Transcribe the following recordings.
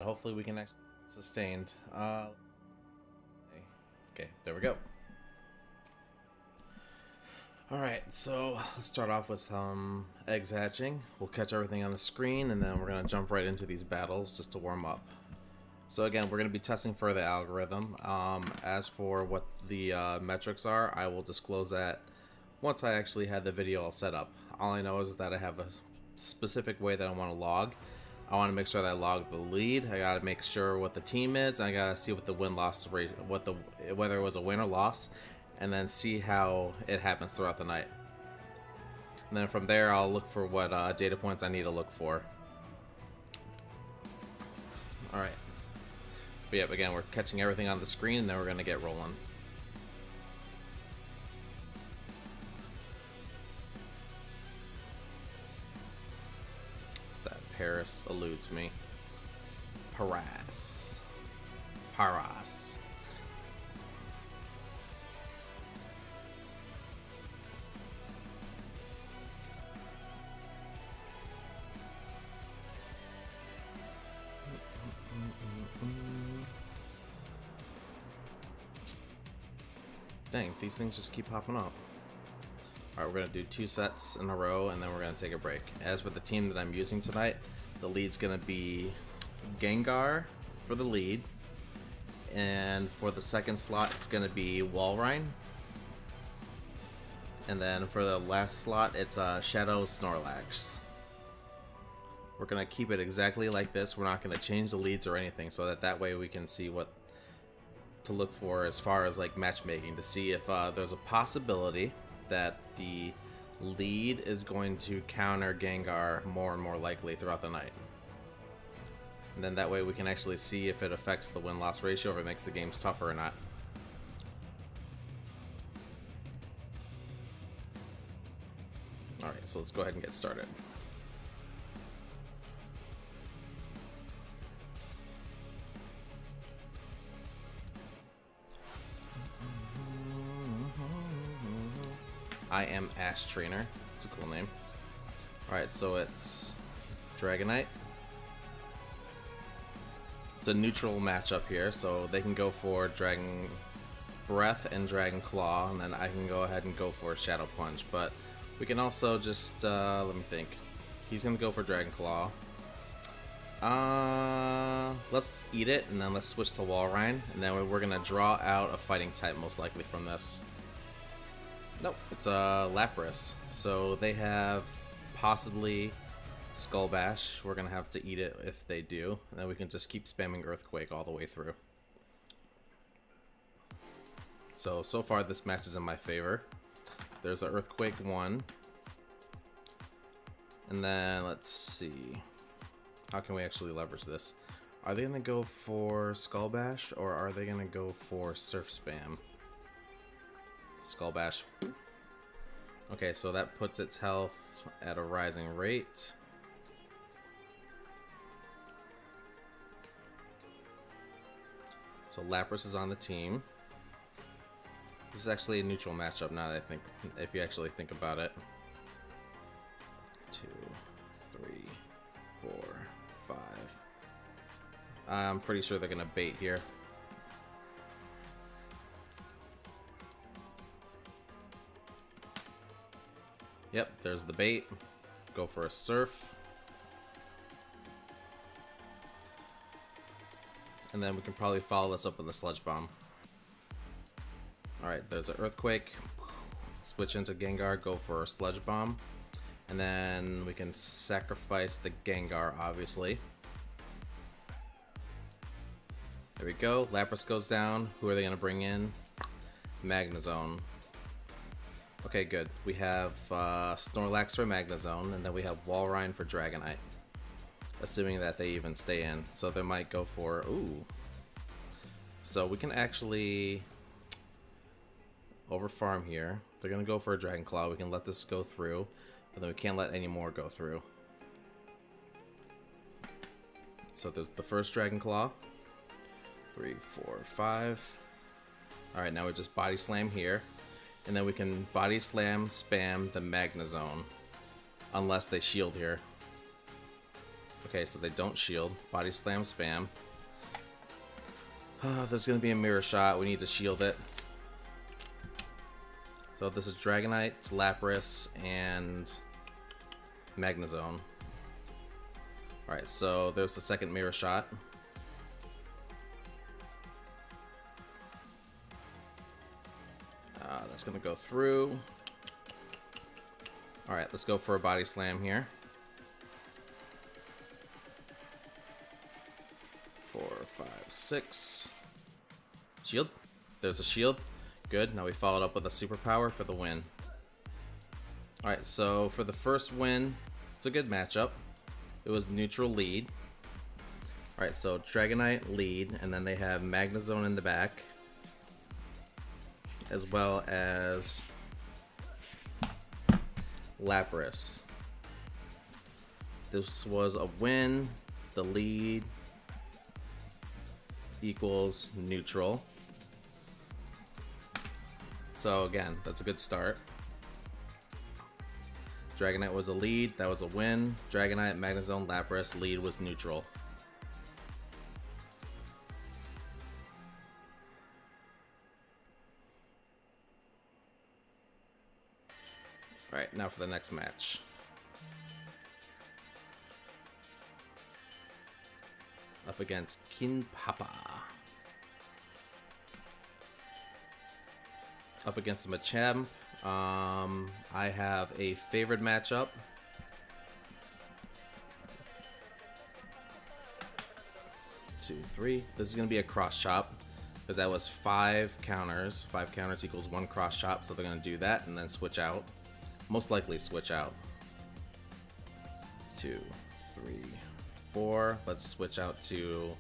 Hopefully we can actually sustained. Okay, there we go. Alright, so let's start off with some eggs hatching. We'll catch everything on the screen, and then we're going to jump right into these battles just to warm up. So again, we're going to be testing for the algorithm. As for what the metrics are, I will disclose that once I actually had the video all set up. All I know is that I have a specific way that I want to log. I want to make sure that I log the lead. I gotta make sure what the team is. And I gotta see what the win-loss rate, whether it was a win or loss, and then see how it happens throughout the night. And then from there, I'll look for what data points I need to look for. All right. But yeah, again, we're catching everything on the screen, and then we're gonna get rolling. Paris eludes me. Paras. Dang, these things just keep popping up. Alright, we're going to do 2 sets in a row, and then we're going to take a break. As for the team that I'm using tonight, the lead's going to be Gengar for the lead. And for the second slot, it's going to be Walrein. And then for the last slot, it's Shadow Snorlax. We're going to keep it exactly like this. We're not going to change the leads or anything, so that way we can see what to look for as far as like matchmaking, to see if there's a possibility that the lead is going to counter Gengar more and more likely throughout the night. And then that way we can actually see if it affects the win-loss ratio, or if it makes the games tougher or not. Alright, so let's go ahead and get started. I am Ash Trainer. It's a cool name. Alright, so it's Dragonite. It's a neutral matchup here, so they can go for Dragon Breath and Dragon Claw, and then I can go ahead and go for Shadow Punch. But we can also just, let me think. He's gonna go for Dragon Claw. Let's eat it, and then let's switch to Walrein, and then we're gonna draw out a fighting type most likely from this. Nope, it's a Lapras. So they have possibly Skull Bash. We're gonna have to eat it if they do, and then we can just keep spamming Earthquake all the way through. So far this match is in my favor. There's an Earthquake 1. And then let's see. How can we actually leverage this? Are they gonna go for Skull Bash, or are they gonna go for Surf Spam? Skull Bash. Okay, so that puts its health at a rising rate. So Lapras is on the team. This is actually a neutral matchup now that I think, if you actually think about it. 2, 3, 4, 5. I'm pretty sure they're gonna bait here. Yep, there's the bait. Go for a Surf. And then we can probably follow this up with a Sludge Bomb. Alright, there's an Earthquake. Switch into Gengar, go for a Sludge Bomb. And then we can sacrifice the Gengar, obviously. There we go. Lapras goes down. Who are they going to bring in? Magnezone. Okay, good. We have Snorlax for Magnezone, and then we have Walrein for Dragonite. Assuming that they even stay in. So they might go for... Ooh. So we can actually overfarm here. They're going to go for a Dragon Claw. We can let this go through, but then we can't let any more go through. So there's the first Dragon Claw. 3, 4, 5. Alright, now we just Body Slam here. And then we can Body Slam, spam the Magnezone. Unless they shield here. Okay, so they don't shield. Body slam spam. There's gonna be a mirror shot. We need to shield it. So this is Dragonite, Lapras, and Magnezone. Alright, so there's the second mirror shot. That's gonna go through. Alright, let's go for a body slam here. 4, 5, 6. Shield. There's a shield. Good. Now we followed up with a superpower for the win. Alright, so for the first win, it's a good matchup. It was neutral lead. Alright, so Dragonite lead, and then they have Magnezone in the back, as well as Lapras. This was a win. The lead equals neutral. So again, that's a good start. Dragonite was a lead, that was a win. Dragonite, Magnezone, Lapras, lead was neutral. Alright, now for the next match. Up against Kinpapa. Up against Machamp. I have a favored matchup. Two, three. This is going to be a cross chop, because that was 5 counters. 5 counters equals 1 cross chop, so they're going to do that and then switch out. Most likely switch out. 2, 3, 4. Let's switch out to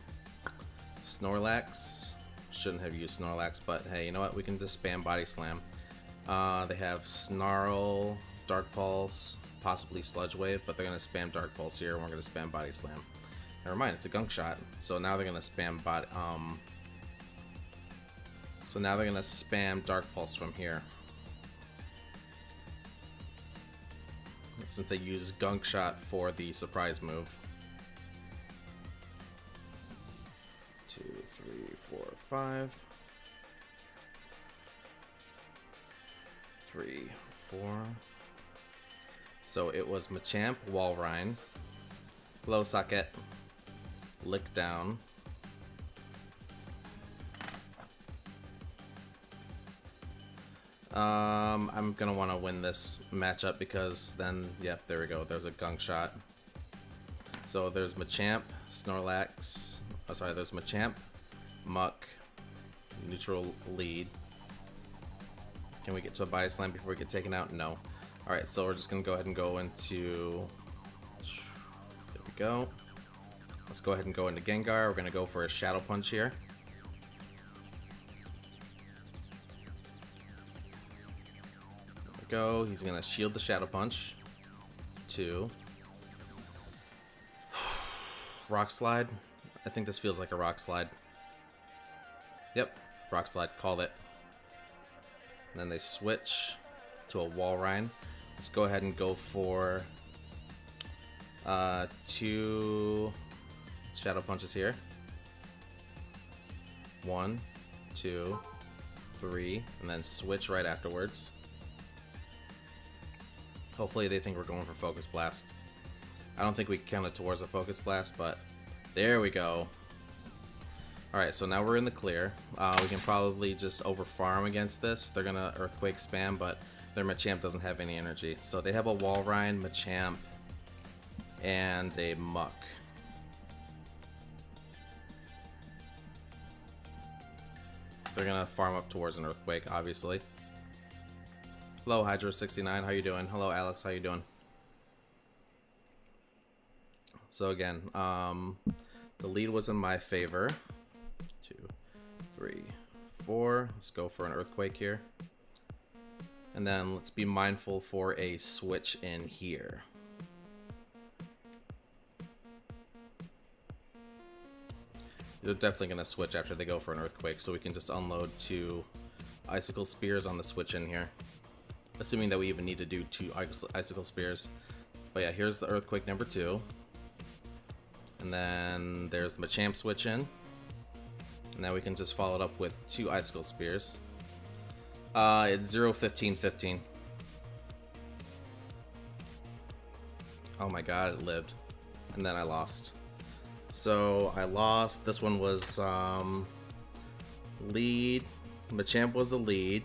Snorlax. Shouldn't have used Snorlax, but hey, you know what? We can just spam Body Slam. They have Snarl, Dark Pulse, possibly Sludge Wave, but they're going to spam Dark Pulse here, and we're going to spam Body Slam. Never mind, it's a Gunk Shot. So now they're going to spam Dark Pulse from here. Since they use Gunk Shot for the surprise move. 2, 3, 4, 5. 3, 4. So it was Machamp, Walrein, Low Socket, Lick Down. I'm gonna want to win this matchup because then, yep, there we go. There's a Gunk Shot. So there's Machamp, Snorlax. Oh, sorry, there's Machamp, Muck, neutral lead. Can we get to a Body Slam before we get taken out? No. Alright, so we're just gonna go ahead and go into... There we go. Let's go ahead and go into Gengar. We're gonna go for a Shadow Punch here. There we go. He's gonna shield the Shadow Punch. 2. Rock Slide. I think this feels like a Rock Slide. Yep, Rock Slide. Called it. And then they switch to a Walrein. Let's go ahead and go for 2 Shadow Punches here. 1, 2, 3, and then switch right afterwards. Hopefully they think we're going for Focus Blast. I don't think we counted towards a Focus Blast, but there we go. Alright, so now we're in the clear. We can probably just over-farm against this. They're gonna Earthquake spam, but their Machamp doesn't have any energy. So they have a Walrein, Machamp, and a Muck. They're gonna farm up towards an Earthquake, obviously. Hello, Hydro69, how you doing? Hello, Alex, how you doing? So again, the lead was in my favor. 2, 3, 4. Let's go for an Earthquake here. And then let's be mindful for a switch in here. They're definitely going to switch after they go for an Earthquake, so we can just unload 2 Icicle Spears on the switch in here. Assuming that we even need to do 2 Icicle Spears. But yeah, here's the Earthquake number 2. And then there's the Machamp switch in. And now we can just follow it up with 2 Icicle Spears. It's 0, 15, 15. Oh my god, it lived. And then I lost. So I lost. This one was lead. Machamp was the lead.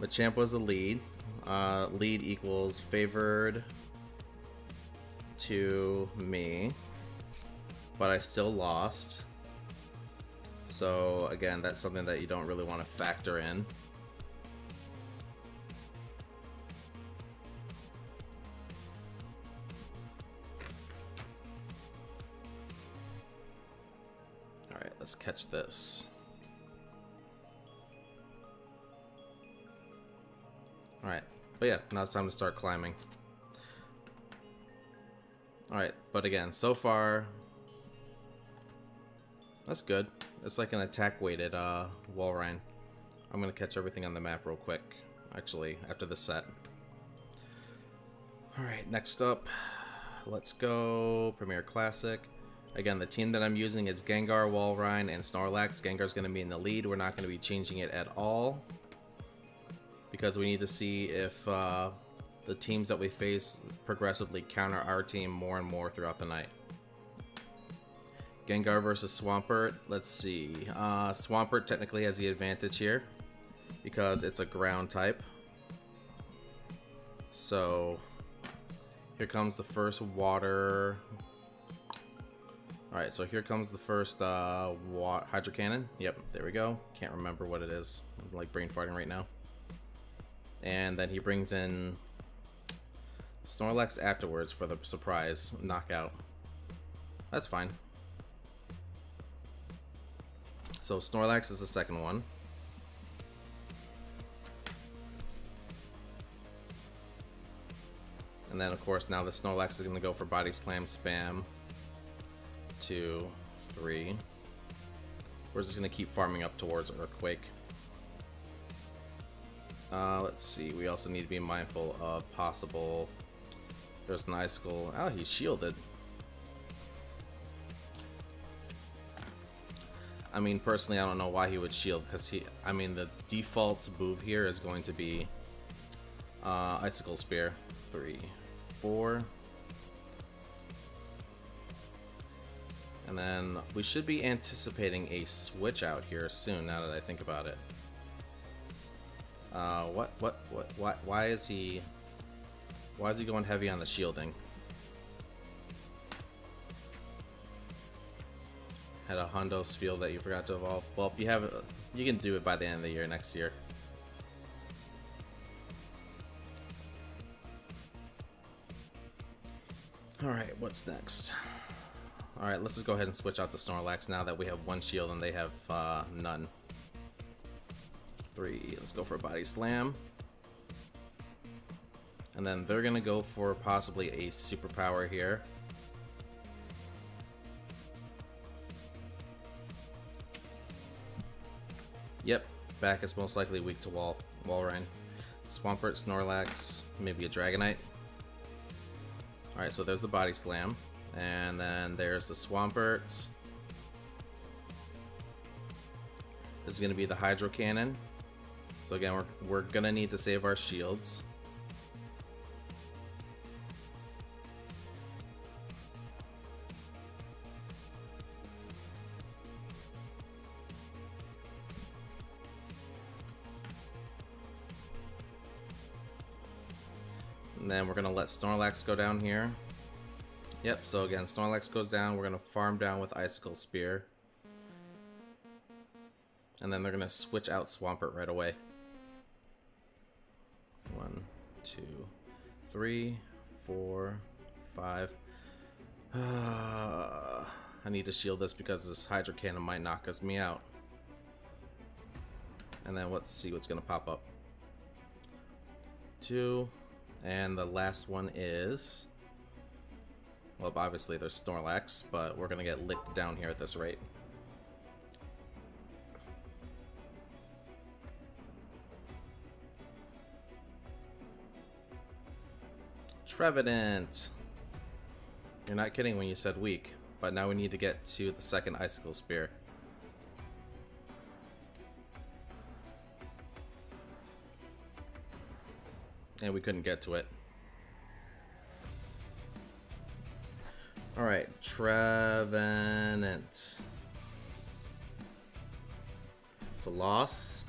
Machamp was the lead. Lead equals favored to me, but I still lost. So again, that's something that you don't really want to factor in. All right, let's catch this. Alright, but yeah, now it's time to start climbing. Alright, but again, so far, that's good. It's like an attack-weighted Walrein. I'm gonna catch everything on the map real quick, actually, after the set. Alright, next up, let's go Premier Classic. Again, the team that I'm using is Gengar, Walrein, and Snorlax. Gengar's gonna be in the lead. We're not gonna be changing it at all, because we need to see if the teams that we face progressively counter our team more and more throughout the night. Gengar versus Swampert. Let's see. Swampert technically has the advantage here because it's a ground type. So here comes the first water. Alright, so here comes the first Hydro Cannon. Yep, there we go. Can't remember what it is. I'm like brain farting right now. And then he brings in Snorlax afterwards for the surprise knockout. That's fine. So Snorlax is the second one. And then of course now the Snorlax is going to go for Body Slam spam. 2, 3. We're just going to keep farming up towards Earthquake. Let's see, we also need to be mindful of possible... There's an Icicle. Oh, he's shielded. I mean, personally, I don't know why he would shield, because I mean, the default move here is going to be Icicle Spear. 3, 4. And then we should be anticipating a switch out here soon, now that I think about it. Why is he going heavy on the shielding? Had a Hondo's field that you forgot to evolve. Well, if you have it, you can do it by the end of the year next year. Alright, what's next? Alright, let's just go ahead and switch out the Snorlax now that we have 1 shield and they have none. 3, let's go for a Body Slam. And then they're gonna go for possibly a superpower here. Yep, back is most likely weak to Walrein. Swampert, Snorlax, maybe a Dragonite. Alright, so there's the Body Slam. And then there's the Swampert. This is going to be the Hydro Cannon. So again, we're going to need to save our shields. And then we're going to let Snorlax go down here. Yep, so again, Snorlax goes down. We're going to farm down with Icicle Spear. And then they're going to switch out Swampert right away. 1, 2, 3, 4, 5. I need to shield this because this Hydro Cannon might knock me out. And then let's see what's going to pop up. 2. And the last one is... Well, obviously there's Snorlax, but we're going to get licked down here at this rate. Trevident. You're not kidding when you said weak, but now we need to get to the second Icicle Spear. And we couldn't get to it. Alright, Trevenant. It's a loss.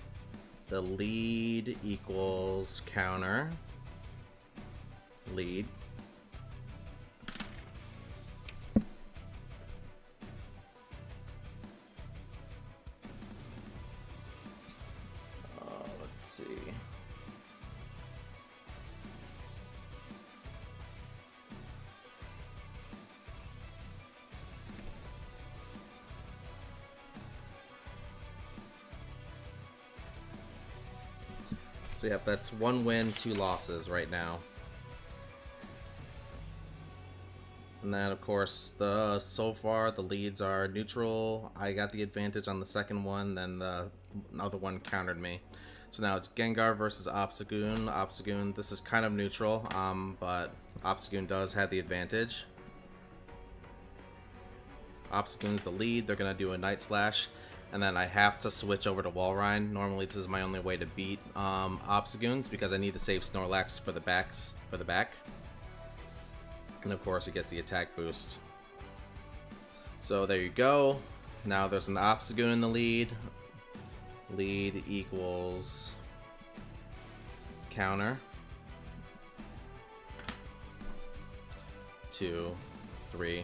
The lead equals counter. Lead. Let's see. So yep, that's 1 win, 2 losses right now. And then of course so far the leads are neutral. I got the advantage on the second one, then the other one countered me. So now it's Gengar versus Obstagoon. Obstagoon, this is kind of neutral, but Obstagoon does have the advantage. Obstagoon's the lead, they're gonna do a Night Slash. And then I have to switch over to Walrein. Normally this is my only way to beat Obstagoons because I need to save Snorlax for the back. And of course he gets the attack boost. So there you go. Now there's an Obstagoon in the lead. Lead equals counter. 2, 3.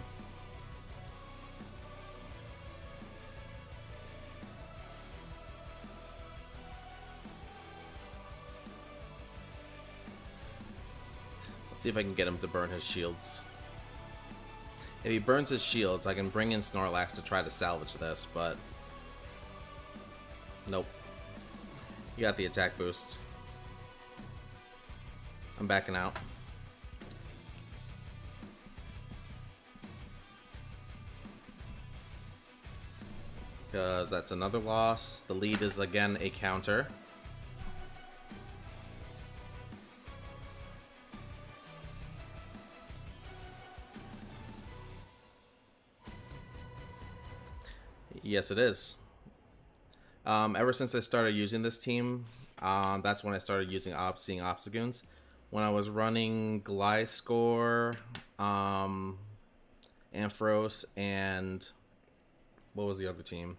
See if I can get him to burn his shields. If he burns his shields, I can bring in Snorlax to try to salvage this, but nope. He got the attack boost. I'm backing out. Because that's another loss. The lead is again a counter. Yes, it is. Ever since I started using this team, that's when I started using seeing Obstagoons. When I was running Gliscor, Ampharos, and what was the other team?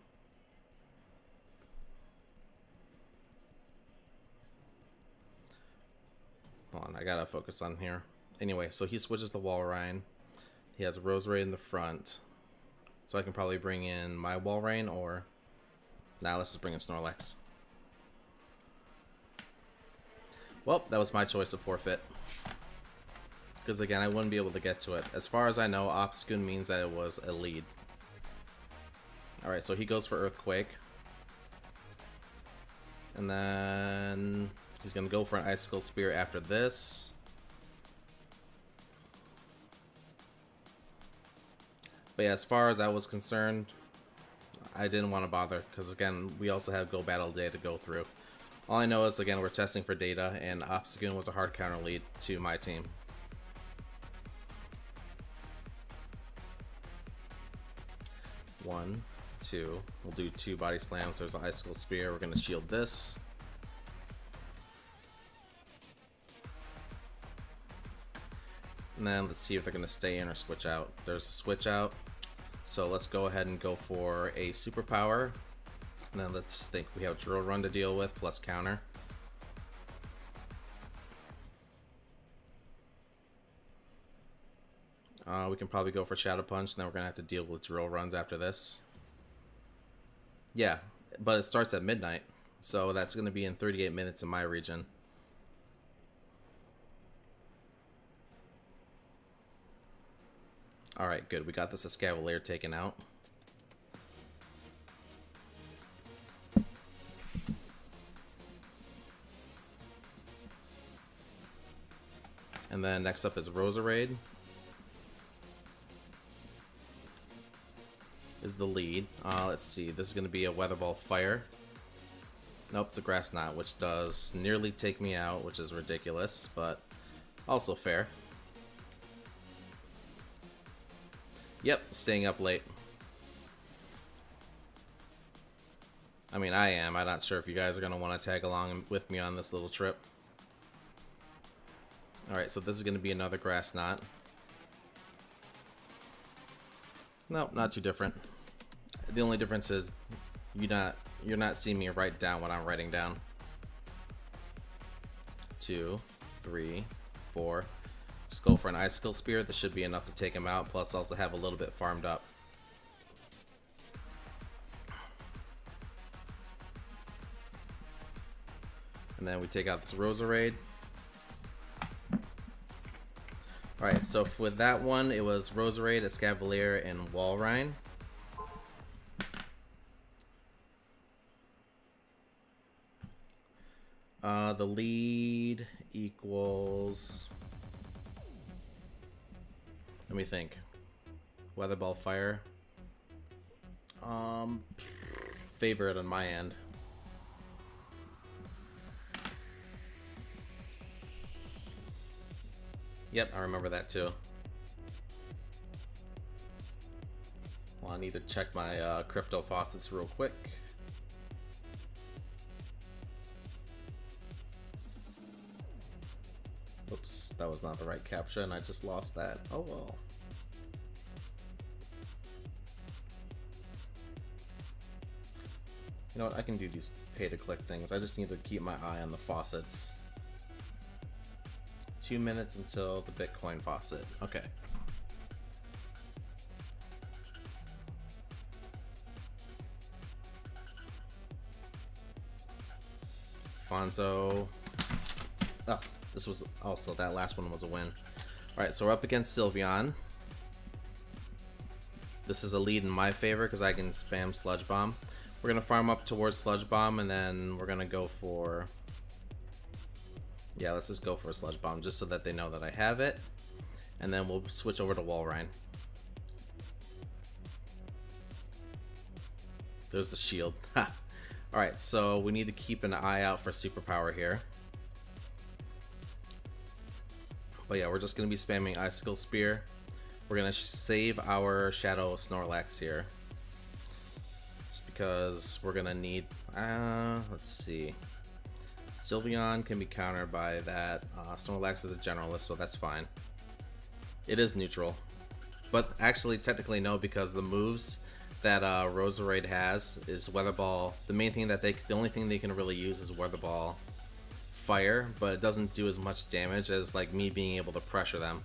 Hold on, I gotta focus on here. Anyway, so he switches to Walrein. He has Roserade in the front. So I can probably bring in my Walrein, or now let's just bring in Snorlax. Well, that was my choice to forfeit. Because again, I wouldn't be able to get to it. As far as I know, Obstagoon means that it was a lead. Alright, so he goes for Earthquake. And then he's going to go for an Icicle Spear after this. But yeah, as far as I was concerned, I didn't want to bother, because again, we also have Go Battle Day to go through. All I know is, again, we're testing for data, and Obstagoon was a hard counter lead to my team. One, two. We'll do 2 body slams. There's an Icicle Spear. We're going to shield this. And then let's see if they're going to stay in or switch out. There's a switch out. So let's go ahead and go for a superpower. And then let's think we have Drill Run to deal with, plus counter. We can probably go for Shadow Punch, and then we're going to have to deal with Drill Runs after this. Yeah, but it starts at midnight. So that's going to be in 38 minutes in my region. Alright, good. We got this Escavalier taken out. And then next up is Roserade. Is the lead. Let's see. This is going to be a Weather Ball Fire. Nope, it's a Grass Knot, which does nearly take me out, which is ridiculous, but also fair. Yep, staying up late. I mean, I am. I'm not sure if you guys are going to want to tag along with me on this little trip. Alright, so this is going to be another grass knot. Nope, not too different. The only difference is you're not seeing me write down what I'm writing down. 2, 3, 4. Let's go for an icicle spear. This should be enough to take him out, plus also have a little bit farmed up. And then we take out this Roserade. Alright, so with that one, it was Roserade, Escavalier, and Walrein. The lead equals... Let me think. Weather Ball Fire. Favorite on my end. Yep, I remember that too. Well, I need to check my crypto faucets real quick. Oops, that was not the right captcha and I just lost that. Oh well. You know what, I can do these pay-to-click things. I just need to keep my eye on the faucets. 2 minutes until the Bitcoin faucet. Okay. Fonzo. Oh, this was also, that last one was a win. Alright, so we're up against Sylveon. This is a lead in my favor because I can spam Sludge Bomb. We're going to farm up towards Sludge Bomb and then we're going to go for... Yeah, let's just go for a Sludge Bomb just so that they know that I have it. And then we'll switch over to Walrein. There's the shield. Alright, so we need to keep an eye out for superpower here. But yeah, we're just going to be spamming Icicle Spear. We're going to save our Shadow Snorlax here. Just because we're going to need... let's see. Sylveon can be countered by that. Snorlax is a generalist, so that's fine. It is neutral. But actually, technically no, because the moves that Roserade has is Weather Ball. The main thing that the only thing they can really use is Weather Ball Fire, but it doesn't do as much damage as like me being able to pressure them.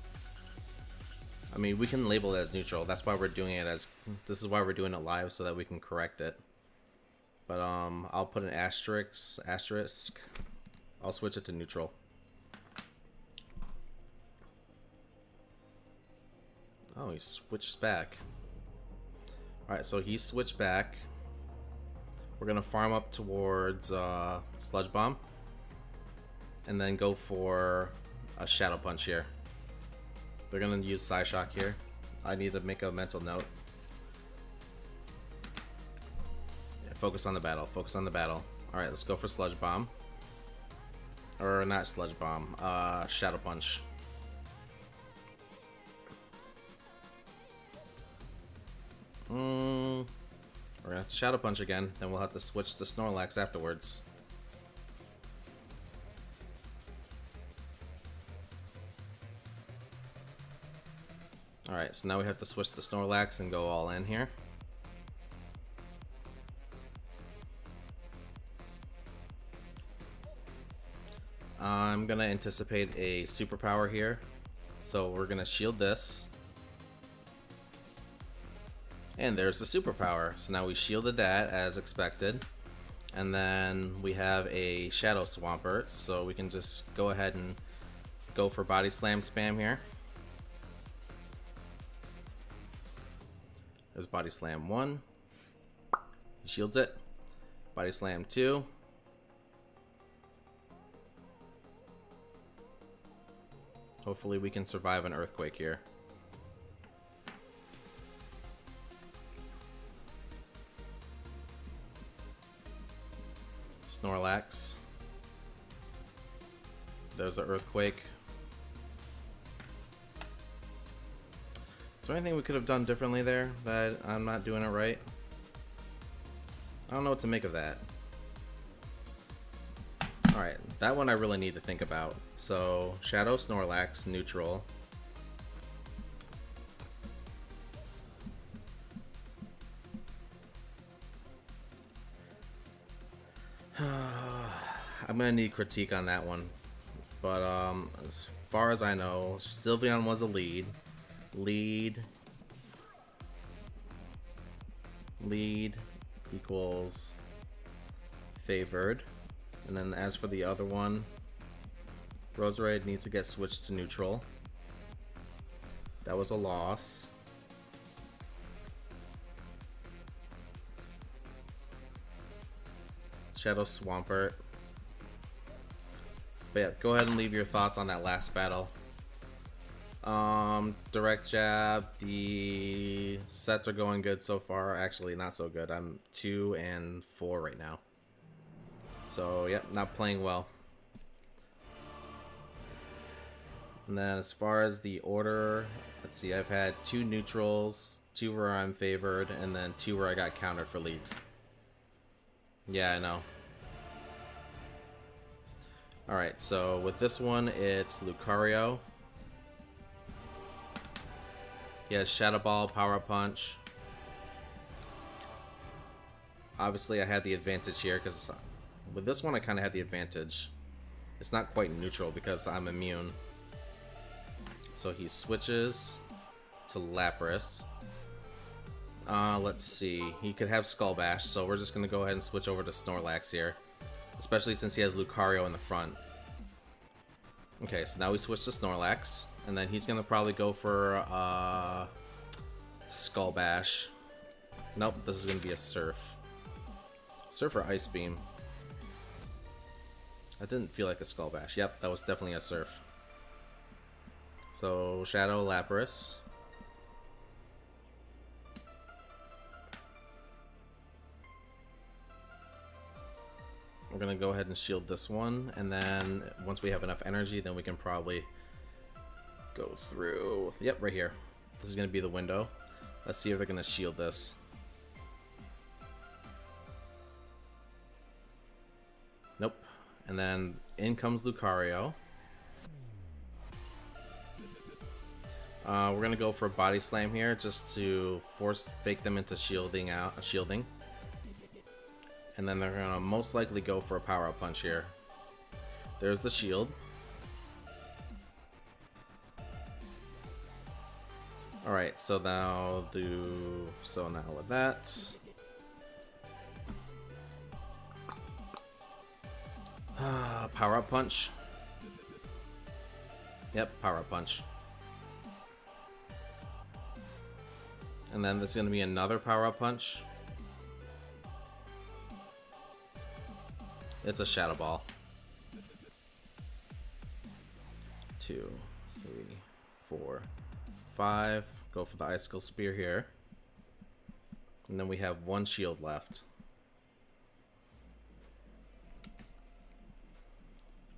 I mean, we can label it as neutral. That's why we're doing it as... This is why we're doing it live, so that we can correct it. But I'll put an asterisk. I'll switch it to neutral. Oh, he switched back. Alright, so he switched back. We're gonna farm up towards Sludge Bomb. And then go for a Shadow Punch here. They're gonna use Psyshock here. I need to make a mental note. Yeah, focus on the battle. Focus on the battle. Alright, let's go for Sludge Bomb. Or not Sludge Bomb. Shadow Punch. We're gonna Shadow Punch again. Then we'll have to switch to Snorlax afterwards. Alright, so now we have to switch to Snorlax and go all in here. I'm gonna anticipate a superpower here. So we're gonna shield this. And there's the superpower. So now we shielded that as expected. And then we have a Shadow Swampert, so we can just go ahead and go for Body Slam spam here. There's Body Slam 1. He shields it. Body Slam 2. Hopefully we can survive an earthquake here. Snorlax. There's an earthquake. Is there anything we could have done differently there that I'm not doing it right? I don't know what to make of that. Alright, that one I really need to think about. So, Shadow Snorlax, neutral. I'm gonna need critique on that one. But as far as I know, Sylveon was a lead. Lead equals favored. And then as for the other one, Roserade needs to get switched to neutral. That was a loss. Shadow Swampert. But yeah, go ahead and leave your thoughts on that last battle. Direct jab, the sets are going good so far. Actually, not so good. I'm 2 and 4 right now. So, yep, not playing well. And then as far as the order, let's see, I've had 2 neutrals, 2 where I'm favored, and then 2 where I got countered for leads. Yeah, I know. Alright, so with this one, it's Lucario. He has Shadow Ball, Power Punch. Obviously, I had the advantage here because with this one, I kind of had the advantage. It's not quite neutral because I'm immune. So he switches to Lapras. Let's see. He could have Skull Bash, so we're just going to go ahead and switch over to Snorlax here. Especially since he has Lucario in the front. Okay, so now we switch to Snorlax. And then he's going to probably go for Skull Bash. Nope, this is going to be a Surf. Surf or Ice Beam? That didn't feel like a Skull Bash. Yep, that was definitely a Surf. So, Shadow Lapras. We're going to go ahead and shield this one, and then once we have enough energy, then we can probably go through. Yep, right here. This is going to be the window. Let's see if they're going to shield this. Nope. And then in comes Lucario. We're going to go for a Body Slam here just to fake them into shielding. And then they're going to most likely go for a Power Up Punch here. There's the shield. Alright, so now with that. Power Up Punch. Yep, Power Up Punch. And then there's going to be another Power Up Punch. It's a Shadow Ball. 2, 3, 4, 5. Go for the Icicle Spear here. And then we have 1 shield left.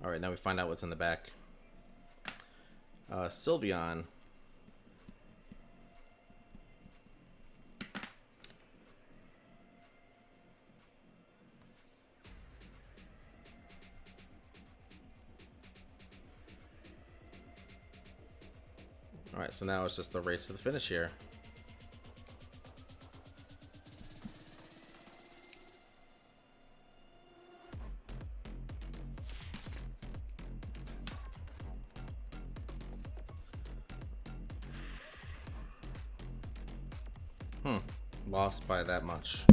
Alright, now we find out what's in the back. Sylveon. Alright, so now it's just a race to the finish here. Lost by that much.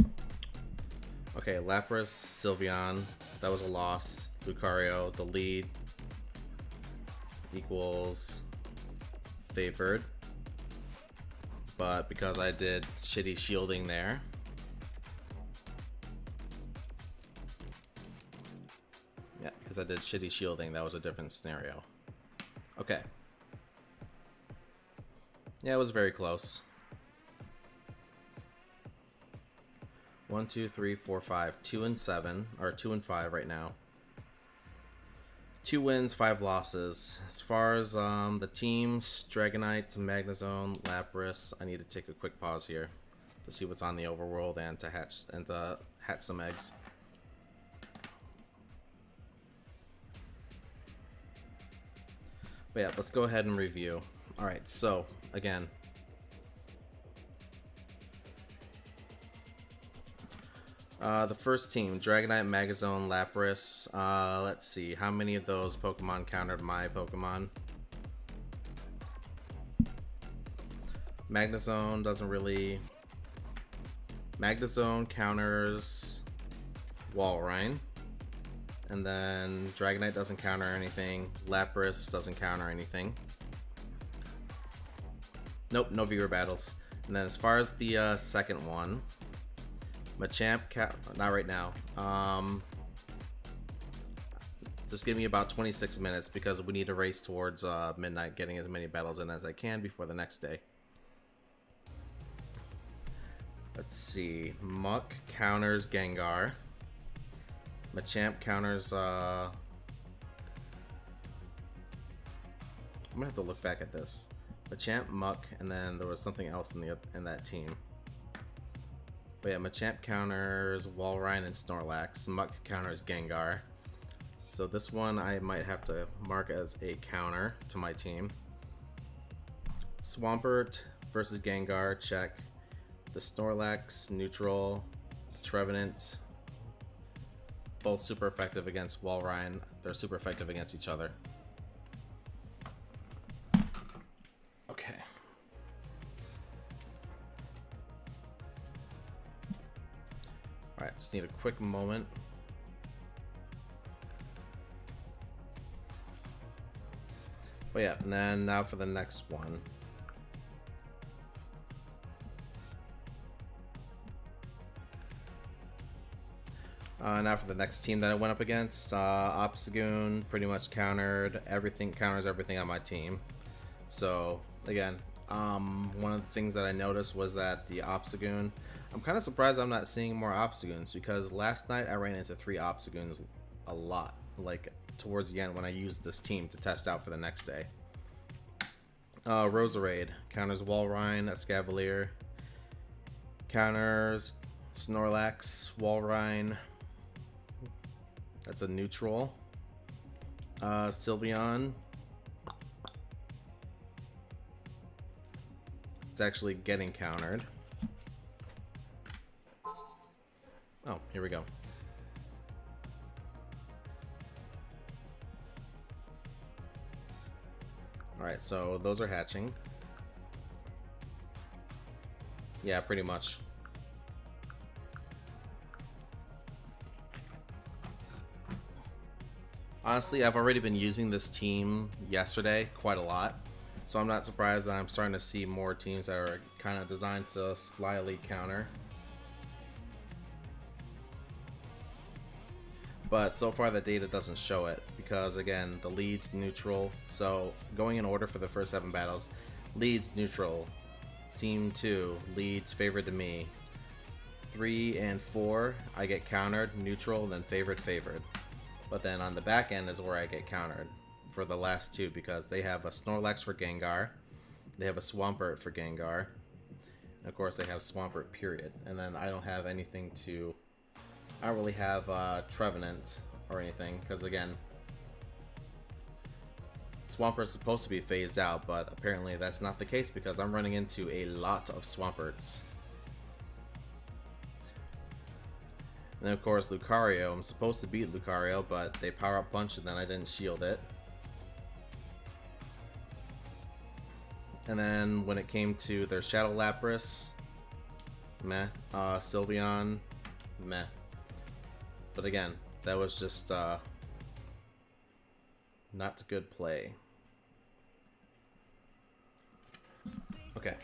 Okay, Lapras, Sylveon, that was a loss. Lucario, the lead equals favored. But because I did shitty shielding there, that was a different scenario. Okay. Yeah, it was very close. 1, 2, 3, 4, 5, 2 and 7, or 2 and 5 right now. 2 wins, 5 losses. As far as the teams, Dragonite, Magnezone, Lapras, I need to take a quick pause here to see what's on the overworld and to hatch some eggs. But yeah, let's go ahead and review. Alright, so again, the first team, Dragonite, Magnezone, Lapras. Let's see, how many of those Pokemon countered my Pokemon? Magnezone doesn't really... Magnezone counters Walrein. And then Dragonite doesn't counter anything. Lapras doesn't counter anything. Nope, no viewer battles. And then as far as the second one, Machamp, not right now. Just give me about 26 minutes because we need to race towards midnight, getting as many battles in as I can before the next day. Let's see. Muck counters Gengar. Machamp counters, I'm gonna have to look back at this. Machamp, Muck, and then there was something else in that team. But yeah, Machamp counters Walrein and Snorlax. Muck counters Gengar. So this one I might have to mark as a counter to my team. Swampert versus Gengar, check. The Snorlax, neutral. The Trevenant, both super effective against Walrein. They're super effective against each other. Okay. Alright, just need a quick moment. But yeah, and then now for the next one. Now for the next team that I went up against, Obstagoon pretty much counters everything on my team. So again, one of the things that I noticed was that the Obstagoon, I'm kind of surprised I'm not seeing more Obstagoons because last night I ran into 3 Obstagoons a lot, like towards the end when I used this team to test out for the next day. Roserade counters Walrein, Escavalier, counters Snorlax, Walrein. That's a neutral. Sylveon. It's actually getting countered. Oh, here we go. Alright, so those are hatching. Yeah, pretty much. Honestly, I've already been using this team yesterday quite a lot, so I'm not surprised that I'm starting to see more teams that are kind of designed to slyly counter. But so far the data doesn't show it because again, the leads neutral. So going in order for the first 7 battles, leads neutral, team 2 leads favored to me, 3 and 4 I get countered, neutral, then favored. But then on the back end is where I get countered for the last 2 because they have a Snorlax for Gengar, they have a Swampert for Gengar, and of course they have Swampert period. And then I don't have anything to, I don't really have Trevenant or anything because again, Swampert is supposed to be phased out, but apparently that's not the case because I'm running into a lot of Swamperts. And then of course Lucario, I'm supposed to beat Lucario, but they power up punch and then I didn't shield it. And then when it came to their Shadow Lapras, meh. Sylveon, meh. But again, that was just not a good play. Okay.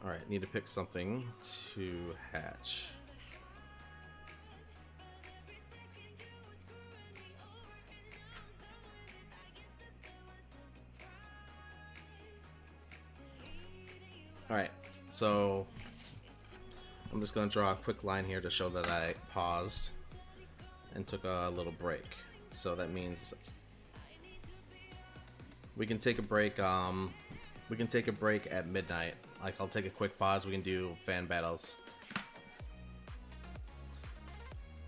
Alright, need to pick something to hatch. Alright, so I'm just going to draw a quick line here to show that I paused and took a little break. So that means we can take a break. We can take a break at midnight. Like, I'll take a quick pause. We can do fan battles.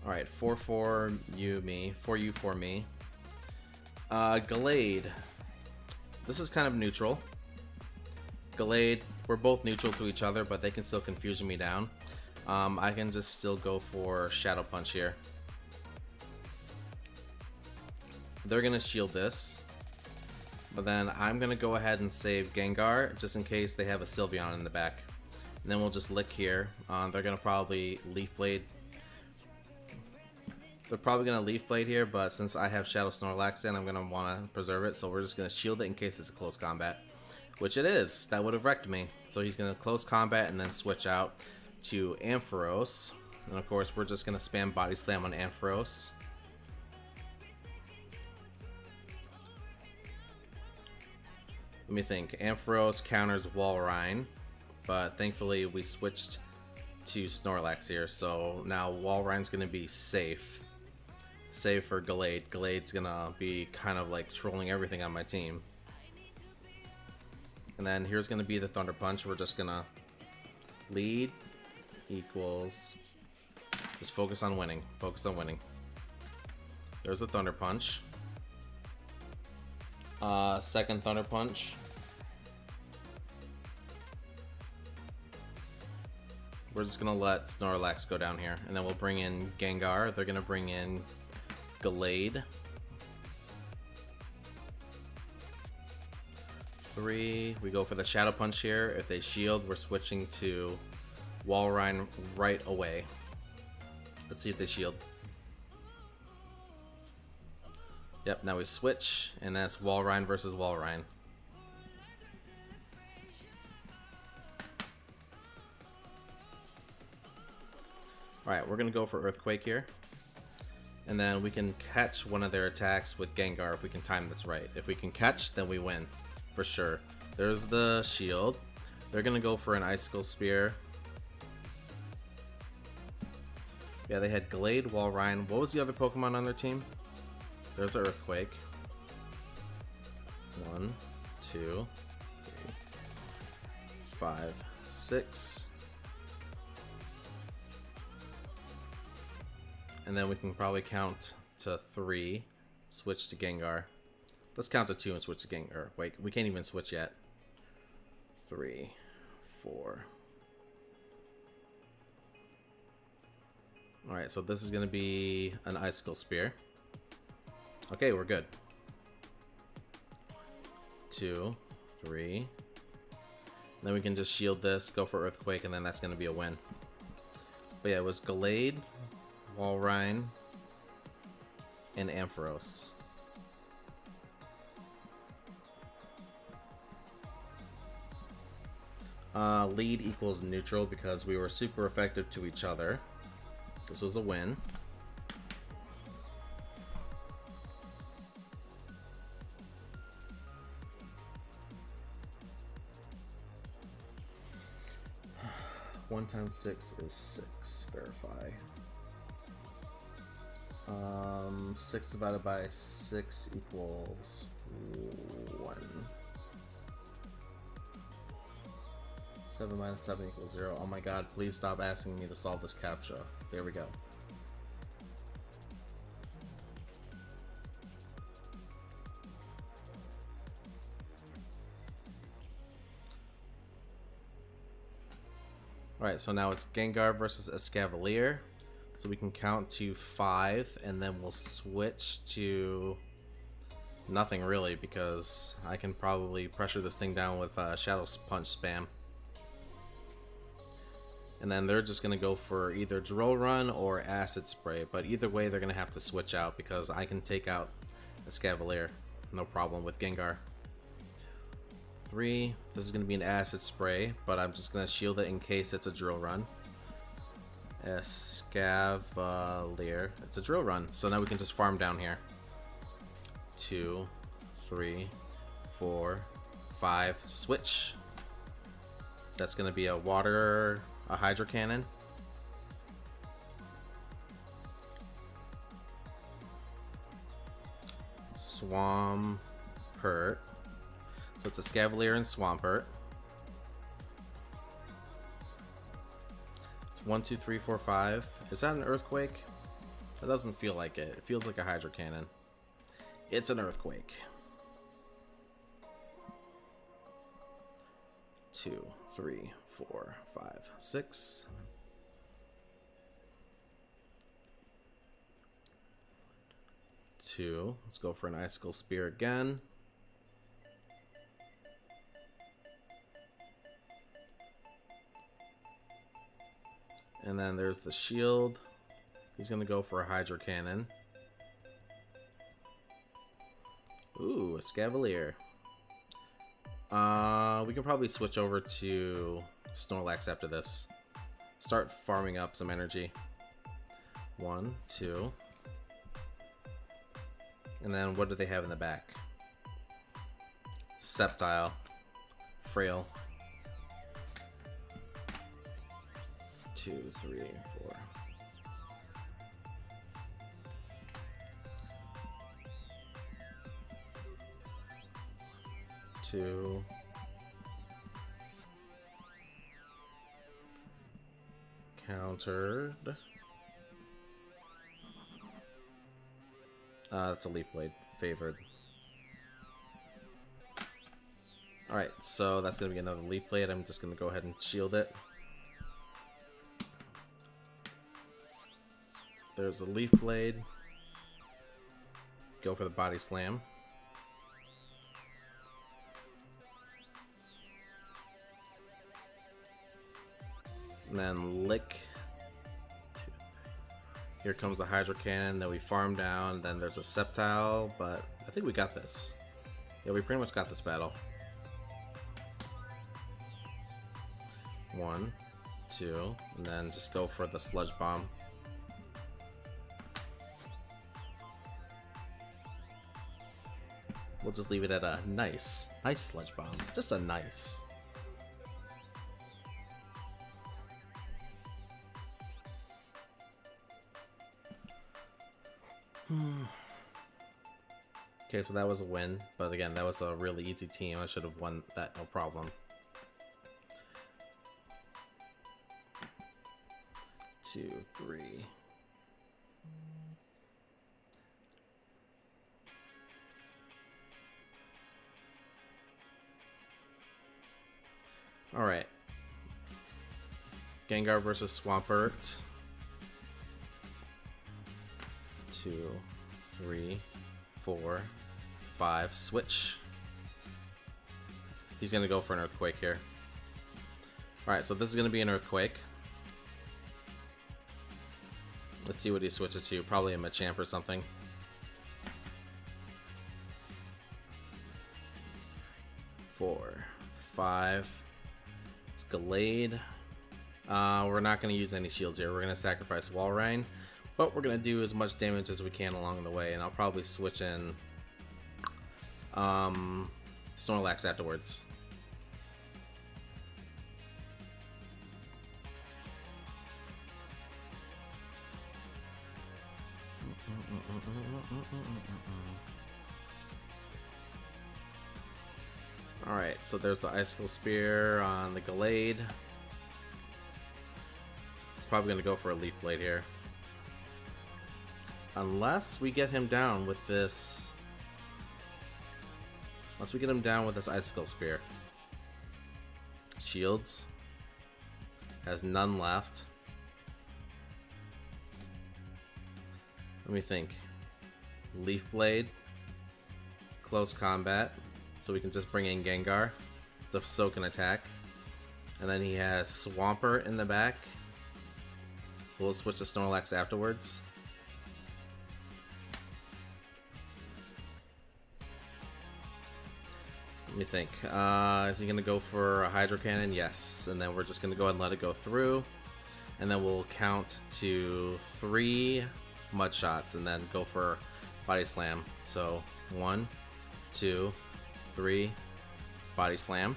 All right, 4 you, me. 4 you, 4 me. Glade. This is kind of neutral. Glade. We're both neutral to each other, but they can still confuse me down. I can just still go for Shadow Punch here. They're gonna shield this, but then I'm gonna go ahead and save Gengar just in case they have a Sylveon in the back. And then we'll just lick here. They're gonna probably Leaf Blade. They're probably gonna Leaf Blade here, but since I have Shadow Snorlax in, I'm gonna wanna preserve it. So we're just gonna shield it in case it's a close combat, which it is. That would have wrecked me. So he's gonna close combat and then switch out to Ampharos. And of course, we're just gonna spam Body Slam on Ampharos. Let me think. Ampharos counters Walrein, but thankfully we switched to Snorlax here, so now Walrein's gonna be safe. Safe for Glade. Glade's gonna be kind of like trolling everything on my team. And then here's gonna be the Thunder Punch. We're just gonna lead equals. Just focus on winning. Focus on winning. There's a Thunder Punch. Second Thunder Punch. We're just gonna let Snorlax go down here, and then we'll bring in Gengar. They're gonna bring in Glade. 3. We go for the Shadow Punch here. If they shield, we're switching to Walrein right away. Let's see if they shield. Yep, now we switch, and that's Walrein versus Walrein. Alright, we're going to go for Earthquake here. And then we can catch one of their attacks with Gengar if we can time this right. If we can catch, then we win. For sure. There's the shield. They're going to go for an Icicle Spear. Yeah, they had Glade, Walrein. What was the other Pokemon on their team? There's an Earthquake. 1, 2, 3, 5, 6. And then we can probably count to 3, switch to Gengar. Let's count to 2 and switch to Gengar. Wait, we can't even switch yet. 3, 4. Alright, so this is going to be an Icicle Spear. Okay, we're good. 2, 3. Then we can just shield this, go for Earthquake, and then that's going to be a win. But yeah, it was Glade, Walrein, and Ampharos. Lead equals neutral because we were super effective to each other. This was a win. One times 6 is 6. Verify. 6 divided by 6 equals 1. 7 minus 7 equals 0. Oh my god, please stop asking me to solve this CAPTCHA. There we go. Alright, so now it's Gengar versus Escavalier. So we can count to 5, and then we'll switch to nothing really, because I can probably pressure this thing down with Shadow Punch spam. And then they're just going to go for either Drill Run or Acid Spray, but either way they're going to have to switch out because I can take out Escavalier, no problem with Gengar. 3, this is going to be an Acid Spray, but I'm just going to shield it in case it's a Drill Run. Escavalier, it's a Drill Run, so now we can just farm down here. 2, 3, 4, 5, switch. That's going to be a hydro cannon. Swampert. So it's a Scavalier and Swampert. It's 1, 2, 3, 4, 5. Is that an earthquake? It doesn't feel like it. It feels like a hydro cannon. It's an earthquake. 2, 3, 4, 5, 6. Two. Let's go for an icicle spear again. And then there's the shield. He's gonna go for a hydro cannon. Ooh, a Scavalier. We can probably switch over to Snorlax after this. Start farming up some energy. 1, 2. And then what do they have in the back? Sceptile. Frail. 2, 3, 4. Two. Countered. That's a Leaf Blade. Favored. Alright, so that's going to be another Leaf Blade. I'm just going to go ahead and shield it. There's a Leaf Blade. Go for the Body Slam. And then Lick. Here comes the Hydro Cannon that we farm down. Then there's a Sceptile, but I think we got this. Yeah, we pretty much got this battle. 1, 2, and then just go for the Sludge Bomb. We'll just leave it at a nice Sludge Bomb. Just a nice. Okay, so that was a win, but again, that was a really easy team. I should have won that, no problem. 2, 3. All right. Gengar versus Swampert. 2, 3, 4, 5. Switch. He's gonna go for an earthquake here. Alright, so this is gonna be an earthquake. Let's see what he switches to. Probably a Machamp or something. 4, 5. It's Gallade. We're not gonna use any shields here. We're gonna sacrifice Walrein. But we're going to do as much damage as we can along the way, and I'll probably switch in Snorlax afterwards. Alright, so there's the Icicle Spear on the Gallade. It's probably going to go for a Leaf Blade here. Unless we get him down with this... Unless we get him down with this Icicle Spear. Shields. Has none left. Let me think. Leaf Blade. Close combat. So we can just bring in Gengar to soak and attack. And then he has Swampert in the back. So we'll switch to Snorlax afterwards. Let me think. Is he going to go for a Hydro Cannon? Yes. And then we're just going to go ahead and let it go through. And then we'll count to 3 Mud Shots and then go for Body Slam. So 1, 2, 3, Body Slam.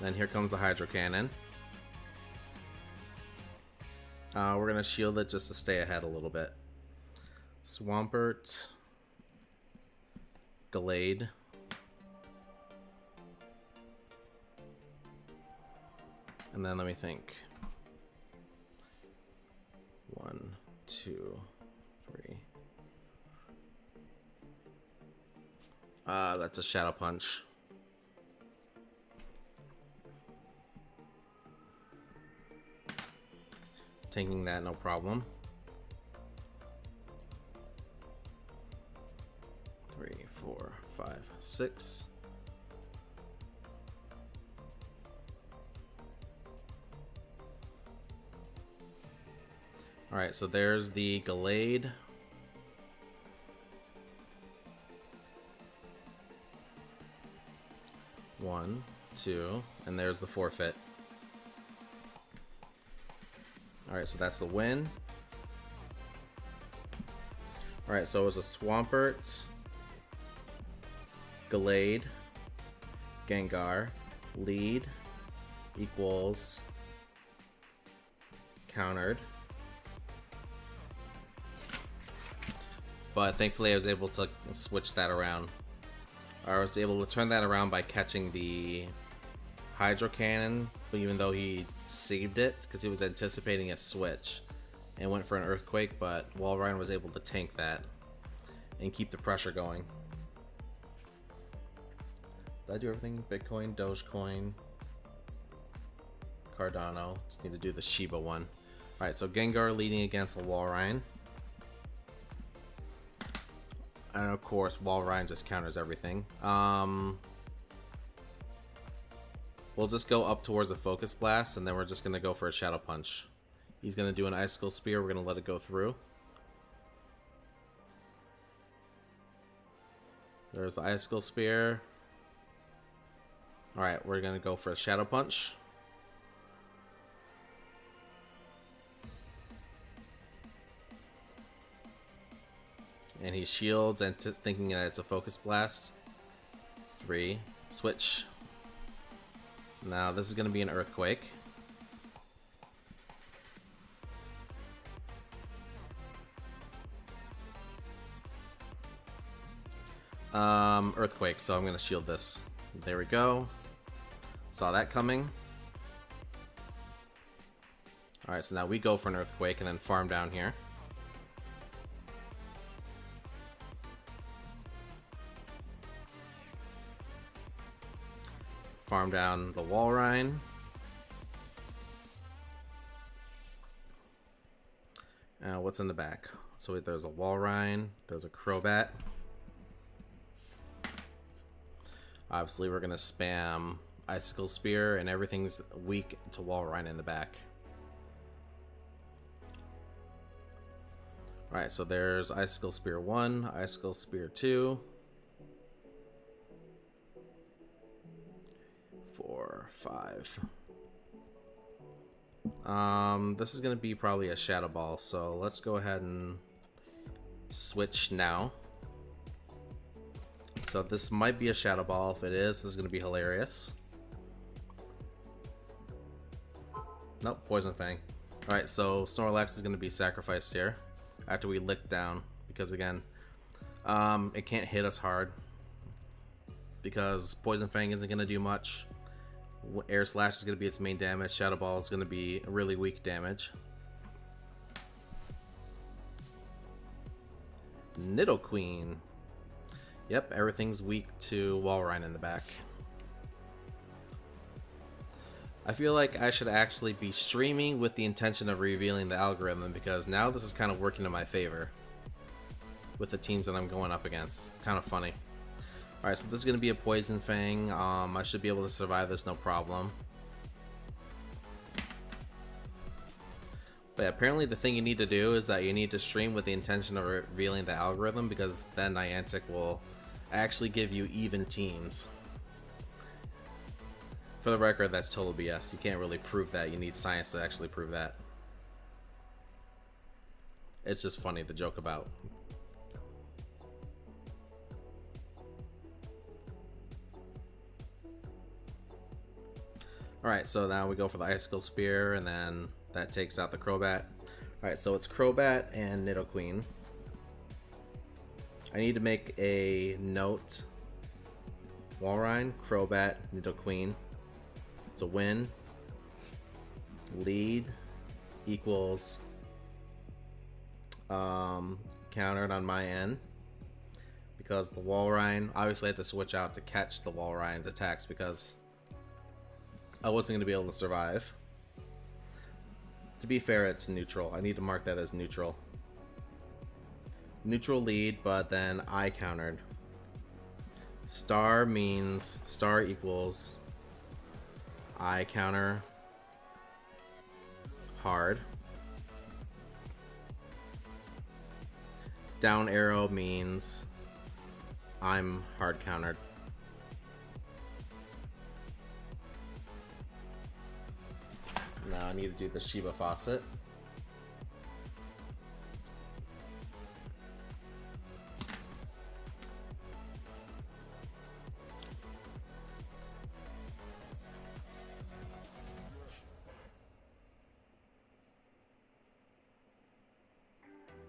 Then here comes the Hydro Cannon. We're gonna shield it just to stay ahead a little bit. Swampert, Glade, and then let me think. 1, 2, 3. That's a Shadow Punch. Taking that, no problem. 3, 4, 5, 6. All right, so there's the Glade. One, two, and there's the forfeit. Alright, so that's the win. Alright, so it was a Swampert, Glade, Gengar, lead, equals, countered. But thankfully I was able to switch that around. I was able to turn that around by catching the Hydro Cannon, but even though he saved it because he was anticipating a switch and went for an Earthquake, but Walrein was able to tank that and keep the pressure going. Did I do everything? Bitcoin, Dogecoin, Cardano. Just need to do the Shiba one. Alright, so Gengar leading against a Walrein. And of course, Walrein just counters everything. We'll just go up towards a Focus Blast, and then we're just going to go for a Shadow Punch. He's going to do an Icicle Spear. We're going to let it go through. There's the Icicle Spear. Alright, we're going to go for a Shadow Punch. And he shields and thinking that it's a Focus Blast. 3. Switch. Now this is going to be an Earthquake. Earthquake, so I'm going to shield this. There we go. Saw that coming. Alright, so now we go for an Earthquake and then farm down here. Farm down the Walrein. What's in the back? So there's a Walrein, there's a Crobat. Obviously we're gonna spam Icicle Spear, and everything's weak to Walrein in the back. Alright, so there's Icicle Spear 1, Icicle Spear 2. 4, 5. This is gonna be probably a Shadow Ball, so let's go ahead and switch now. So this might be a Shadow Ball. If it is, this is gonna be hilarious. Nope, Poison Fang. Alright, so Snorlax is gonna be sacrificed here after we lick down, because again, it can't hit us hard because Poison Fang isn't gonna do much. Air Slash is going to be its main damage. Shadow Ball is going to be really weak damage. Nidoqueen. Yep, everything's weak to Walrein in the back. I feel like I should actually be streaming with the intention of revealing the algorithm, because now this is kind of working in my favor with the teams that I'm going up against. It's kind of funny. Alright, so this is going to be a Poison Fang. I should be able to survive this, no problem. But yeah, apparently the thing you need to do is that you need to stream with the intention of revealing the algorithm, because then Niantic will actually give you even teams. For the record, that's total BS. You can't really prove that. You need science to actually prove that. It's just funny to joke about. Alright, so now we go for the Icicle Spear, and then that takes out the Crobat. Alright, so it's Crobat and Nidoqueen. I need to make a note. Walrein, Crobat, Nidoqueen. It's a win. Lead equals countered on my end. Because the Walrein, obviously I had to switch out to catch the Walrein's attacks because I wasn't going to be able to survive. To be fair, it's neutral. I need to mark that as neutral. Neutral lead, but then I countered. Star means star equals I counter hard. Down arrow means I'm hard countered. Now I need to do the Shiba Faucet.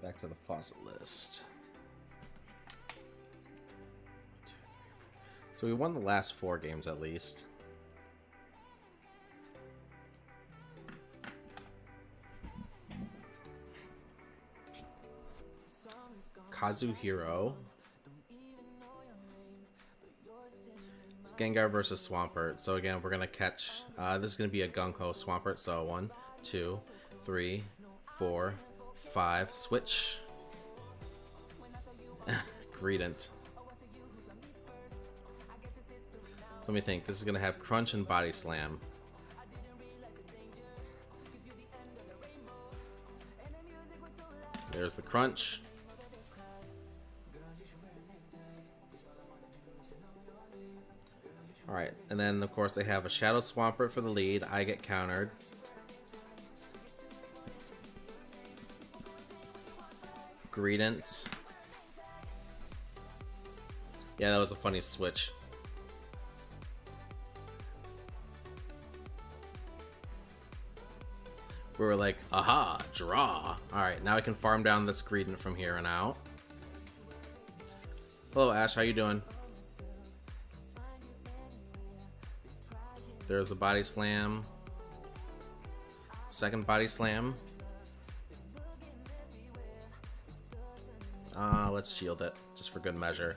Back to the faucet list. So we won the last 4 games at least. Kazuhiro. It's Gengar versus Swampert. So again, we're gonna catch. This is gonna be a Gung-Ho Swampert. So 1, 2, 3, 4, 5. Switch. Greedent. So let me think. This is gonna have Crunch and Body Slam. There's the Crunch. Alright, and then of course they have a Shadow Swampert for the lead. I get countered. Greedent. Yeah, that was a funny switch. We were like, aha, draw. Alright, now I can farm down this Greedent from here on out. Hello Ash, how you doing? There's a Body Slam. Second Body Slam. Let's shield it, just for good measure.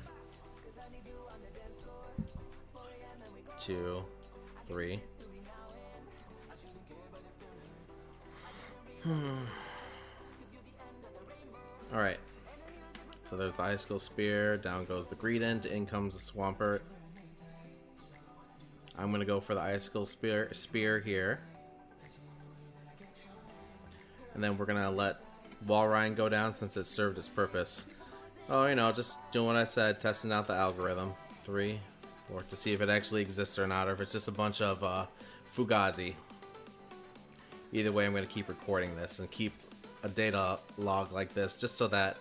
2, 3. Alright. So there's the Icicle Spear, down goes the Greedent, in comes the Swampert. I'm gonna go for the Icicle Spear here. And then we're gonna let Walrein go down since it served its purpose. Oh, you know, just doing what I said, testing out the algorithm. 3, 4, to see if it actually exists or not, or if it's just a bunch of Fugazi. Either way, I'm gonna keep recording this and keep a data log like this, just so that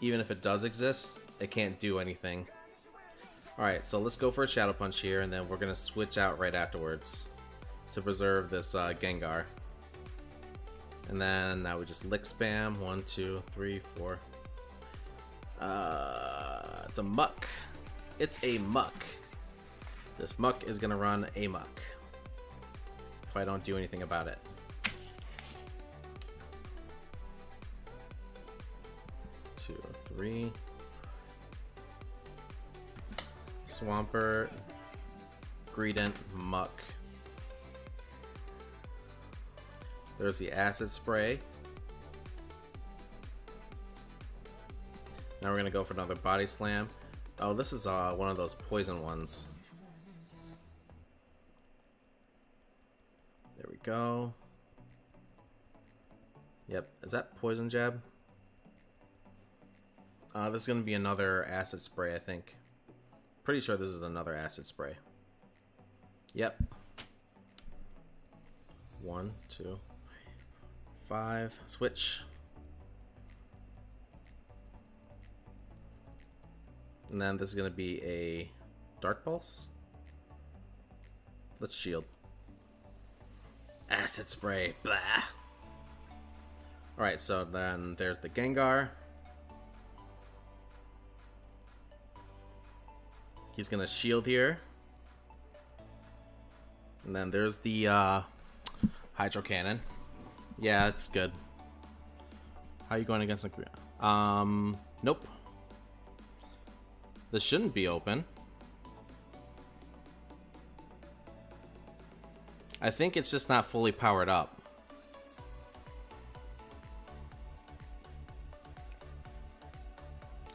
even if it does exist, it can't do anything. Alright, so let's go for a Shadow Punch here, and then we're gonna switch out right afterwards to preserve this Gengar. And then now we just lick spam. 1, 2, 3, 4. It's a muck. It's a muck. This muck is gonna run amok if I don't do anything about it. Two, 3. Swampert, Greedent, muck. There's the Acid Spray. Now we're gonna go for another Body Slam. Oh, this is one of those poison ones. There we go. Yep, is that Poison Jab? This is gonna be another Acid Spray, I think. Pretty sure this is another Acid Spray. Yep. 1, 2, 5. Switch. And then this is going to be a Dark Pulse. Let's shield. Acid spray. Blah. Alright, so then there's the Gengar. He's gonna shield here. And then there's the Hydro Cannon. Yeah, it's good. How are you going against the... Nope. This shouldn't be open. I think it's just not fully powered up.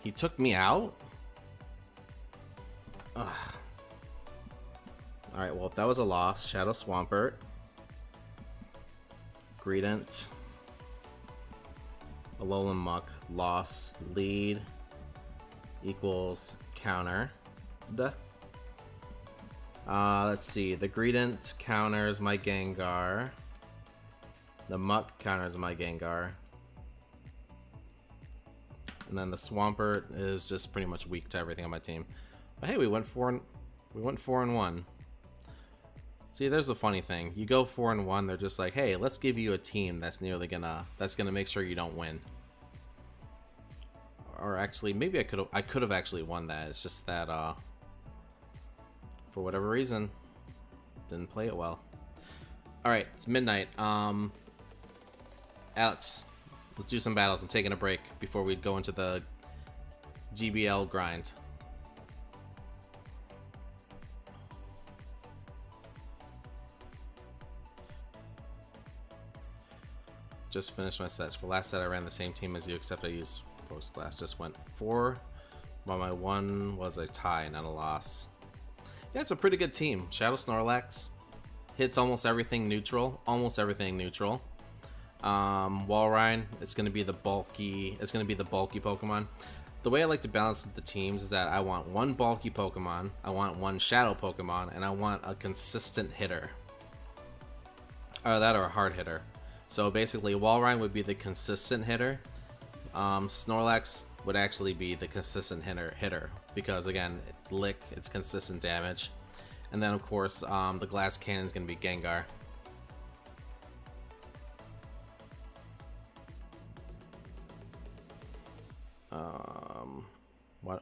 He took me out? Ugh. Alright, well, if that was a loss, Shadow Swampert. Greedent. Alolan Muck. Loss. Lead. Equals counter. Duh. Let's see. The Greedent counters my Gengar. The Muck counters my Gengar. And then the Swampert is just pretty much weak to everything on my team. But hey, we went 4-1. See, there's the funny thing. You go 4-1, they're just like, hey, let's give you a team that's gonna make sure you don't win. Or actually, maybe I could have actually won that. It's just that for whatever reason, didn't play it well. All right, it's midnight. Alex, let's do some battles. I'm taking a break before we go into the GBL grind. Just finished my sets. For last set, I ran the same team as you, except I used Force Blast. Just went 4, while my 1 was a tie, not a loss. Yeah, it's a pretty good team. Shadow Snorlax hits almost everything neutral. Almost everything neutral. Walrein, it's gonna be the bulky. It's gonna be the bulky Pokemon. The way I like to balance the teams is that I want one bulky Pokemon, I want one Shadow Pokemon, and I want a consistent hitter. Or that, or a hard hitter. So basically, Walrein would be the consistent hitter. Snorlax would actually be the consistent hitter because again, it's lick, it's consistent damage, and then of course the glass cannon is going to be Gengar.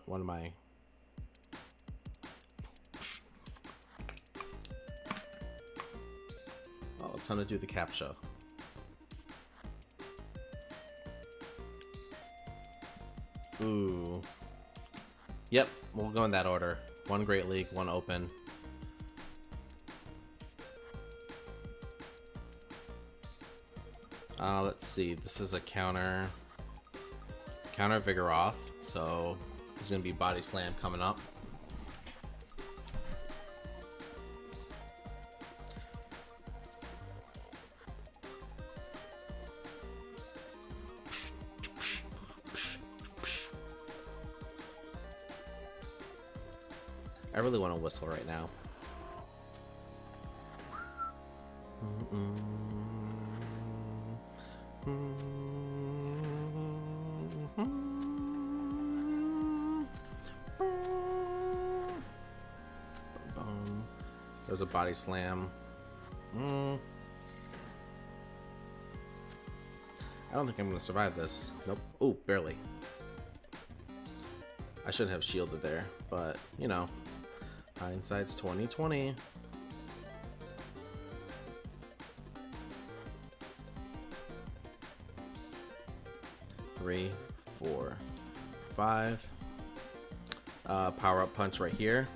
What am I? Oh, it's time to do the captcha. Ooh. Yep, we'll go in that order. 1 Great League, 1 Open. Let's see. This is a counter Vigoroth, so there's gonna be Body Slam coming up. I really want to whistle right now. There's a Body Slam. I don't think I'm going to survive this. Nope. Oh, barely. I should have shielded there, but you know, hindsight's 20/20. Three, 4, 5. Power up punch right here.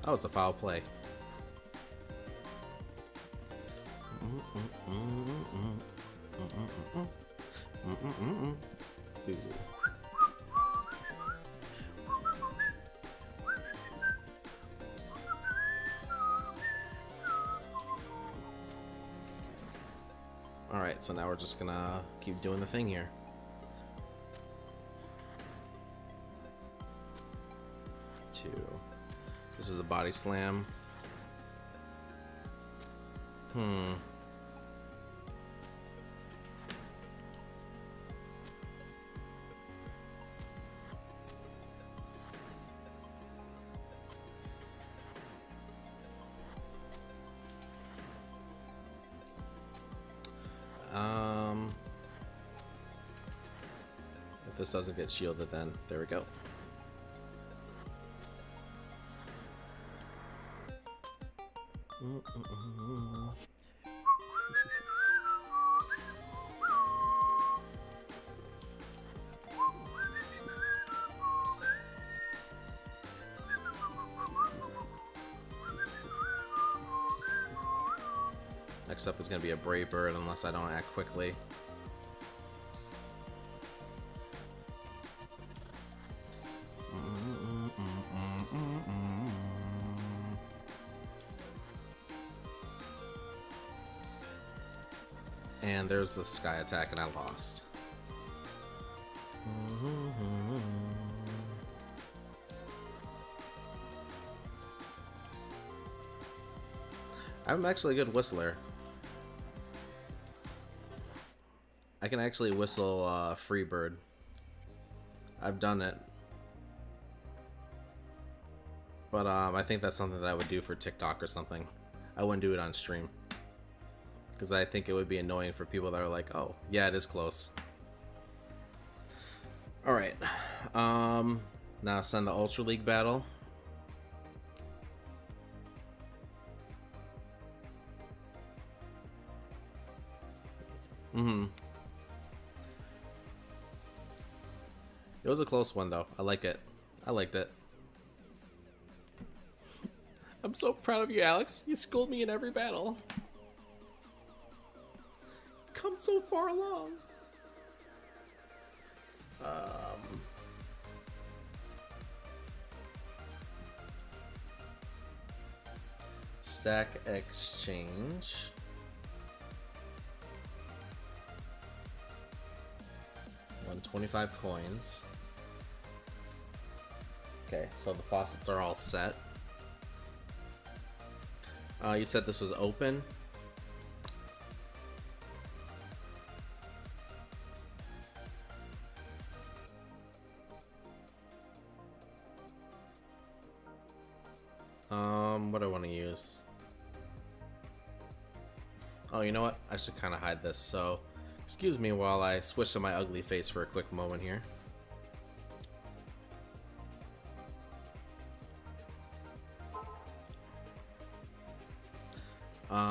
Oh, it's a foul play. Alright, so now we're just gonna keep doing the thing here. Two. This is the Body Slam. this doesn't get shielded, then there we go. Next up is going to be a Brave Bird unless I don't act quickly. And there's the Sky Attack and I lost. I'm actually a good whistler. I can actually whistle Freebird. I've done it. But I think that's something that I would do for TikTok or something. I wouldn't do it on stream. Because I think it would be annoying for people that are like, oh, yeah, it is close. Alright. Now send the Ultra League battle. It was a close one, though. I like it. I liked it. I'm so proud of you, Alex. You schooled me in every battle. Come so far along. Stack exchange. Won 25 coins. Okay, so the faucets are all set. You said this was open. What do I want to use? Oh, you know what? I should kind of hide this, so excuse me while I switch to my ugly face for a quick moment here.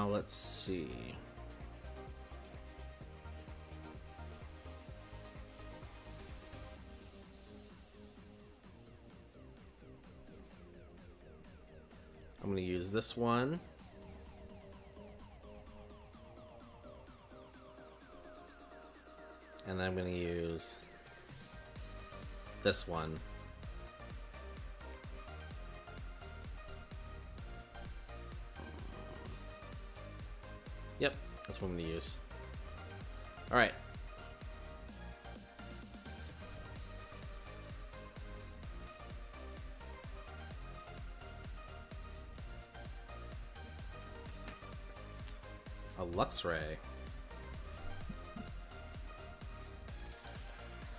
Let's see. I'm going to use this one. And then I'm going to use this one. Yep, that's what I'm going to use. Alright. A Luxray.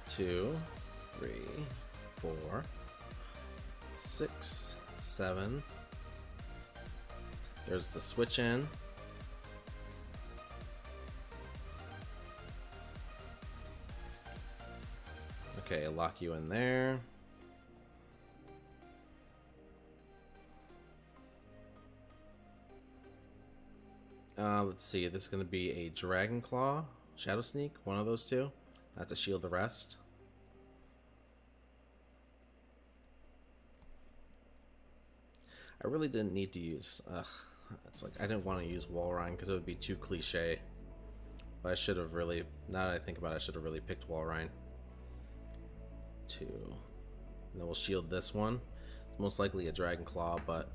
2, 3, 4, 6, 7. There's the switch in. Okay, lock you in there. Let's see, this is going to be a Dragon Claw, Shadow Sneak, one of those two. I have to shield the rest. I really didn't need to use, it's like I didn't want to use Walrein because it would be too cliche. But I should have really, now that I think about it, I should have really picked Walrein. 2. And then we'll shield this one. It's most likely a Dragon Claw, but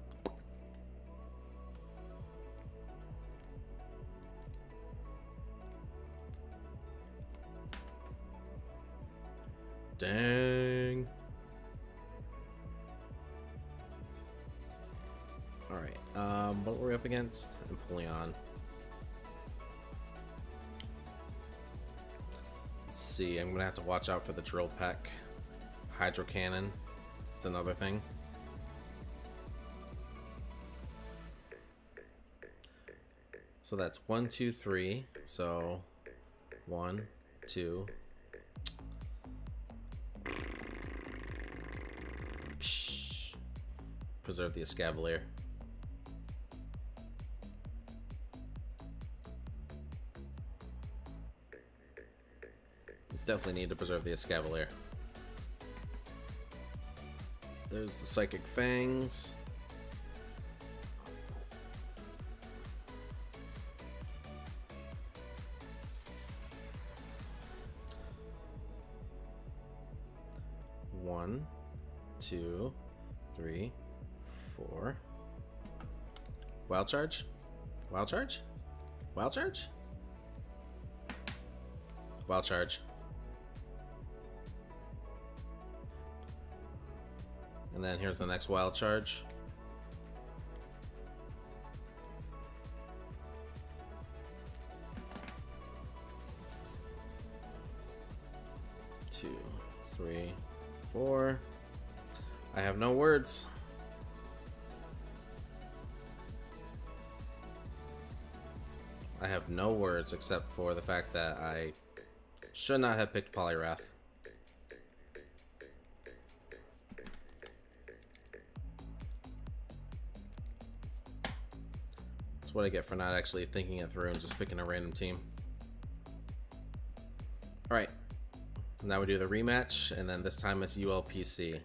dang. Alright, what were we up against? Empoleon. Let's see, I'm gonna have to watch out for the Drill Peck. Hydro Cannon. It's another thing. So that's 1, 2, 3. So 1, 2. Psh. Preserve the Escavalier. Definitely need to preserve the Escavalier. There's the Psychic Fangs. One, two, three, four. Wild Charge? Wild Charge? Wild Charge? Wild Charge. And then here's the next Wild Charge. Two, three, four. I have no words. I have no words except for the fact that I should not have picked Polyrath. That's what I get for not actually thinking it through and just picking a random team. Alright. Now we do the rematch, and then this time it's ULPC.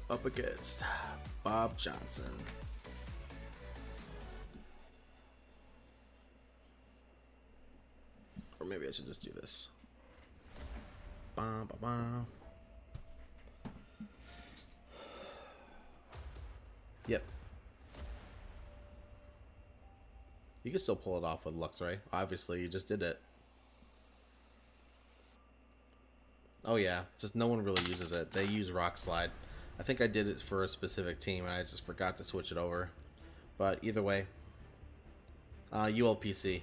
Up against Bob Johnson. Or maybe I should just do this. Bah, bah, bah. Yep. You can still pull it off with Lux, right? Obviously, you just did it. Oh yeah, just no one really uses it. They use Rock Slide. I think I did it for a specific team and I just forgot to switch it over. But either way, ULPC.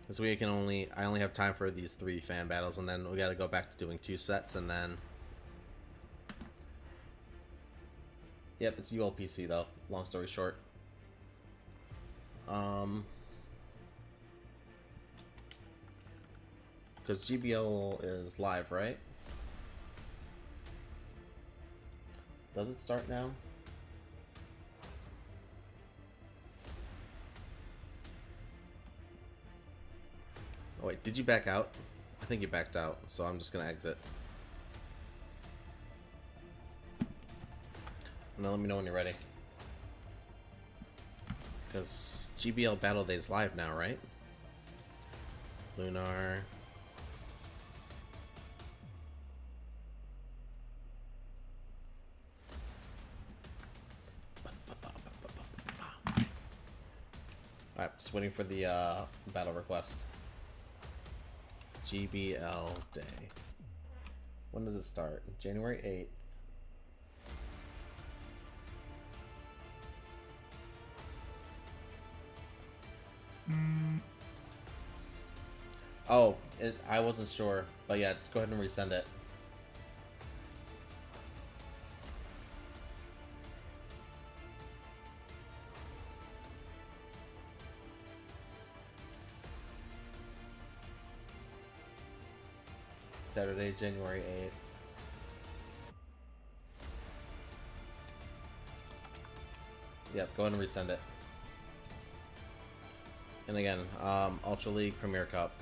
Because I only have time for these 3 fan battles, and then we got to go back to doing 2 sets, and then. Yep, it's ULPC though. Long story short. Because GBL is live, right? Does it start now? Oh wait, did you back out? I think you backed out, so I'm just gonna exit. And then let me know when you're ready. Because GBL Battle Day is live now, right? Lunar. Alright, just waiting for the battle request. GBL Day. When does it start? January 8th. Oh, I wasn't sure, but yeah, just go ahead and resend it. Saturday, January 8th. Yep, go ahead and resend it. And again, Ultra League Premier Cup.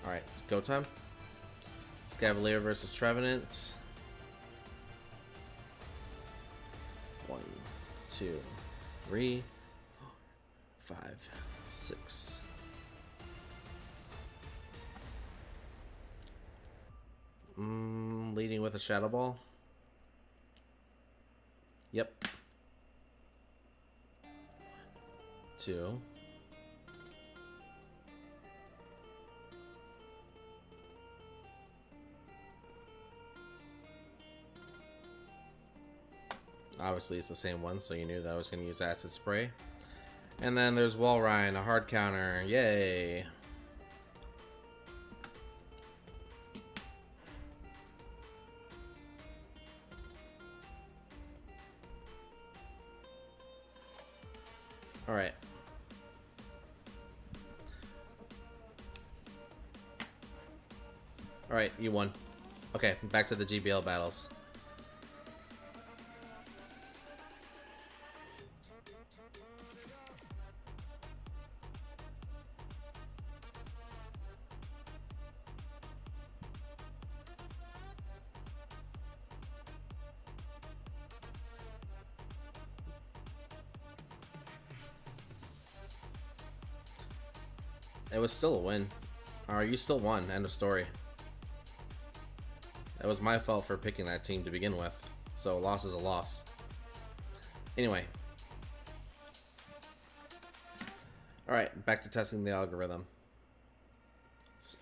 Alright, it's go time. Scavalier versus Trevenant. 1, 2, 3, 4, 5, 6. Leading with a Shadow Ball. Yep. 2. Obviously it's the same one, so you knew that I was going to use acid spray. And then there's Walrein, a hard counter. Yay! Alright. Alright, you won. Okay, back to the GBL battles. It was still a win. You still won. End of story. It was my fault for picking that team to begin with. So a loss is a loss. Anyway. Alright, back to testing the algorithm.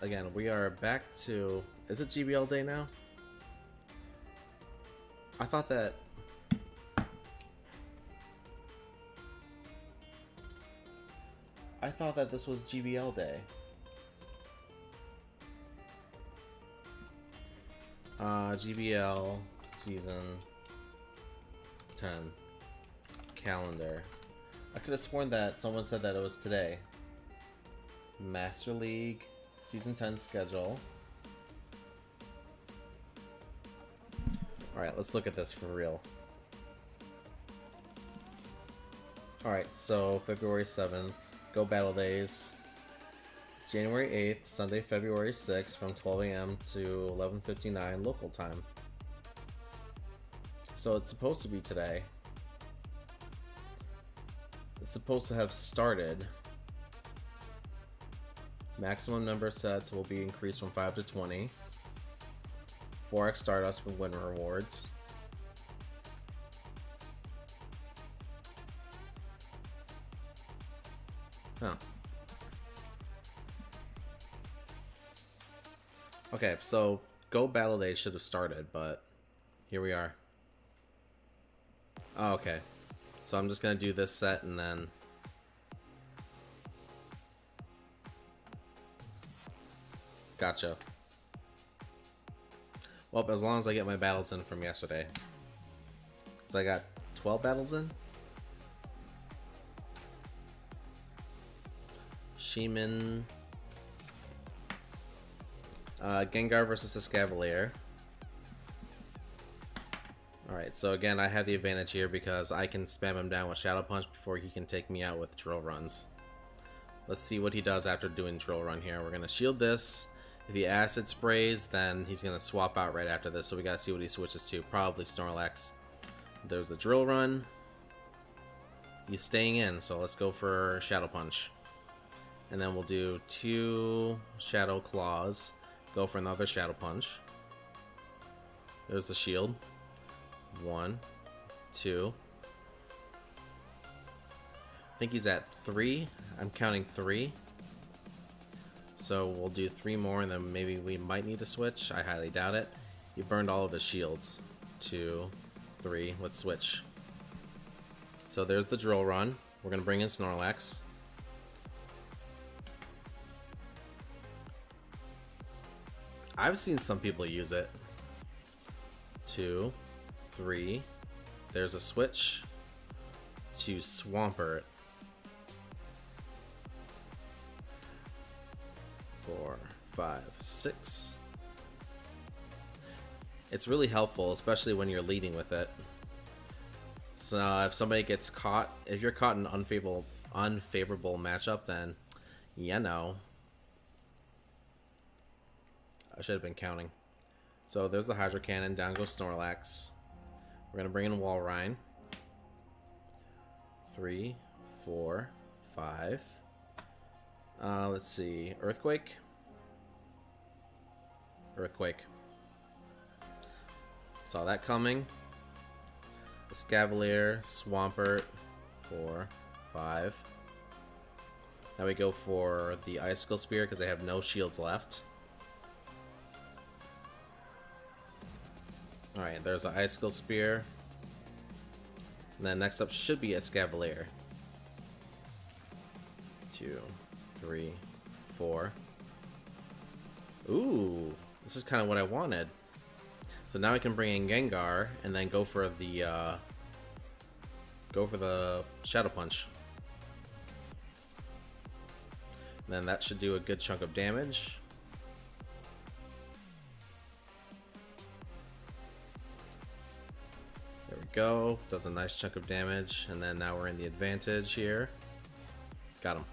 Again, we are back to... Is it GBL day now? I thought that... this was GBL day. GBL season 10 calendar. I could have sworn that someone said that it was today. Master League season 10 schedule. Alright, let's look at this for real. Alright, so February 7th. Go Battle Days. January 8th, Sunday, February 6th from 12 a.m. to 11:59 local time. So it's supposed to be today. It's supposed to have started. Maximum number of sets will be increased from 5 to 20. 4x Stardust for win rewards. Huh. Okay, so Go Battle Day should have started, but here we are. Oh, okay. So I'm just gonna do this set and then... Gotcha. Well, as long as I get my battles in from yesterday. So I got 12 battles in? Sheeman, Gengar versus Escavalier. Alright, so again, I have the advantage here because I can spam him down with Shadow Punch before he can take me out with Drill Runs. Let's see what he does after doing Drill Run here. We're going to shield this. If he Acid Sprays, then he's going to swap out right after this, so we got to see what he switches to. Probably Snorlax. There's the Drill Run. He's staying in, so let's go for Shadow Punch. And then we'll do 2 Shadow Claws. Go for another Shadow Punch. There's the shield. 1, 2. I think he's at 3. I'm counting 3. So we'll do 3 more and then maybe we might need to switch. I highly doubt it. He burned all of his shields. 2, 3. Let's switch. So there's the Drill Run. We're going to bring in Snorlax. I've seen some people use it. 2, 3. There's a switch to Swampert. 4, 5, 6. It's really helpful, especially when you're leading with it. So if somebody gets caught, if you're caught in an unfavorable matchup, then you know. I should have been counting. So there's the Hydro Cannon. Down goes Snorlax. We're going to bring in Walrein. 3, 4, 5. Let's see. Earthquake. Earthquake. Saw that coming. Escavalier. Swampert. 4, 5. Now we go for the Icicle Spear because they have no shields left. Alright, there's an Icicle Spear. And then next up should be Escavalier. 2, 3, 4. Ooh, this is kind of what I wanted. So now I can bring in Gengar and then go for the Shadow Punch. And then that should do a good chunk of damage. There we go. Does a nice chunk of damage, and then now we're in the advantage here. Got him.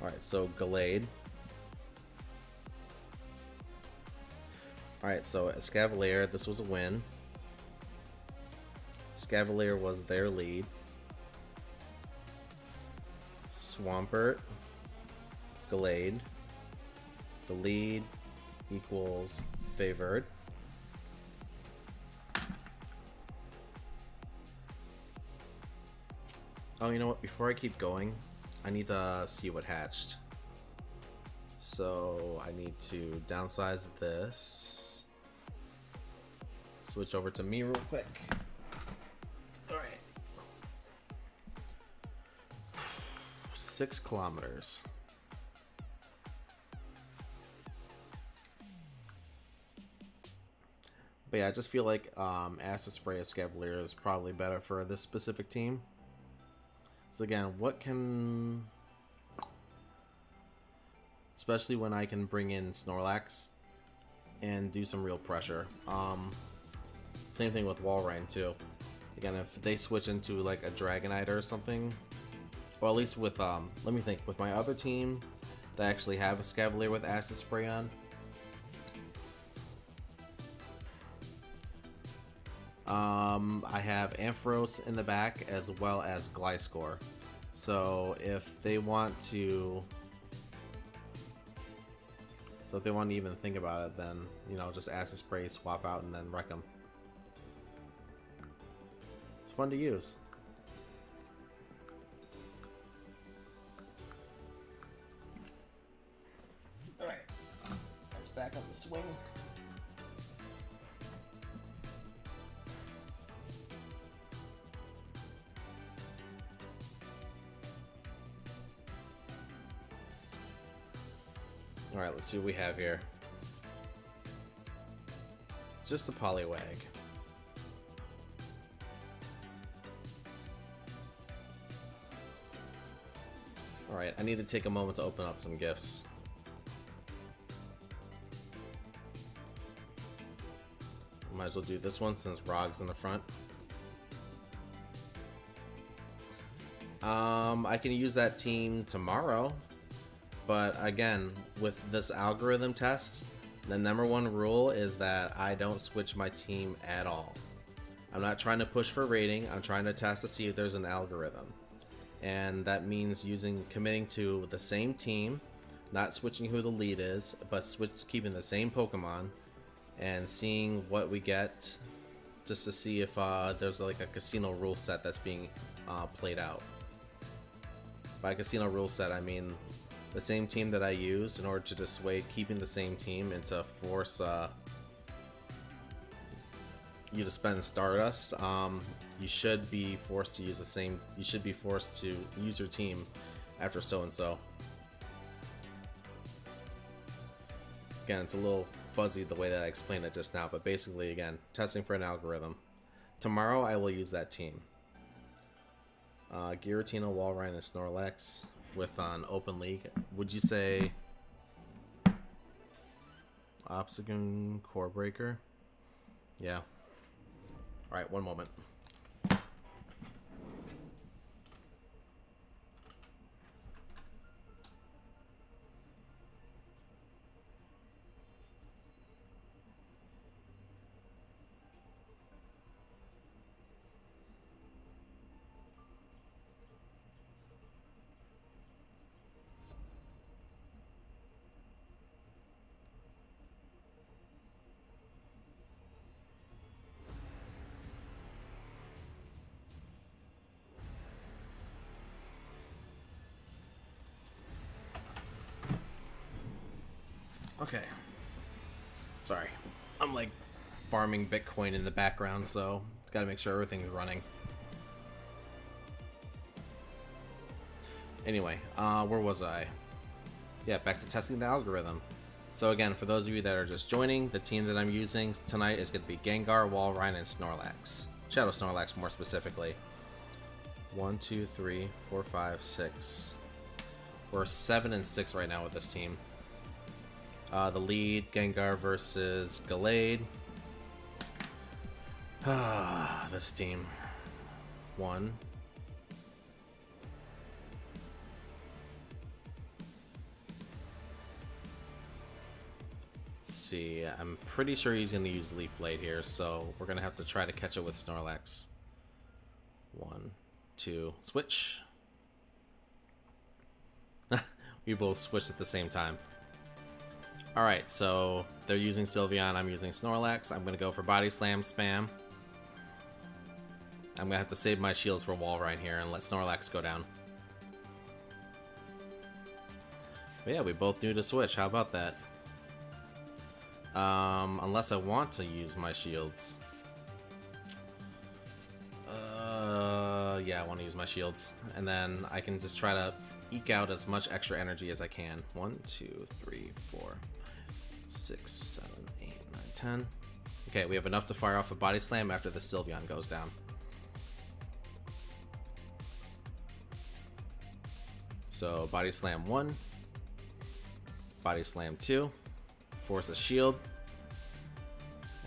Alright, so Gallade. Alright, so Escavalier, this was a win. Escavalier was their lead. Swampert, Gallade. The lead equals favored. Oh, you know what? Before I keep going, I need to see what hatched. So I need to downsize this. Switch over to me real quick. Alright. 6 kilometers. But yeah, I just feel like Acid Spray Escavalier is probably better for this specific team. So again, what can... Especially when I can bring in Snorlax and do some real pressure. Same thing with Walrein too. Again, if they switch into like a Dragonite or something, or at least with, let me think, with my other team that actually have a Escavalier with Acid Spray on. I have Ampharos in the back as well as Gliscor. So if they want to... So if they want to even think about it, then, you know, just Acid Spray, swap out, and then wreck them. It's fun to use. Alright. Let's back up the swing. Alright, let's see what we have here. Just a Poliwag. Alright, I need to take a moment to open up some gifts. Might as well do this one since Rog's in the front. I can use that team tomorrow. But again, with this algorithm test, the #1 rule is that I don't switch my team at all. I'm not trying to push for rating, I'm trying to test to see if there's an algorithm. And that means committing to the same team, not switching who the lead is, but keeping the same Pokemon, and seeing what we get, just to see if there's like a casino rule set that's being played out. By casino rule set, I mean the same team that I use in order to dissuade keeping the same team and to force you to spend Stardust. You should be forced to use the same. You should be forced to use your team after so and so. Again, it's a little fuzzy the way that I explained it just now, but basically, again, testing for an algorithm. Tomorrow, I will use that team. Giratina, Walrein, and Snorlax with an open league. Would you say Obsidian Core Breaker? Yeah. Alright, one moment. Okay. Sorry. I'm like farming Bitcoin in the background, so gotta make sure everything's running. Anyway, where was I? Yeah, back to testing the algorithm. So again, for those of you that are just joining, the team that I'm using tonight is going to be Gengar, Walrein, and Snorlax. Shadow Snorlax, more specifically. 1, 2, 3, 4, 5, 6. We're 7 and 6 right now with this team. The lead, Gengar versus Gallade. This team. 1. Let's see. I'm pretty sure he's going to use Leaf Blade here, so we're going to have to try to catch it with Snorlax. 1, 2, switch. We both switched at the same time. Alright, so they're using Sylveon, I'm using Snorlax. I'm going to go for Body Slam spam. I'm going to have to save my shields for Walrein here and let Snorlax go down. But yeah, we both knew to switch. How about that? Unless I want to use my shields. Yeah, I want to use my shields. And then I can just try to eke out as much extra energy as I can. 1, 2, 3, 4, 6, 7, 8, 9, 10. Okay, we have enough to fire off a Body Slam after the Sylveon goes down. So Body Slam 1, Body Slam 2, force a shield,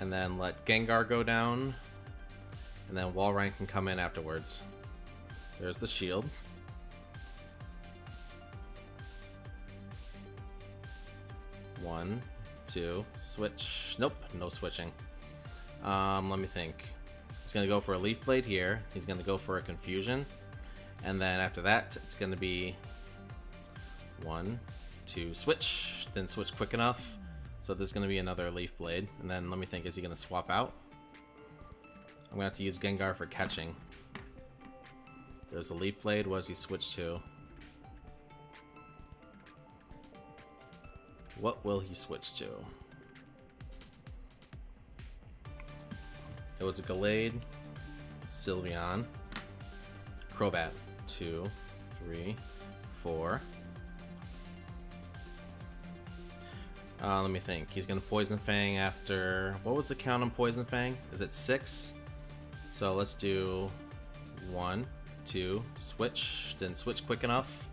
and then let Gengar go down, and then Walrein can come in afterwards. There's the shield. One, 2, switch. Nope, no switching. Let me think. He's gonna go for a Leaf Blade here. He's gonna go for a Confusion, and then after that, it's gonna be 1, 2, switch. Didn't switch quick enough, so there's gonna be another Leaf Blade. And then let me think. Is he gonna swap out? I'm gonna have to use Gengar for catching. There's a Leaf Blade. What does he switch to? What will he switch to? It was a Gallade, Sylveon, Crobat. 2, 3, 4. Let me think. He's gonna Poison Fang after... What was the count on Poison Fang? Is it 6? So let's do 1, 2, switch. Didn't switch quick enough.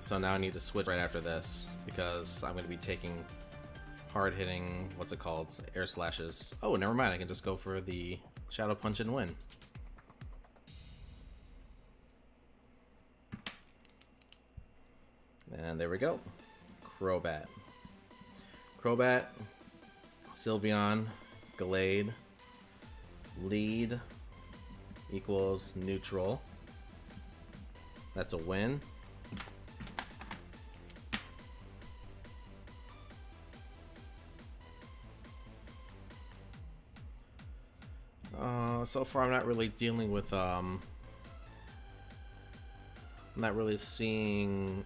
So now I need to switch right after this because I'm going to be taking hard hitting, what's it called? Air slashes. Oh, never mind. I can just go for the Shadow Punch and win. And there we go. Crobat. Crobat, Sylveon, Gallade, lead equals neutral. That's a win. So far I'm not really dealing with, I'm not really seeing,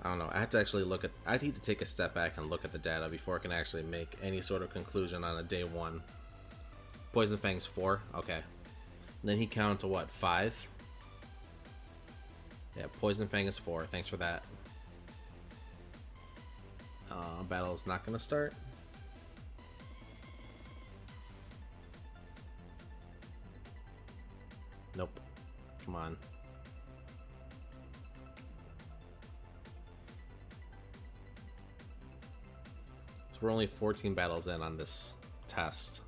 I don't know, I have to actually look at, I need to take a step back and look at the data before I can actually make any sort of conclusion on a day 1. Poison Fang's 4, okay. And then he counted to what, 5? Yeah, Poison Fang is 4, thanks for that. Battle is not gonna start. Nope. Come on. So we're only 14 battles in on this test.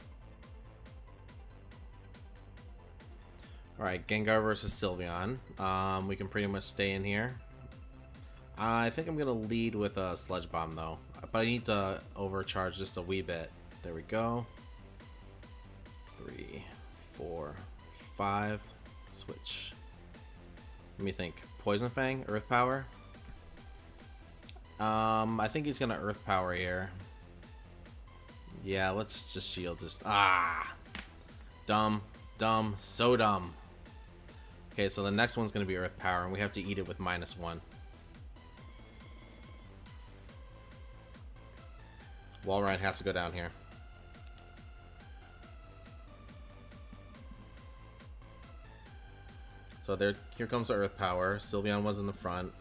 Alright, Gengar versus Sylveon. We can pretty much stay in here. I think I'm going to lead with a Sludge Bomb though. But I need to overcharge just a wee bit. There we go. 3, 4, 5. Switch. Let me think. Poison Fang, Earth Power. I think he's gonna Earth Power here. Yeah, let's just shield. Dumb, dumb, so dumb. Okay, so the next one's gonna be Earth Power, and we have to eat it with -1. Walrein has to go down here. So there, here comes the Earth Power. Sylveon was in the front.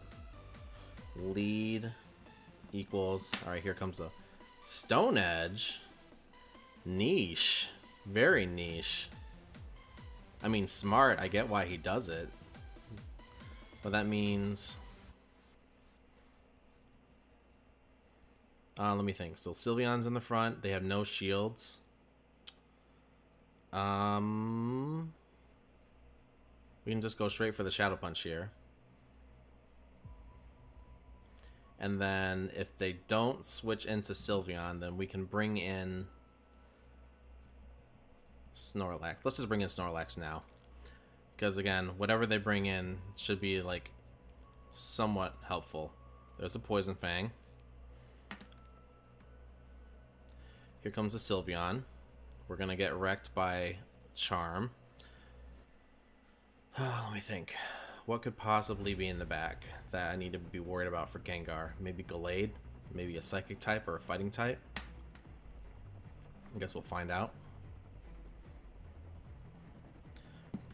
Lead equals. All right, here comes the Stone Edge. Niche, very niche. I mean, smart. I get why he does it, but that means. Let me think. So Sylveon's in the front. They have no shields. We can just go straight for the Shadow Punch here. And then if they don't switch into Sylveon, then we can bring in Snorlax. Let's just bring in Snorlax now. Because again, whatever they bring in should be like somewhat helpful. There's a Poison Fang. Here comes the Sylveon. We're gonna get wrecked by Charm. Let me think. What could possibly be in the back that I need to be worried about for Gengar? Maybe Gallade? Maybe a Psychic type or a Fighting type? I guess we'll find out.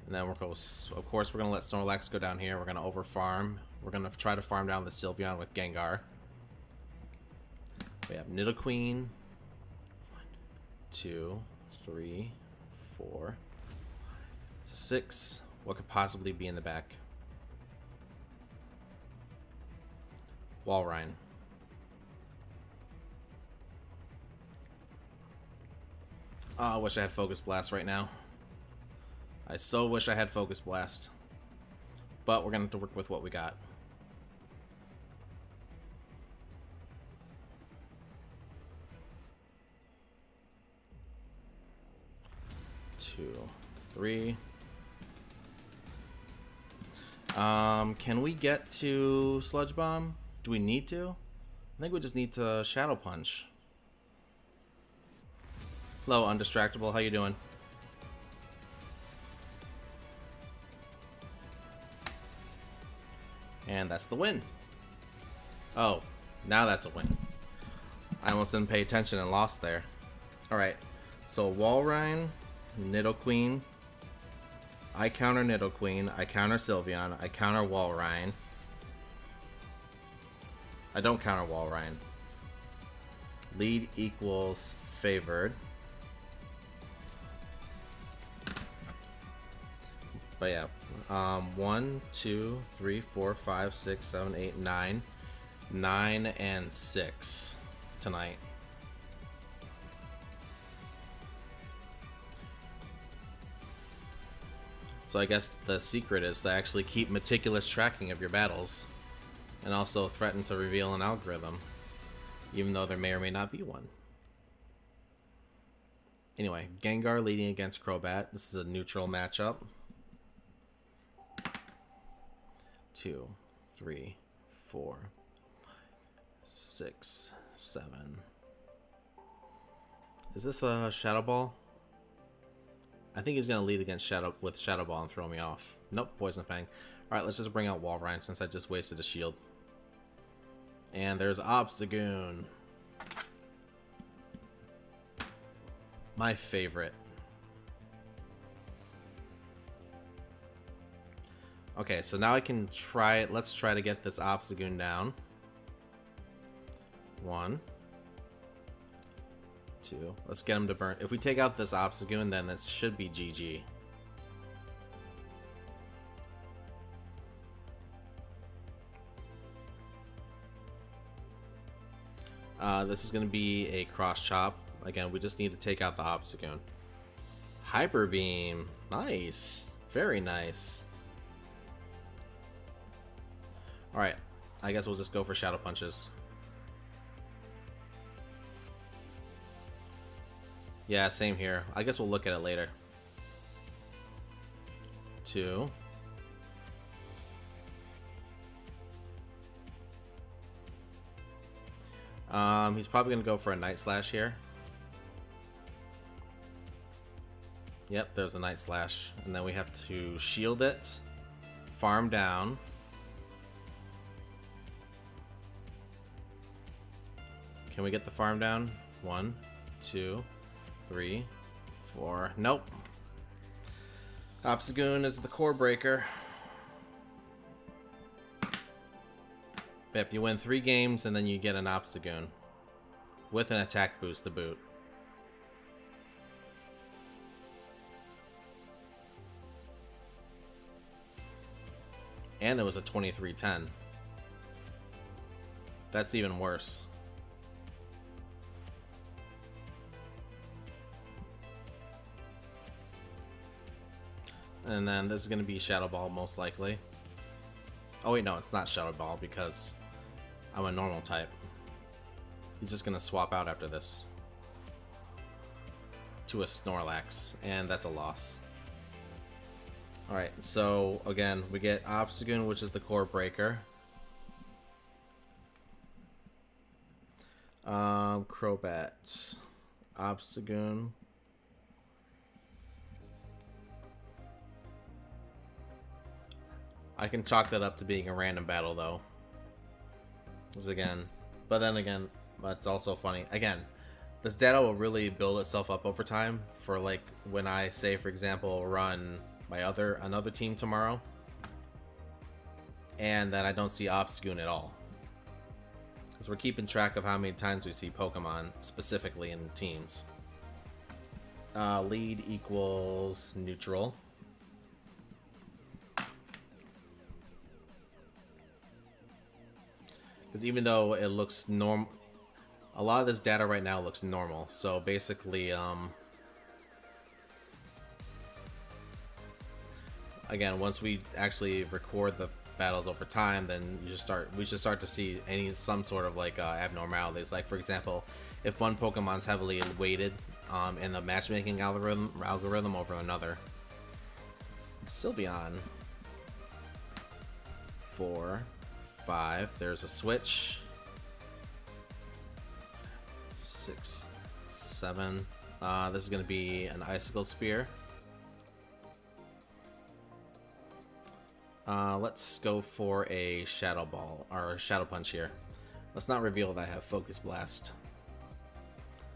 And then of course we're gonna let Snorlax go down here. We're gonna over farm. We're gonna try to farm down the Sylveon with Gengar. We have Nidoqueen. 1, 2, 3, 4, 6. What could possibly be in the back? Walrein. Oh, I wish I had Focus Blast right now. I so wish I had Focus Blast. But we're going to have to work with what we got. Two, 3. Can we get to Sludge Bomb? Do we need to? I think we just need to Shadow Punch. Hello, Undistractable. How you doing? And that's the win. Oh, now that's a win. I almost didn't pay attention and lost there. Alright, so Walrein, Nidoqueen. I counter Nidoqueen, I counter Sylveon, I counter Walrein. I don't counter Walrein. Lead equals favored. But yeah, 1, 2, 3, 4, 5, 6, 7, 8, 9. 9 and 6 tonight. So I guess the secret is to actually keep meticulous tracking of your battles, and also threaten to reveal an algorithm, even though there may or may not be one. Anyway, Gengar leading against Crobat. This is a neutral matchup. 2, 3, 4, 6, 7. Is this a Shadow Ball? I think he's gonna lead against Shadow Ball and throw me off. Nope, Poison Fang. Alright, let's just bring out Walrein since I just wasted a shield. And there's Obstagoon. My favorite. Okay, so now I can try it. Let's try to get this Obstagoon down. 1, 2. Let's get him to burn. If we take out this Obstagoon, then this should be GG. This is going to be a cross chop. Again, we just need to take out the Obstagoon. Hyper Beam. Nice. Very nice. Alright. I guess we'll just go for Shadow Punches. Yeah, same here. I guess we'll look at it later. 2. He's probably gonna go for a Night Slash here. Yep, there's a Night Slash. And then we have to shield it, farm down. Can we get the farm down? 1, 2, 3, 4. Nope. Obstagoon is the core breaker. Yep, you win 3 games and then you get an Obstagoon with an attack boost to boot. And there was a 23-10. That's even worse. And then this is going to be Shadow Ball most likely. Oh wait, no, it's not Shadow Ball because I'm a normal type. He's just going to swap out after this to a Snorlax, and that's a loss. Alright, so again, we get Obstagoon, which is the core breaker. Crobat, Obstagoon. I can chalk that up to being a random battle though. But then again, that's also funny. Again, this data will really build itself up over time for like when I say, for example, run my another team tomorrow, and then I don't see Obstagoon at all. Because we're keeping track of how many times we see Pokemon specifically in teams. Lead equals neutral. Because even though it looks normal, a lot of this data right now looks normal. So basically, again, once we actually record the battles over time, then we should start to see some sort of like abnormalities. Like for example, if one Pokemon's heavily weighted in the matchmaking algorithm over another. Sylveon. 4, 5. There's a switch. 6, 7. This is going to be an Icicle Spear. Let's go for a Shadow Ball, or Shadow Punch here. Let's not reveal that I have Focus Blast.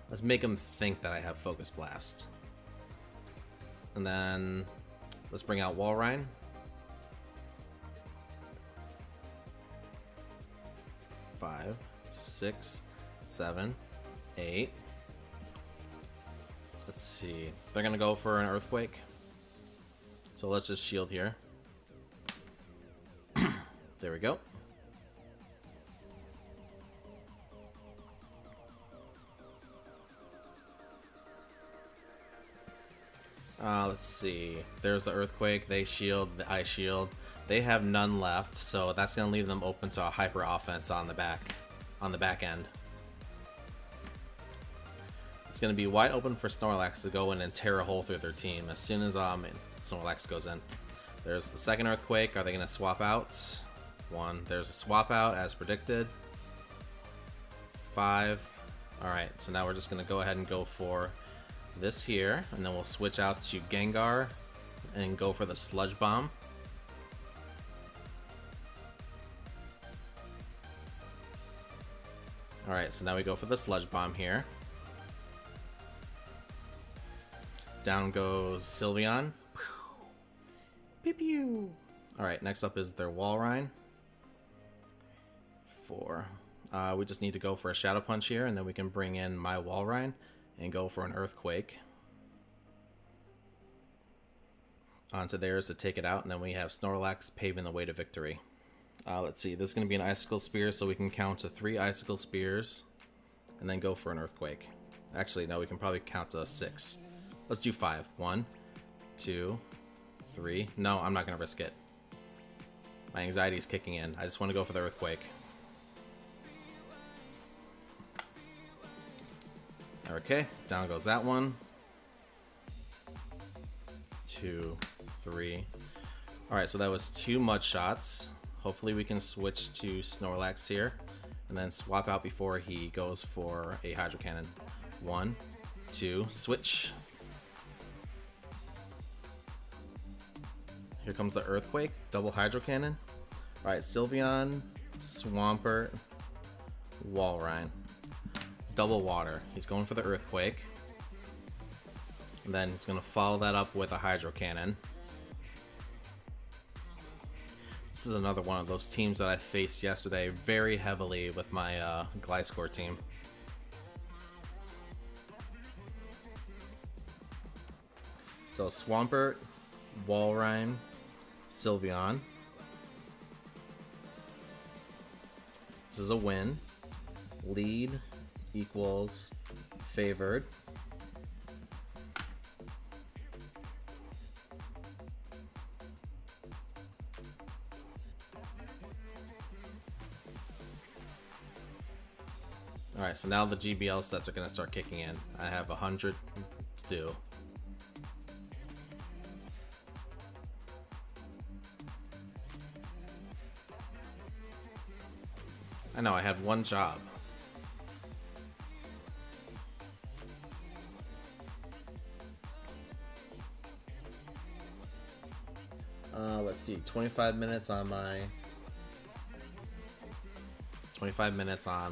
Let's make him think that I have Focus Blast. And then let's bring out Walrein. 5, 6, 7, 8. Let's see. They're gonna go for an Earthquake. So let's just shield here. There we go. Let's see. There's the Earthquake. They shield. I shield. They have none left, so that's gonna leave them open to a hyper offense on the back end. It's gonna be wide open for Snorlax to go in and tear a hole through their team as soon as Snorlax goes in. There's the second Earthquake. Are they gonna swap out? 1. There's a swap out as predicted. 5. Alright, so now we're just gonna go ahead and go for this here, and then we'll switch out to Gengar and go for the Sludge Bomb. Alright, so now we go for the Sludge Bomb here. Down goes Sylveon. Pew pew. Alright, next up is their Walrein. 4. We just need to go for a Shadow Punch here, and then we can bring in my Walrein and go for an Earthquake. Onto theirs to take it out, and then we have Snorlax paving the way to victory. Let's see, this is going to be an Icicle Spear, so we can count to 3 Icicle Spears, and then go for an Earthquake. Actually, no, we can probably count to 6. Let's do 5. 1, 2, 3. No, I'm not going to risk it. My anxiety is kicking in. I just want to go for the Earthquake. Okay, down goes that one. 2, 3. Alright, so that was 2 Mud Shots. Hopefully we can switch to Snorlax here, and then swap out before he goes for a Hydro Cannon. 1, 2, switch. Here comes the Earthquake, double Hydro Cannon. Alright, Sylveon, Swampert, Walrein. Double water. He's going for the Earthquake. And then he's going to follow that up with a Hydro Cannon. This is another one of those teams that I faced yesterday very heavily with my Gliscor team. So Swampert, Walrein, Sylveon. This is a win. Lead equals favored. Alright, so now the GBL sets are going to start kicking in. I have 100 to do. I know, I had one job. Let's see, 25 minutes on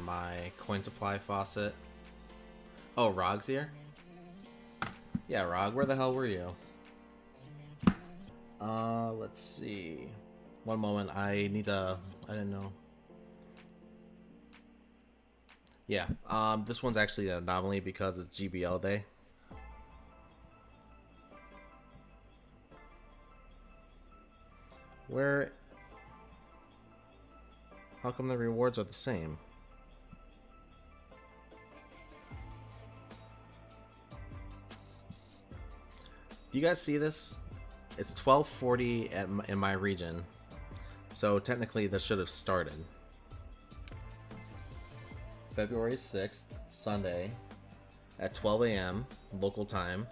my coin supply faucet. Oh, Rog's here? Yeah, Rog, where the hell were you? Let's see. One moment, I didn't know. Yeah, this one's actually an anomaly because it's GBL day. How come the rewards are the same? Do you guys see this? It's 12:40 in my region, so technically this should have started. February 6th, Sunday, at 12 a.m. local time.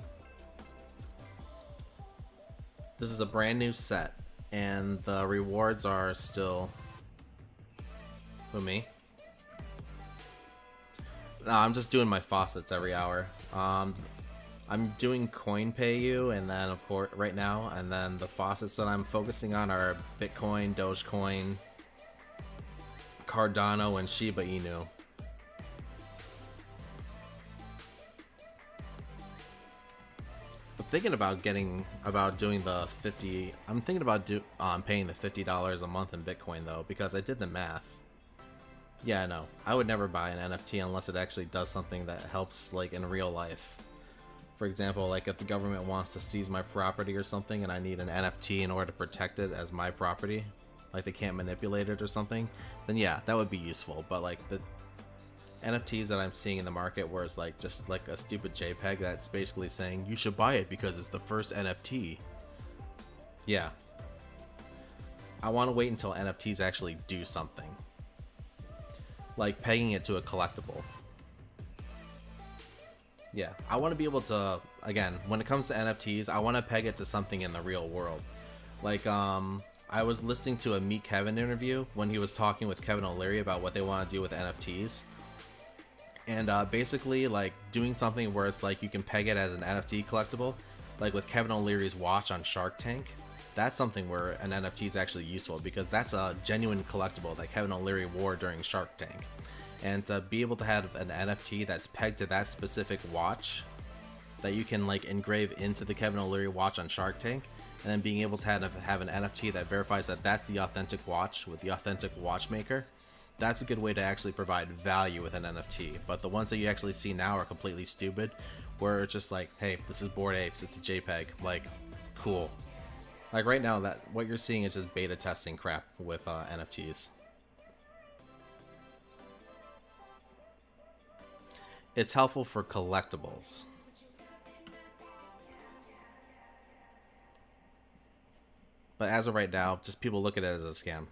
This is a brand new set, and the rewards are still... Who, me? No, I'm just doing my faucets every hour. I'm doing coin pay you, and then of course right now, and then the faucets that I'm focusing on are Bitcoin, Dogecoin, Cardano, and Shiba Inu. I'm thinking about doing the 50. I'm thinking about paying the $50 a month in Bitcoin though, because I did the math. Yeah, no, I would never buy an NFT unless it actually does something that helps, like, in real life. For example, like if the government wants to seize my property or something and I need an NFT in order to protect it as my property, like they can't manipulate it or something, then yeah, that would be useful. But like the NFTs that I'm seeing in the market where it's like just like a stupid JPEG that's basically saying you should buy it because it's the first NFT. Yeah. I want to wait until NFTs actually do something. Like pegging it to a collectible. Yeah, I want to be able to, again, when it comes to NFTs, I want to peg it to something in the real world. Like, I was listening to a Meet Kevin interview when he was talking with Kevin O'Leary about what they want to do with NFTs. And basically, like, doing something where it's like you can peg it as an NFT collectible, like with Kevin O'Leary's watch on Shark Tank. That's something where an NFT is actually useful because that's a genuine collectible that Kevin O'Leary wore during Shark Tank. And to be able to have an NFT that's pegged to that specific watch that you can like engrave into the Kevin O'Leary watch on Shark Tank, and then being able to have an NFT that verifies that that's the authentic watch with the authentic watchmaker, that's a good way to actually provide value with an NFT. But the ones that you actually see now are completely stupid, where it's just like, hey, this is Bored Apes, it's a JPEG, like, cool. Like right now, that what you're seeing is just beta testing crap with NFTs. It's helpful for collectibles. But as of right now, just people look at it as a scam.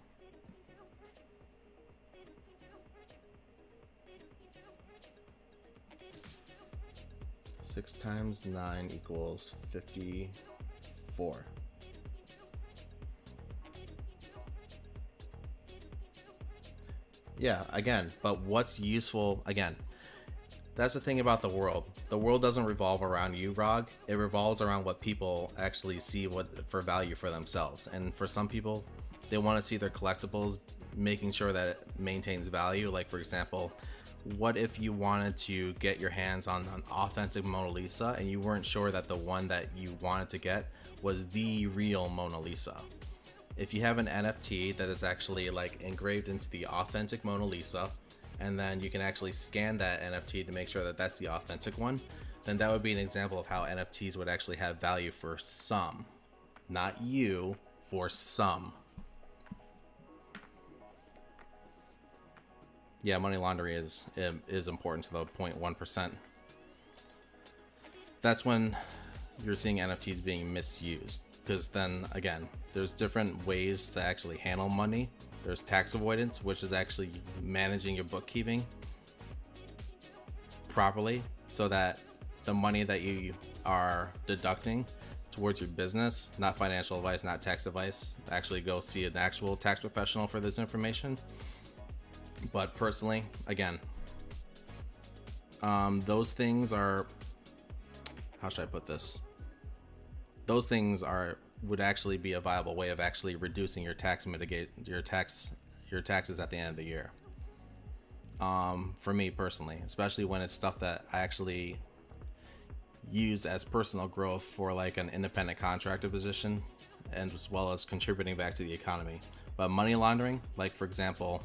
Six times 9 equals 54. Yeah, again, but what's useful, again, that's the thing about the world. The world doesn't revolve around you, Rog. It revolves around what people actually see for value for themselves. And for some people, they want to see their collectibles making sure that it maintains value. Like, for example, what if you wanted to get your hands on an authentic Mona Lisa and you weren't sure that the one that you wanted to get was the real Mona Lisa? if you have an NFT that is actually like engraved into the authentic Mona Lisa, and then you can actually scan that NFT to make sure that that's the authentic one, then that would be an example of how NFTs would actually have value for some. Not you, for some. Yeah, money laundering is important to the 0.1%. That's when you're seeing NFTs being misused, because then again, there's different ways to actually handle money. There's tax avoidance, which is actually managing your bookkeeping properly so that the money that you are deducting towards your business, not financial advice, not tax advice, actually go see an actual tax professional for this information. But personally, again, those things are, how should I put this? Those things would actually be a viable way of actually reducing your taxes at the end of the year. For me personally, especially when it's stuff that I actually use as personal growth for like an independent contractor position, and as well as contributing back to the economy. But money laundering, like for example,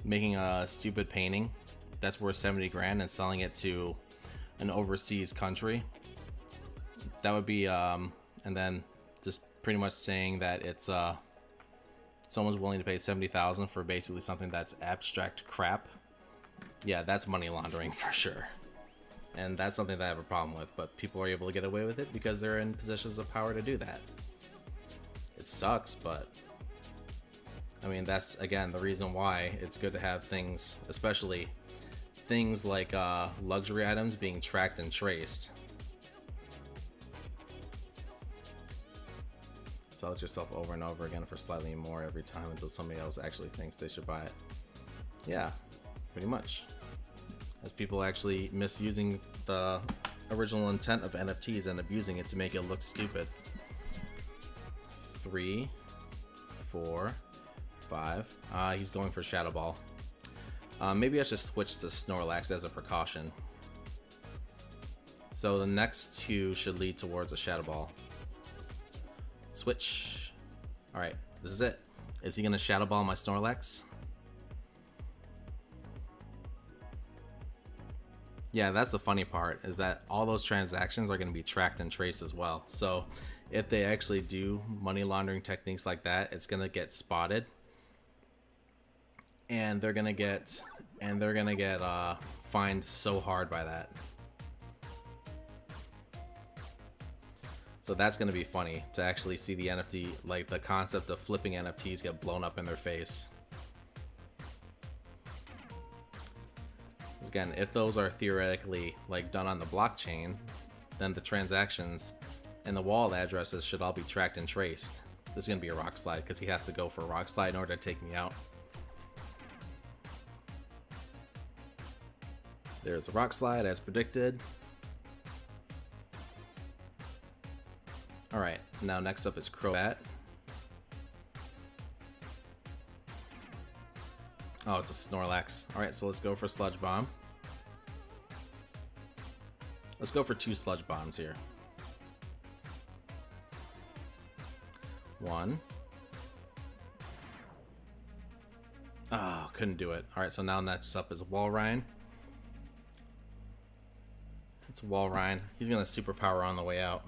making a stupid painting that's worth 70 grand and selling it to an overseas country, that would be and then just pretty much saying that it's someone's willing to pay 70,000 for basically something that's abstract crap. Yeah, that's money laundering for sure, and that's something that I have a problem with, but people are able to get away with it because they're in positions of power to do that. It sucks, but I mean, that's again the reason why it's good to have things, especially things like luxury items, being tracked and traced. Sell it yourself over and over again for slightly more every time until somebody else actually thinks they should buy it. Yeah, pretty much. As people actually misusing the original intent of NFTs and abusing it to make it look stupid. 3, 4, 5. He's going for Shadow Ball. Maybe I should switch to Snorlax as a precaution. So the next two should lead towards a Shadow Ball. Switch. Alright, this is it. Is he gonna Shadow Ball my Snorlax? Yeah, that's the funny part, is that all those transactions are gonna be tracked and traced as well. So if they actually do money laundering techniques like that, it's gonna get spotted. And they're gonna get fined so hard by that. So that's gonna be funny to actually see the NFT, like the concept of flipping NFTs, get blown up in their face. Again, if those are theoretically like done on the blockchain, then the transactions and the wallet addresses should all be tracked and traced. This is gonna be a rock slide because he has to go for a rock slide in order to take me out. There's a rock slide as predicted. Alright, now next up is Crobat. Oh, it's a Snorlax. Alright, so let's go for Sludge Bomb. Let's go for 2 Sludge Bombs here. 1. Oh, couldn't do it. Alright, so now next up is Walrein. It's Walrein. He's gonna superpower on the way out.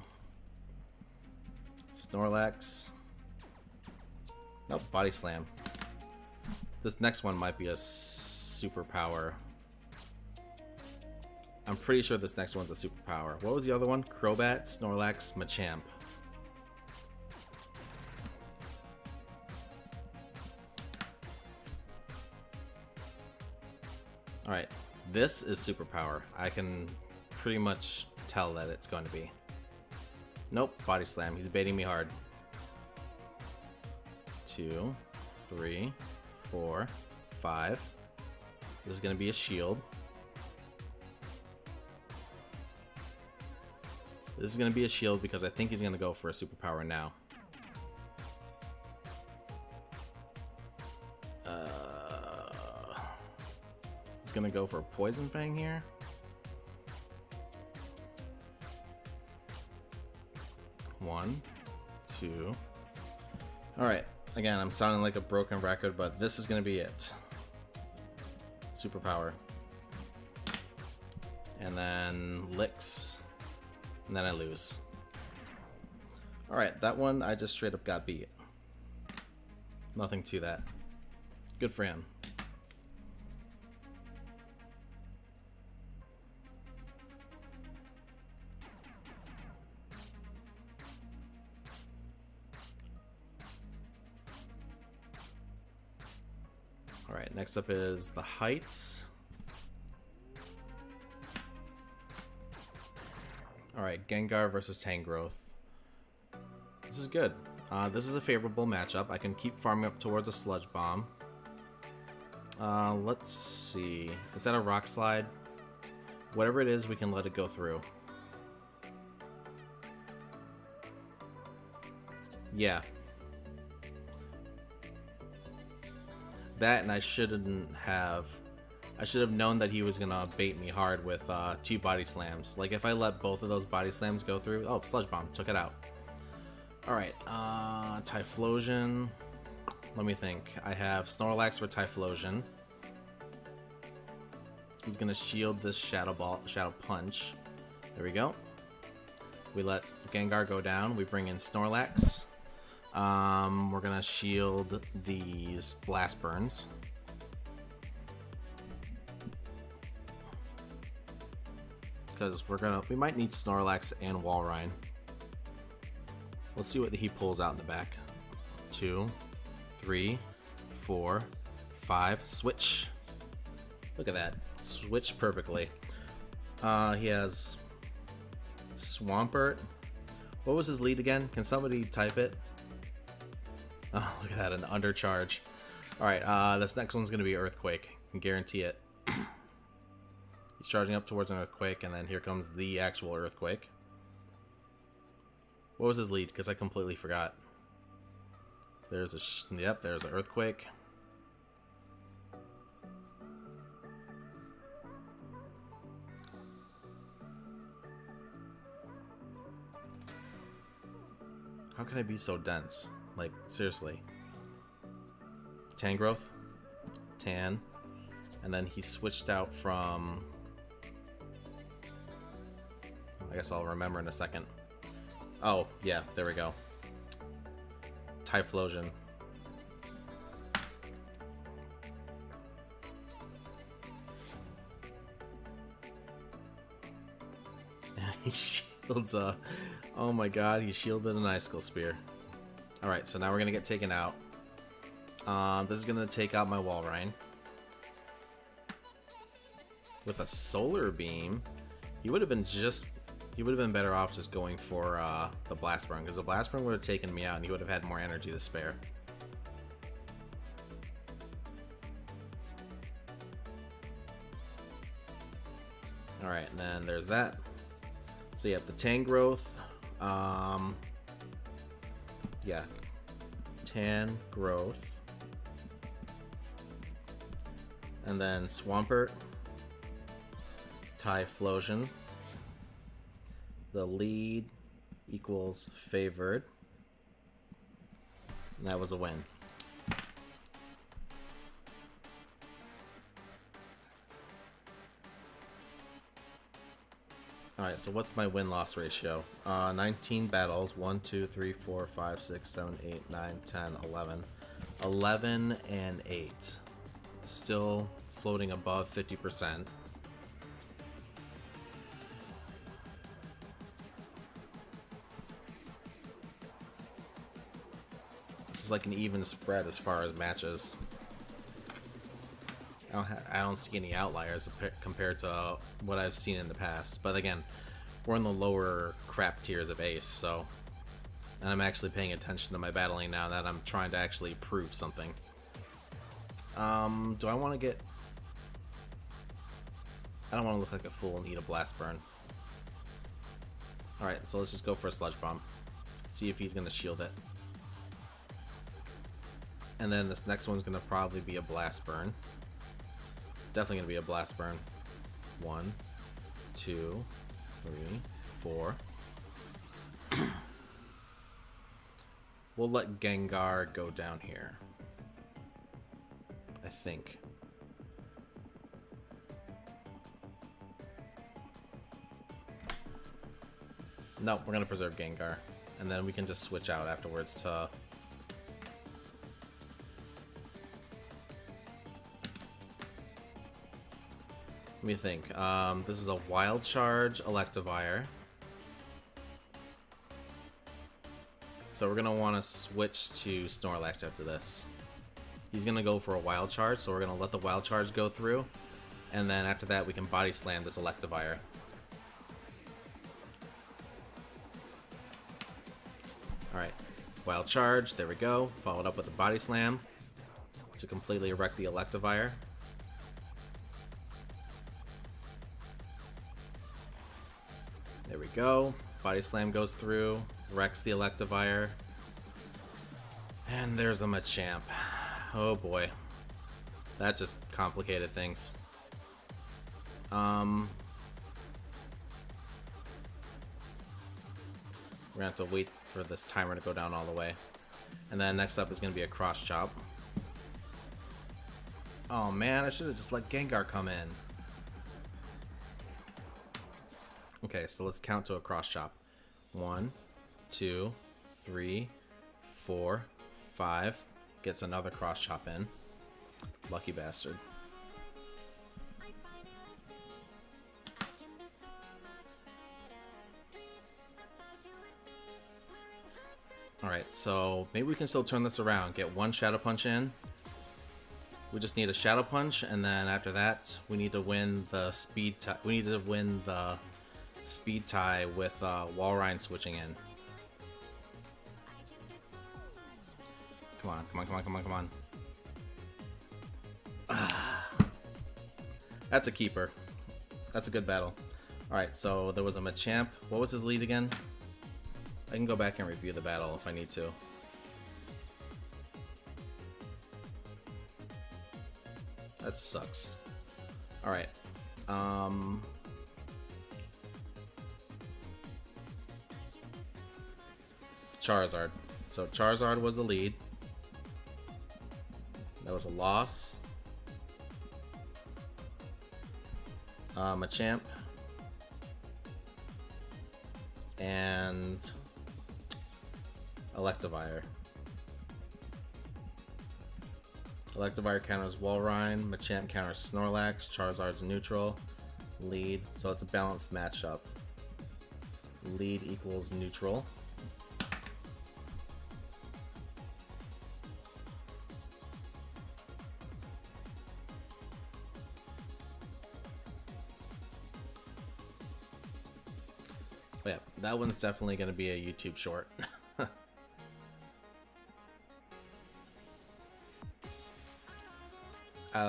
Snorlax. Nope, Body Slam. This next one might be a superpower. I'm pretty sure this next one's a superpower. What was the other one? Crobat, Snorlax, Machamp. Alright, this is superpower. I can pretty much tell that it's going to be. Nope, Body Slam. He's baiting me hard. 2, 3, 4, 5. This is going to be a shield. This is going to be a shield because I think he's going to go for a superpower now. He's going to go for a Poison Fang here. One, 2, Alright, again, I'm sounding like a broken record, but this is going to be it. Superpower. And then licks. And then I lose. Alright, that one I just straight up got beat. Nothing to that. Good for him. Alright, next up is the heights. Alright, Gengar versus Tangrowth. This is good. This is a favorable matchup. I can keep farming up towards a Sludge Bomb. Let's see. Is that a Rock Slide? Whatever it is, we can let it go through. Yeah. That, and I should have known that he was gonna bait me hard with 2 body slams. Like if I let both of those body slams go through, oh, Sludge Bomb took it out. All right, Typhlosion. Let me think. I have Snorlax for Typhlosion. He's gonna shield this Shadow Punch. There we go. We let Gengar go down. We bring in Snorlax. We're gonna shield these Blast Burns. Because we might need Snorlax and Walrein. Let's see what he pulls out in the back. 2, 3, 4, 5. Switch. Look at that. Switch perfectly. He has Swampert. What was his lead again? Can somebody type it? Oh, look at that, an undercharge. Alright, this next one's going to be Earthquake. I can guarantee it. He's charging up towards an Earthquake, and then here comes the actual Earthquake. What was his lead? Because I completely forgot. There's yep, there's an Earthquake. How can I be so dense? Like, seriously. Tangrowth. Tan. And then he switched out from... I guess I'll remember in a second. Oh, yeah, there we go. Typhlosion. He shields oh my god, he shielded an Icicle Spear. Alright, so now we're gonna get taken out. This is gonna take out my Walrein. With a Solar Beam, he would have been better off just going for the Blast Burn, because the Blast Burn would have taken me out and he would have had more energy to spare. Alright, and then there's that. So you have the Tangrowth. Yeah. Tangrowth. And then Swampert. Typhlosion. The lead equals favored. And that was a win. Alright, so what's my win-loss ratio? 19 battles. 1, 2, 3, 4, 5, 6, 7, 8, 9, 10, 11. 11 and 8. Still floating above 50%. This is like an even spread as far as matches. I don't see any outliers compared to what I've seen in the past. But again, we're in the lower crap tiers of Ace, so... And I'm actually paying attention to my battling now that I'm trying to actually prove something. Do I want to get... I don't want to look like a fool and eat a Blast Burn. Alright, so let's just go for a Sludge Bomb. See if he's going to shield it. And then this next one's going to probably be a Blast Burn. Definitely going to be a Blast Burn. 1, 2, 3, 4. we'll let Gengar go down here. I think. Nope, we're gonna preserve Gengar. And then we can just switch out afterwards to... Let me think. This is a Wild Charge Electivire. So we're gonna want to switch to Snorlax after this. He's gonna go for a Wild Charge, so we're gonna let the Wild Charge go through. And then after that, we can Body Slam this Electivire. Alright, Wild Charge, there we go. Followed up with a Body Slam to completely wreck the Electivire. There we go. Body Slam goes through, wrecks the Electivire. And there's a Machamp. Oh boy. That just complicated things. We're gonna have to wait for this timer to go down all the way. And then next up is gonna be a Cross Chop. Oh man, I should have just let Gengar come in. Okay, so let's count to a Cross Chop. 1, 2, 3, 4, 5. Gets another Cross Chop in. Lucky bastard. Alright, so maybe we can still turn this around. Get one Shadow Punch in. We just need a Shadow Punch, and then after that, we need to win the speed tie. We need to win the speed tie with Walrein switching in. Come on, come on, come on, come on, come on. That's a keeper. That's a good battle. Alright, so there was a Machamp. What was his lead again? I can go back and review the battle if I need to. That sucks. Alright. Charizard. So Charizard was the lead. That was a loss. Machamp. And Electivire. Electivire counters Walrein, Machamp counters Snorlax, Charizard's neutral, lead, so it's a balanced matchup. Lead equals neutral. But yeah, that one's definitely going to be a YouTube short.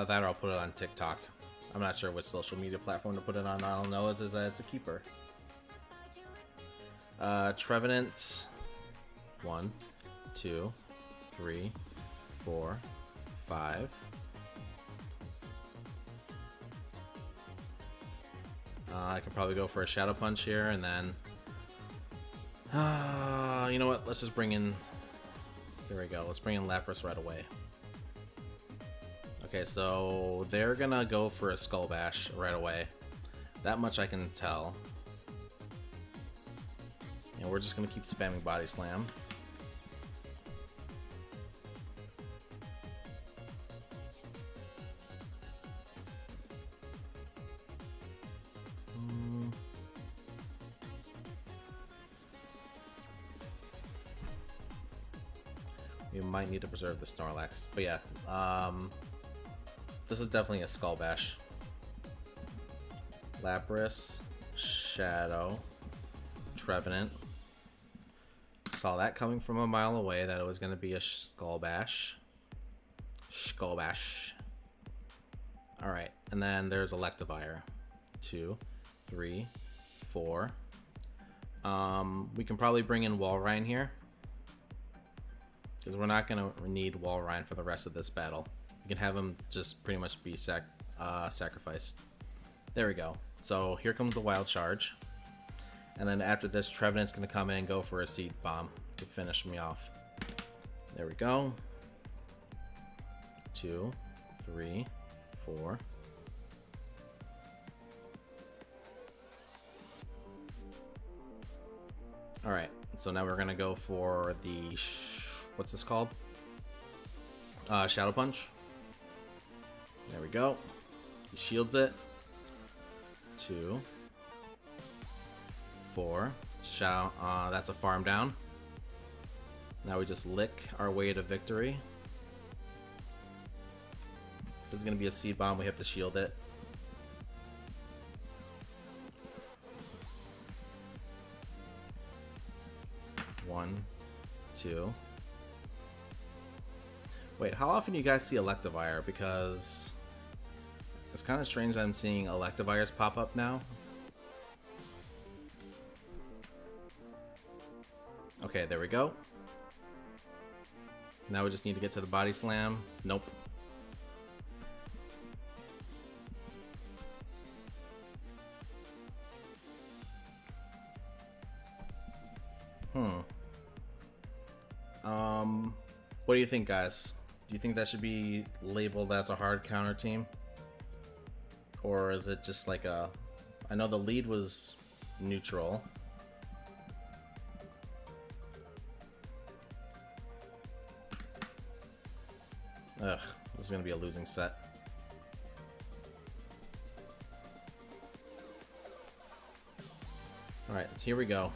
That or I'll put it on TikTok. I'm not sure which social media platform to put it on. All I know is that it's a keeper. Trevenant. 1, 2, 3, 4, 5. I could probably go for a Shadow Punch here, and then... you know what? Let's just bring in... There we go. Let's bring in Lapras right away. Okay, so they're gonna go for a Skull Bash right away. That much I can tell. And we're just gonna keep spamming Body Slam. We might need to preserve the Snorlax, but yeah, this is definitely a Skull Bash. Lapras, Shadow, Trevenant. Saw that coming from a mile away that it was going to be a Skull Bash. Skull Bash. Alright, and then there's Electivire. 2, 3, 4. We can probably bring in Walrein here, because we're not going to need Walrein for the rest of this battle. We can have him just pretty much be sacrificed. There we go. So here comes the Wild Charge. And then after this, Trevenant's going to come in and go for a Seed Bomb to finish me off. There we go. 2, 3, 4. All right, so now we're gonna go for the what's this called? Shadow Punch. There we go. He shields it. 2, 4. That's a farm down. Now we just lick our way to victory. This is gonna be a seed bomb. We have to shield it. One, 2. Wait, how often do you guys see Electivire? Because it's kind of strange that I'm seeing Electivires pop up now. Okay, there we go. Now we just need to get to the body slam. Nope. What do you think, guys? Do you think that should be labeled as a hard counter team? Or is it just like a... I know the lead was neutral. Ugh, this is gonna be a losing set. Alright, here we go.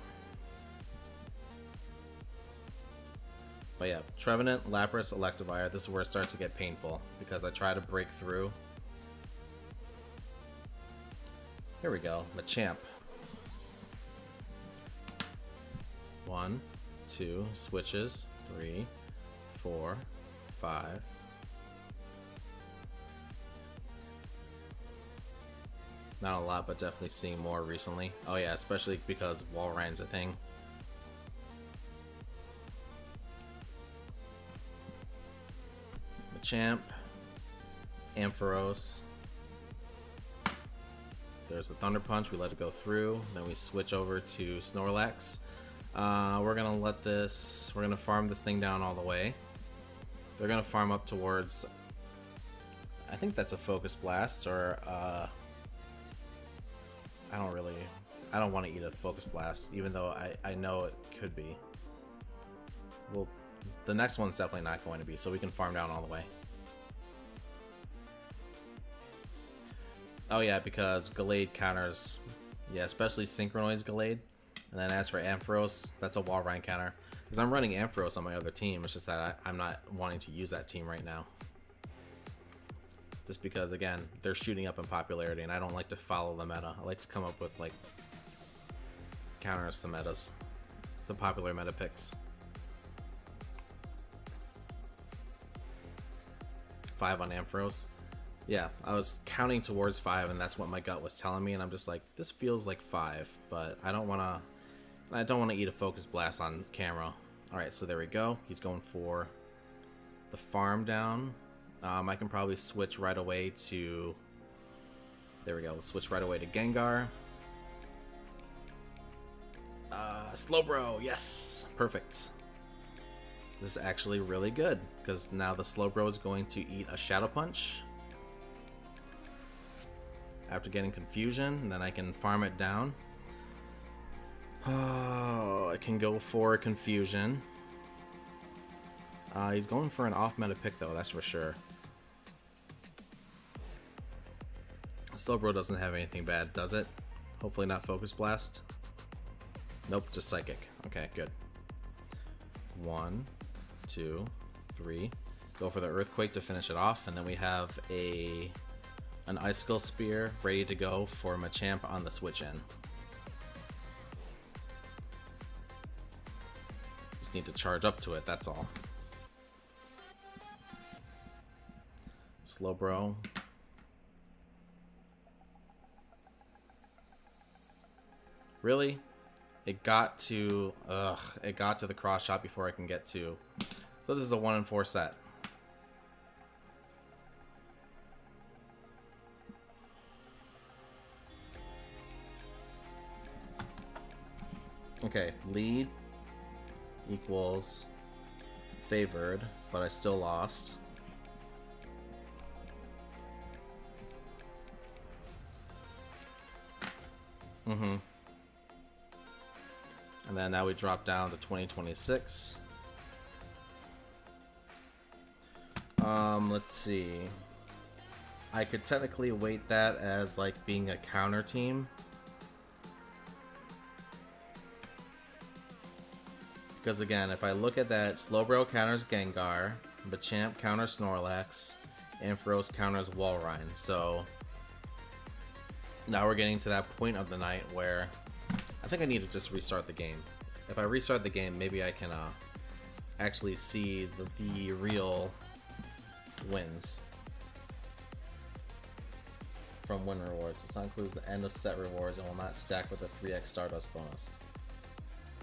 But yeah, Trevenant, Lapras, Electivire, this is where it starts to get painful because I try to break through. Here we go, Machamp. 1, 2, switches, 3, 4, 5. Not a lot, but definitely seeing more recently. Oh yeah, especially because Walrein's a thing. Machamp, Ampharos. There's the Thunder Punch, we let it go through. Then we switch over to Snorlax. We're gonna farm this thing down all the way. They're gonna farm up towards, I think that's a Focus Blast, or I don't want to eat a Focus Blast, even though I know it could be. Well, the next one's definitely not going to be, so we can farm down all the way. Oh yeah, because Gallade counters, yeah, especially Synchronoid's Gallade. And then as for Ampharos, that's a Walrein counter. Because I'm running Ampharos on my other team, it's just that I'm not wanting to use that team right now. Just because, again, they're shooting up in popularity, and I don't like to follow the meta. I like to come up with, like, counters to metas. The popular meta picks. 5 on Ampharos. Yeah, I was counting towards 5, and that's what my gut was telling me, and I'm just like, this feels like 5, but I don't want to eat a Focus Blast on camera. Alright, so there we go. He's going for the farm down. I can probably switch right away to... There we go. Let's switch right away to Gengar. Slowbro, yes! Perfect. This is actually really good, because now the Slowbro is going to eat a Shadow Punch. After getting Confusion, and then I can farm it down. Oh, I can go for Confusion. He's going for an off-meta pick, though, that's for sure. Slowbro doesn't have anything bad, does it? Hopefully not Focus Blast. Nope, just Psychic. Okay, good. 1, 2, 3. Go for the Earthquake to finish it off, and then we have an Icicle Spear ready to go for Machamp on the switch in. Just need to charge up to it, that's all. Slowbro. Really? It got to the cross shot before I can get to. So this is a 1 in 4 set. Okay, lead equals favored, but I still lost. And then now we drop down to 2026. Let's see. I could technically weight that as like being a counter team. Because again, if I look at that, Slowbro counters Gengar, Machamp counters Snorlax, Ampharos counters Walrein. So now we're getting to that point of the night where I think I need to just restart the game. If I restart the game, maybe I can actually see the real wins from win rewards. This includes the end of set rewards and will not stack with the 3x Stardust bonus.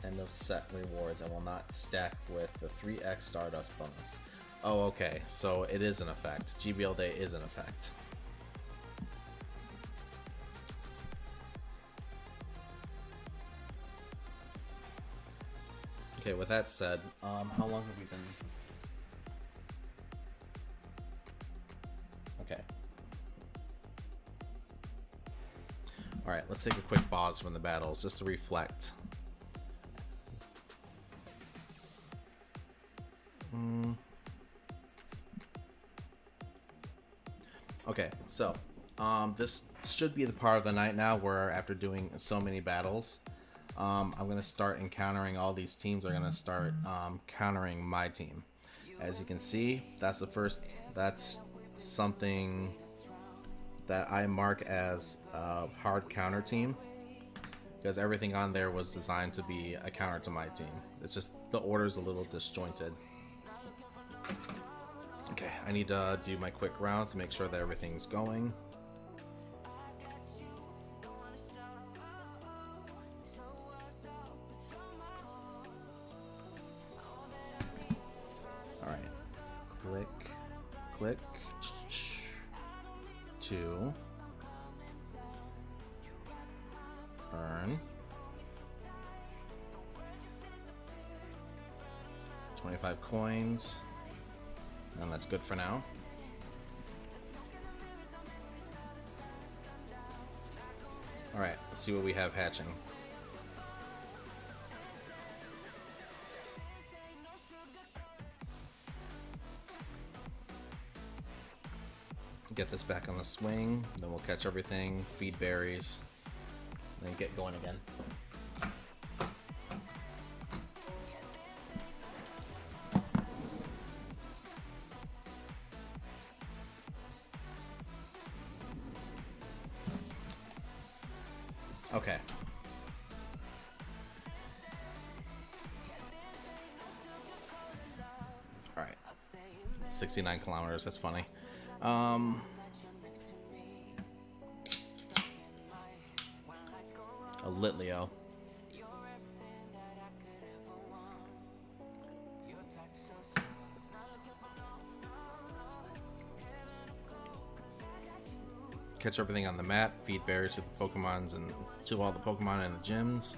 End of set rewards and will not stack with the 3x Stardust bonus. Oh, okay, so it is in effect. GBL day is in effect. Okay, with that said, how long have we been? Okay. Alright, let's take a quick pause from the battles just to reflect. Okay, so this should be the part of the night now where after doing so many battles, I'm going to start encountering all these teams are going to start countering my team. As you can see, that's something that I mark as a hard counter team, because everything on there was designed to be a counter to my team. It's just the order's a little disjointed. Okay, I need to do my quick rounds to make sure that everything's going. Alright. Click, click, 2. Burn. 25 coins. And that's good for now. Alright, let's see what we have hatching. Get this back on the swing, then we'll catch everything, feed berries, and then get going again. Okay. Alright. 69 kilometers, that's funny. A Litleo. Catch everything on the map, feed berries to the Pokemons and to all the Pokemon in the gyms.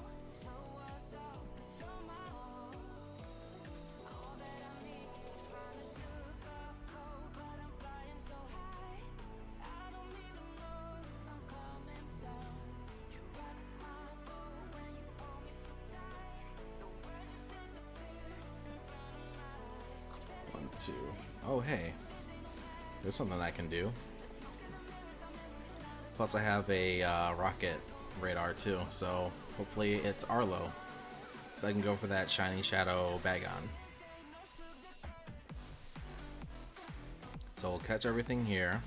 One, two. Oh, hey. There's something I can do. Plus I have a rocket radar too, so hopefully it's Arlo. So I can go for that shiny shadow Bagon. So we'll catch everything here.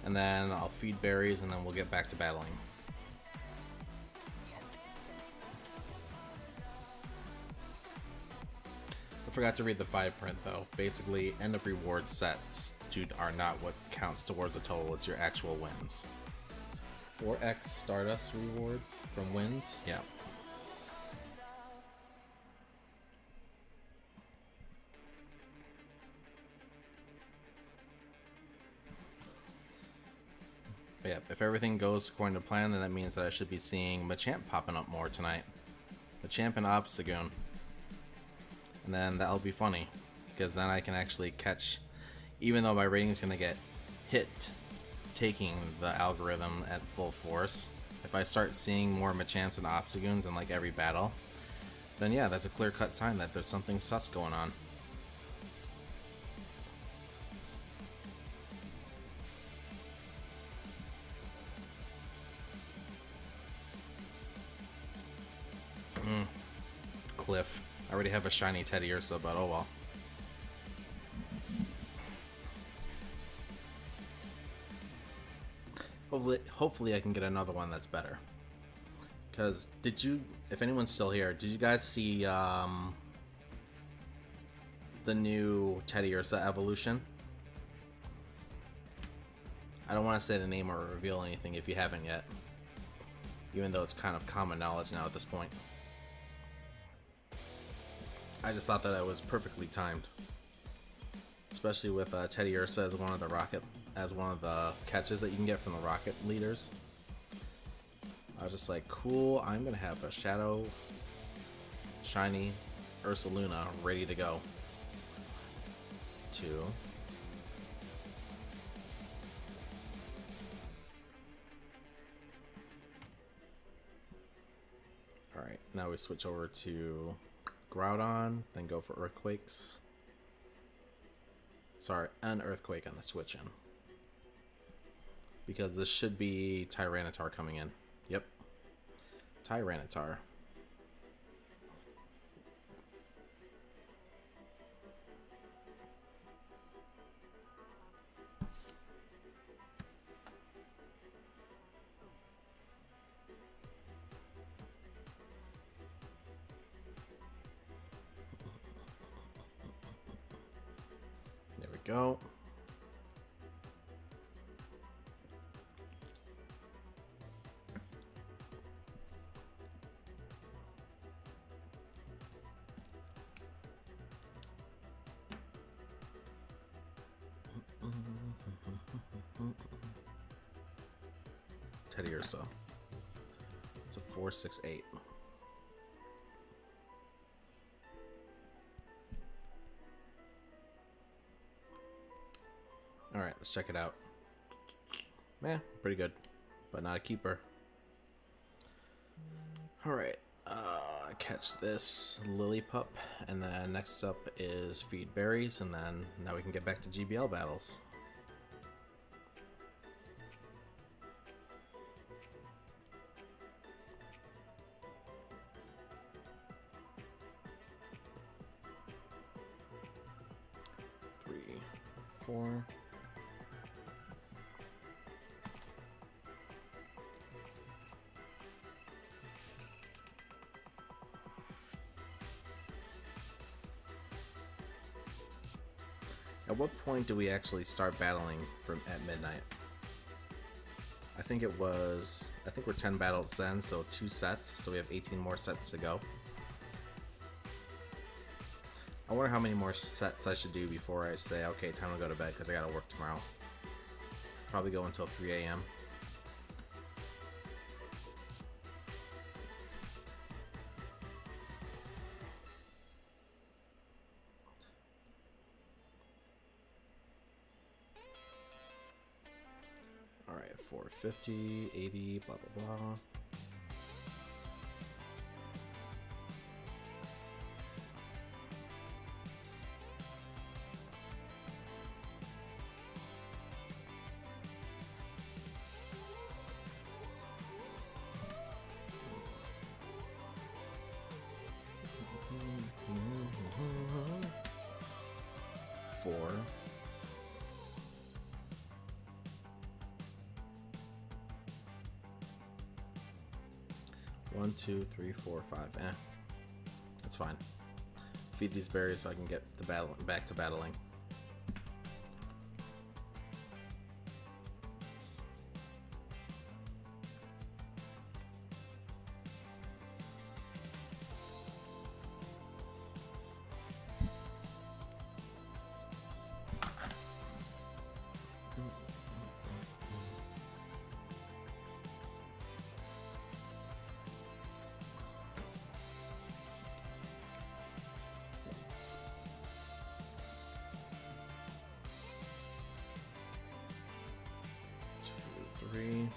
And then I'll feed berries and then we'll get back to battling. I forgot to read the fine print though. Basically, end of reward sets are not what counts towards the total, it's your actual wins. 4x Stardust rewards from wins? Yeah. But yeah, if everything goes according to plan, then that means that I should be seeing Machamp popping up more tonight. Machamp and Obstagoon. And then that'll be funny, because then I can actually catch, even though my rating is going to get hit taking the algorithm at full force, if I start seeing more Machamps and Obstagoons in like every battle, then yeah, that's a clear-cut sign that there's something sus going on. Cliff. I already have a shiny Teddy Ursa, but oh well. Hopefully I can get another one that's better. Because if anyone's still here, did you guys see the new Teddy Ursa evolution? I don't want to say the name or reveal anything if you haven't yet, even though it's kind of common knowledge now at this point. I just thought that it was perfectly timed, especially with Teddy Ursa as one of the catches that you can get from the rocket leaders. I was just like, cool, I'm gonna have a Shadow Shiny Ursaluna ready to go. 2. Alright, now we switch over to Groudon, then go for Earthquakes. Sorry, an Earthquake on the switch in. Because this should be Tyranitar coming in. Yep. Tyranitar. There we go. Teddy Ursa. It's a 468. Alright, let's check it out. Man, pretty good, but not a keeper. Alright, catch this Lillipup, and then next up is feed berries, and then now we can get back to GBL battles. Three, 4. At what point do we actually start battling at midnight? I think we're 10 battles in, so 2 sets, so we have 18 more sets to go. I wonder how many more sets I should do before I say, okay, time to go to bed, because I gotta work tomorrow. Probably go until 3 a.m. Alright, 450, 80, blah blah blah. Four. 1, 2, 3, 4, 5. That's fine. Feed these berries so I can get back to battling. 3.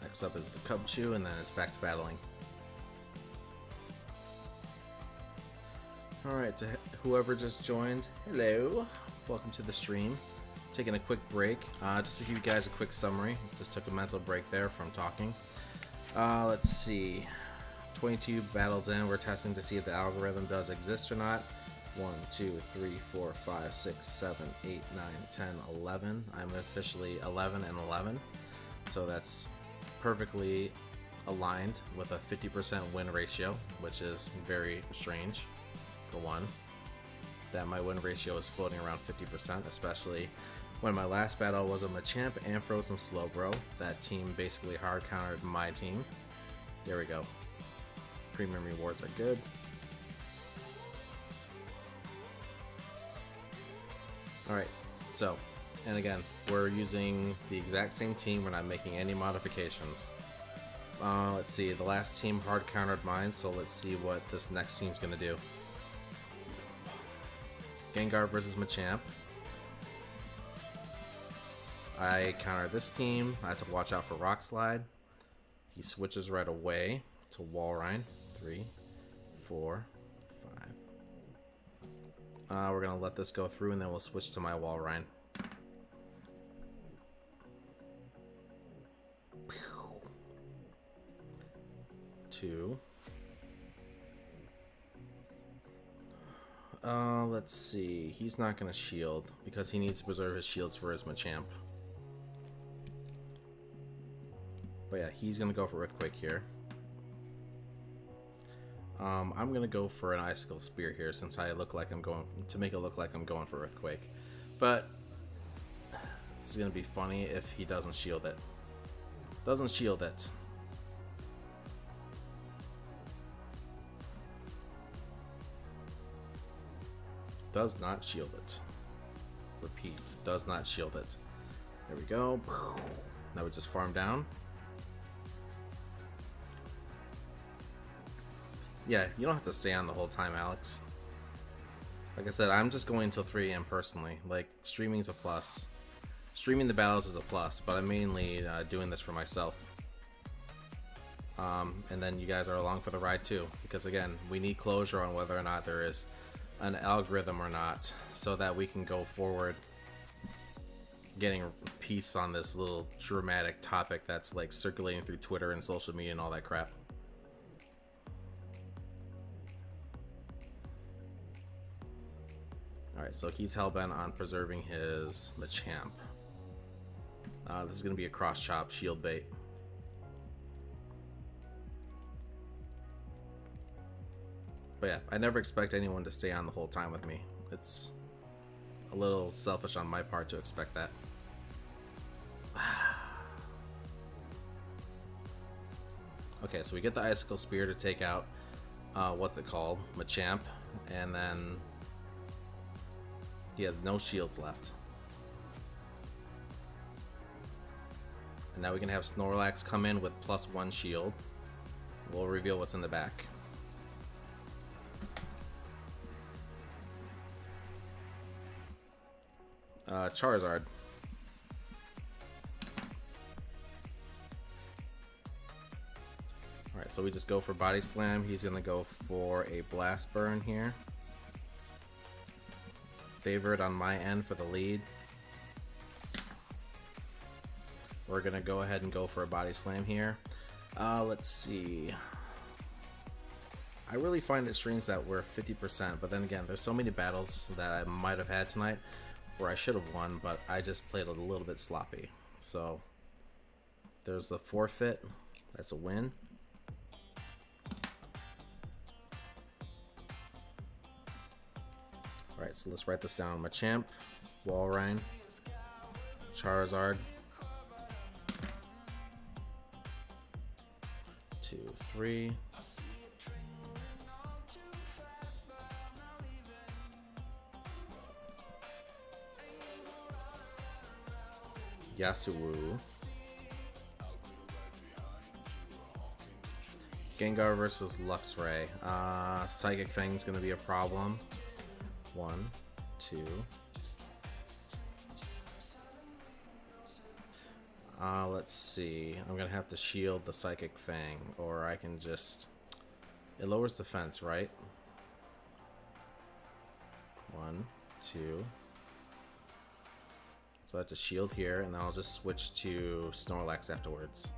Next up is the Cub Chew, and then it's back to battling. Alright, to whoever just joined, hello. Welcome to the stream. Taking a quick break. Just to give you guys a quick summary. Just took a mental break there from talking. Let's see. 22 battles in. We're testing to see if the algorithm does exist or not. 1, 2, 3, 4, 5, 6, 7, 8, 9, 10, 11. I'm officially 11 and 11. So that's perfectly aligned with a 50% win ratio, which is very strange for one, that my win ratio is floating around 50%, especially when my last battle was a Machamp and Frozen Slowbro. That team basically hard countered my team. There we go. Premium rewards are good. Alright, so, and again, we're using the exact same team. We're not making any modifications. Let's see, the last team hard countered mine, so let's see what this next team's gonna do. Gengar versus Machamp. I countered this team. I had to watch out for Rock Slide. He switches right away to Walrein. 3, 4, 5. We're gonna let this go through, and then we'll switch to my Walrein. 2. Let's see. He's not gonna shield because he needs to preserve his shields for his Machamp. But yeah, he's gonna go for Earthquake here. I'm gonna go for an Icicle Spear here since I look like I'm going to make it look like I'm going for Earthquake. But this is gonna be funny if he doesn't shield it. Doesn't shield it. Does not shield it. Repeat, does not shield it. There we go. Now we just farm down. Yeah, you don't have to stay on the whole time, Alex. Like I said, I'm just going until 3 AM personally. Like, streaming's a plus. Streaming the battles is a plus, but I'm mainly doing this for myself. And then you guys are along for the ride too, because again, we need closure on whether or not there is an algorithm or not, so that we can go forward getting peace on this little dramatic topic that's like circulating through Twitter and social media and all that crap. Alright, so he's hellbent on preserving his Machamp. This is going to be a cross chop shield bait. But yeah, I never expect anyone to stay on the whole time with me. It's a little selfish on my part to expect that. Okay, so we get the Icicle Spear to take out, what's it called? Machamp. And then he has no shields left. And now we can have Snorlax come in with +1 shield. We'll reveal what's in the back. Charizard. Alright, so we just go for Body Slam. He's gonna go for a Blast Burn here. Favorite on my end for the lead. We're gonna go ahead and go for a Body Slam here. Let's see. I really find it strange that we're 50%, but then again, there's so many battles that I might have had tonight where I should have won, but I just played a little bit sloppy. So there's the forfeit. That's a win. Alright, so let's write this down. Machamp, Walrein, Charizard, 2, 3. Yasuo. Gengar versus Luxray. Psychic Fang's gonna be a problem. 1, 2. Let's see. I'm gonna have to shield the Psychic Fang, or I can just... It lowers defense, right? 1, 2. So I have to shield here, and then I'll just switch to Snorlax afterwards.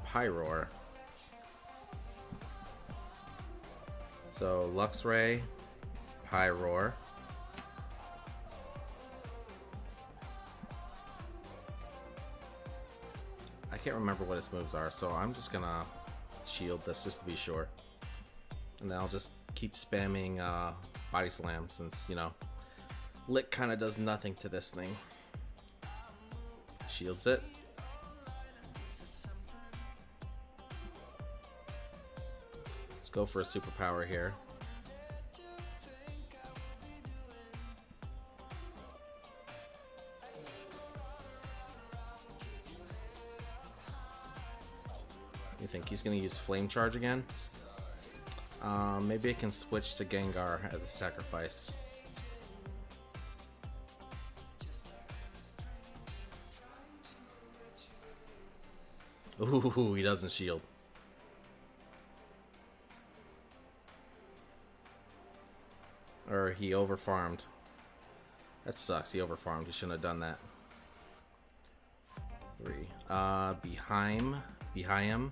Pyroar. So Luxray, Pyroar. I can't remember what its moves are, so I'm just gonna shield this just to be sure. And then I'll just keep spamming Body Slam since, you know, Lick kind of does nothing to this thing. Shields it. Let's go for a superpower here. You think he's gonna use Flame Charge again? Maybe I can switch to Gengar as a sacrifice. Ooh, he doesn't shield. Or he overfarmed. That sucks, he overfarmed. He shouldn't have done that. 3. Behind him.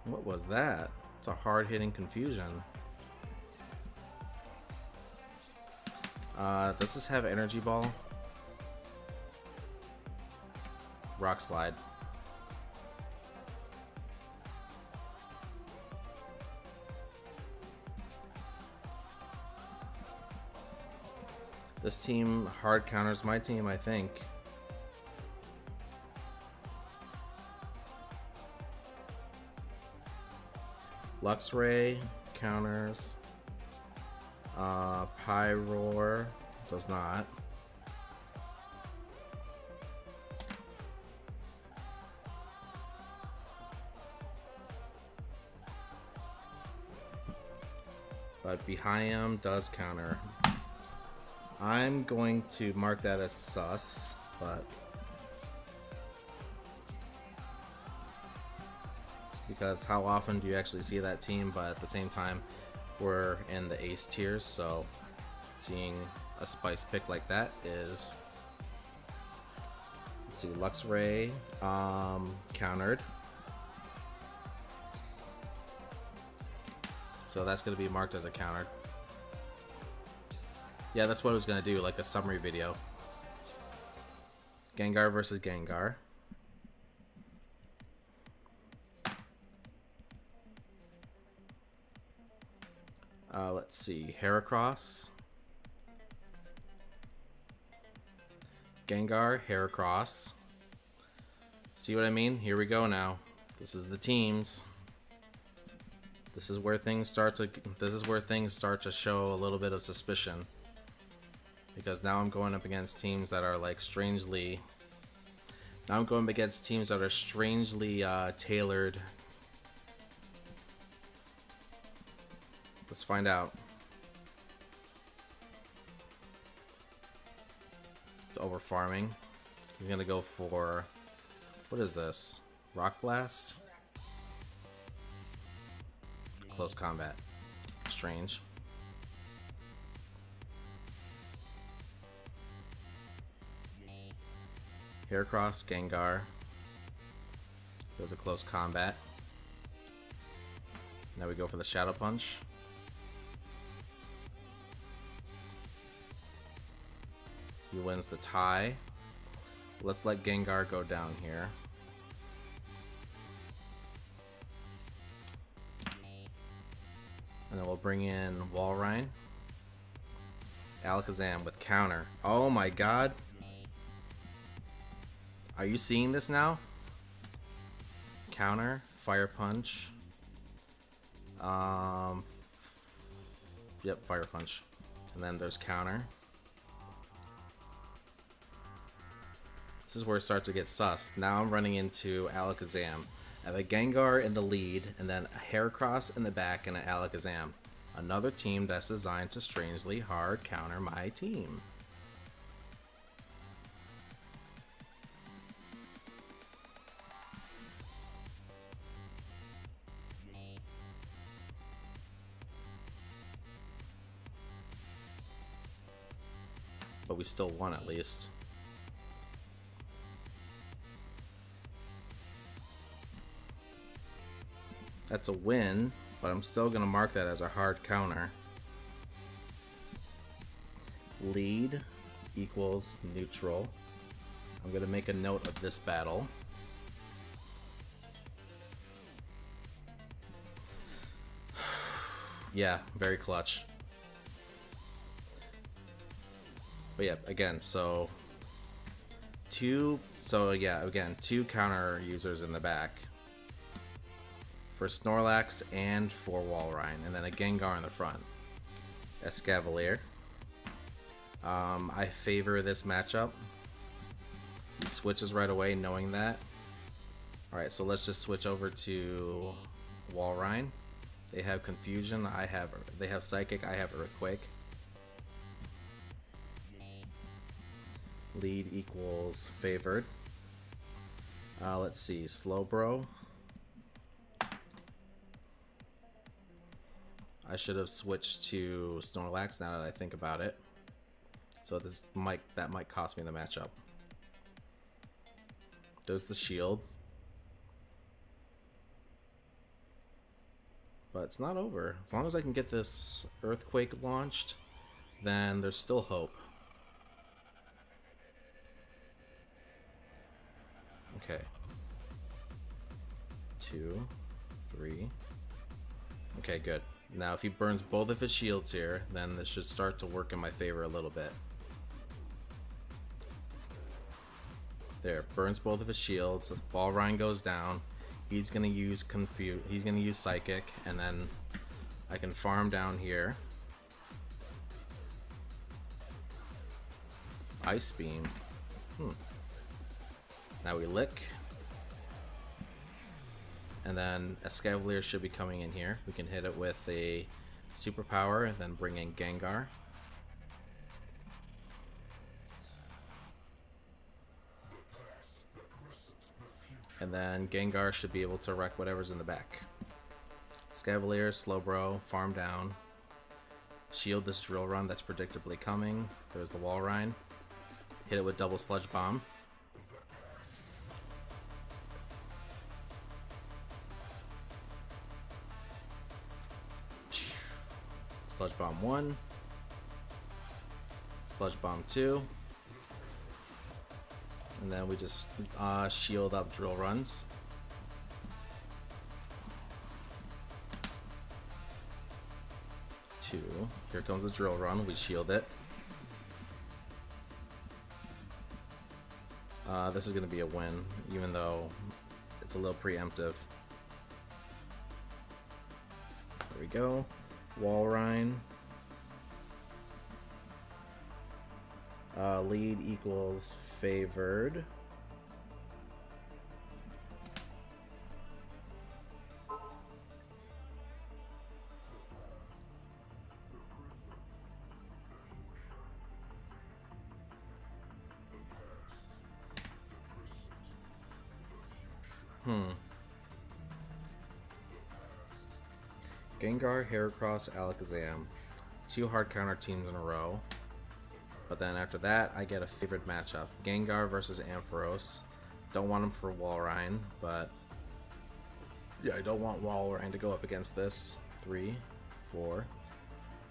What was that? It's a hard-hitting confusion. Does this have Energy Ball? Rock Slide. This team hard counters my team, I think. Luxray counters. Pyroar does not. But behind him does counter. I'm going to mark that as sus, but because how often do you actually see that team? But at the same time, we're in the ace tiers, so seeing a spice pick like that is, let's see, Luxray countered, so that's going to be marked as a countered. Yeah, that's what I was going to do, like a summary video. Gengar versus Gengar. Let's see, Heracross. Gengar, Heracross. See what I mean? Here we go now. This is the teams. This is where things start to show a little bit of suspicion. Because now I'm going up against teams that are like strangely... Now I'm going against teams that are strangely tailored. Let's find out. It's over farming. He's gonna go for... What is this? Rock Blast? Close combat. Strange. Heracross, Gengar. Goes a close combat. Now we go for the Shadow Punch. He wins the tie. Let's let Gengar go down here. bring in Walrein. Alakazam with counter. Oh my god. Are you seeing this now? Counter, Fire Punch. Yep, Fire Punch. And then there's counter. This is where it starts to get sus. Now I'm running into Alakazam. I have a Gengar in the lead, and then a Heracross in the back, and an Alakazam. Another team that's designed to strangely hard counter my team. But we still won at least. That's a win, but I'm still going to mark that as a hard counter. Lead equals neutral. I'm going to make a note of this battle. Yeah, very clutch. But yeah, again, two counter users in the back. For Snorlax and for Walrein, and then a Gengar in the front. Escavalier. I favor this matchup. He switches right away knowing that. Alright, so let's just switch over to Walrein. They have Confusion, they have Psychic, I have Earthquake. Lead equals favored. Let's see, Slowbro. I should have switched to Snorlax now that I think about it. So that might cost me the matchup. There's the shield. But it's not over. As long as I can get this Earthquake launched, then there's still hope. Okay. 2, 3. Okay, good. Now, if he burns both of his shields here, then this should start to work in my favor a little bit. There, burns both of his shields. Walrein goes down. He's gonna use He's gonna use Psychic, and then I can farm down here. Ice Beam. Now we lick. And then Escavalier should be coming in here. We can hit it with a superpower and then bring in Gengar. And then Gengar should be able to wreck whatever's in the back. Escavalier, Slowbro, farm down. Shield this Drill Run that's predictably coming. There's the Walrein. Hit it with double Sludge Bomb. Sludge Bomb 1, Sludge Bomb 2, and then we just shield up Drill Runs. Here comes the Drill Run, we shield it. This is going to be a win, even though it's a little preemptive. There we go. Walrein. Lead equals favored. Gengar, Heracross, Alakazam. 2 hard counter teams in a row. But then after that, I get a favorite matchup. Gengar versus Ampharos. Don't want him for Walrein, but yeah, I don't want Walrein to go up against this. 3, 4.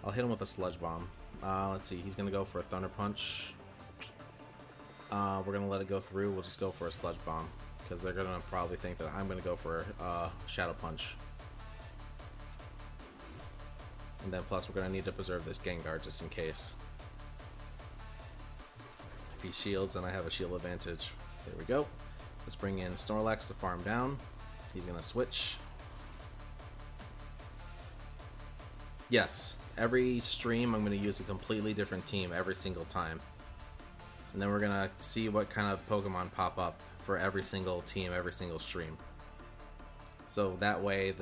I'll hit him with a Sludge Bomb. Let's see, he's going to go for a Thunder Punch. We're going to let it go through. We'll just go for a Sludge Bomb, because they're going to probably think that I'm going to go for Shadow Punch. And then plus we're going to need to preserve this Gengar just in case. If he shields, then I have a shield advantage. There we go. Let's bring in Snorlax to farm down. He's going to switch. Yes, every stream I'm going to use a completely different team every single time. And then we're going to see what kind of Pokemon pop up for every single team, every single stream. So that way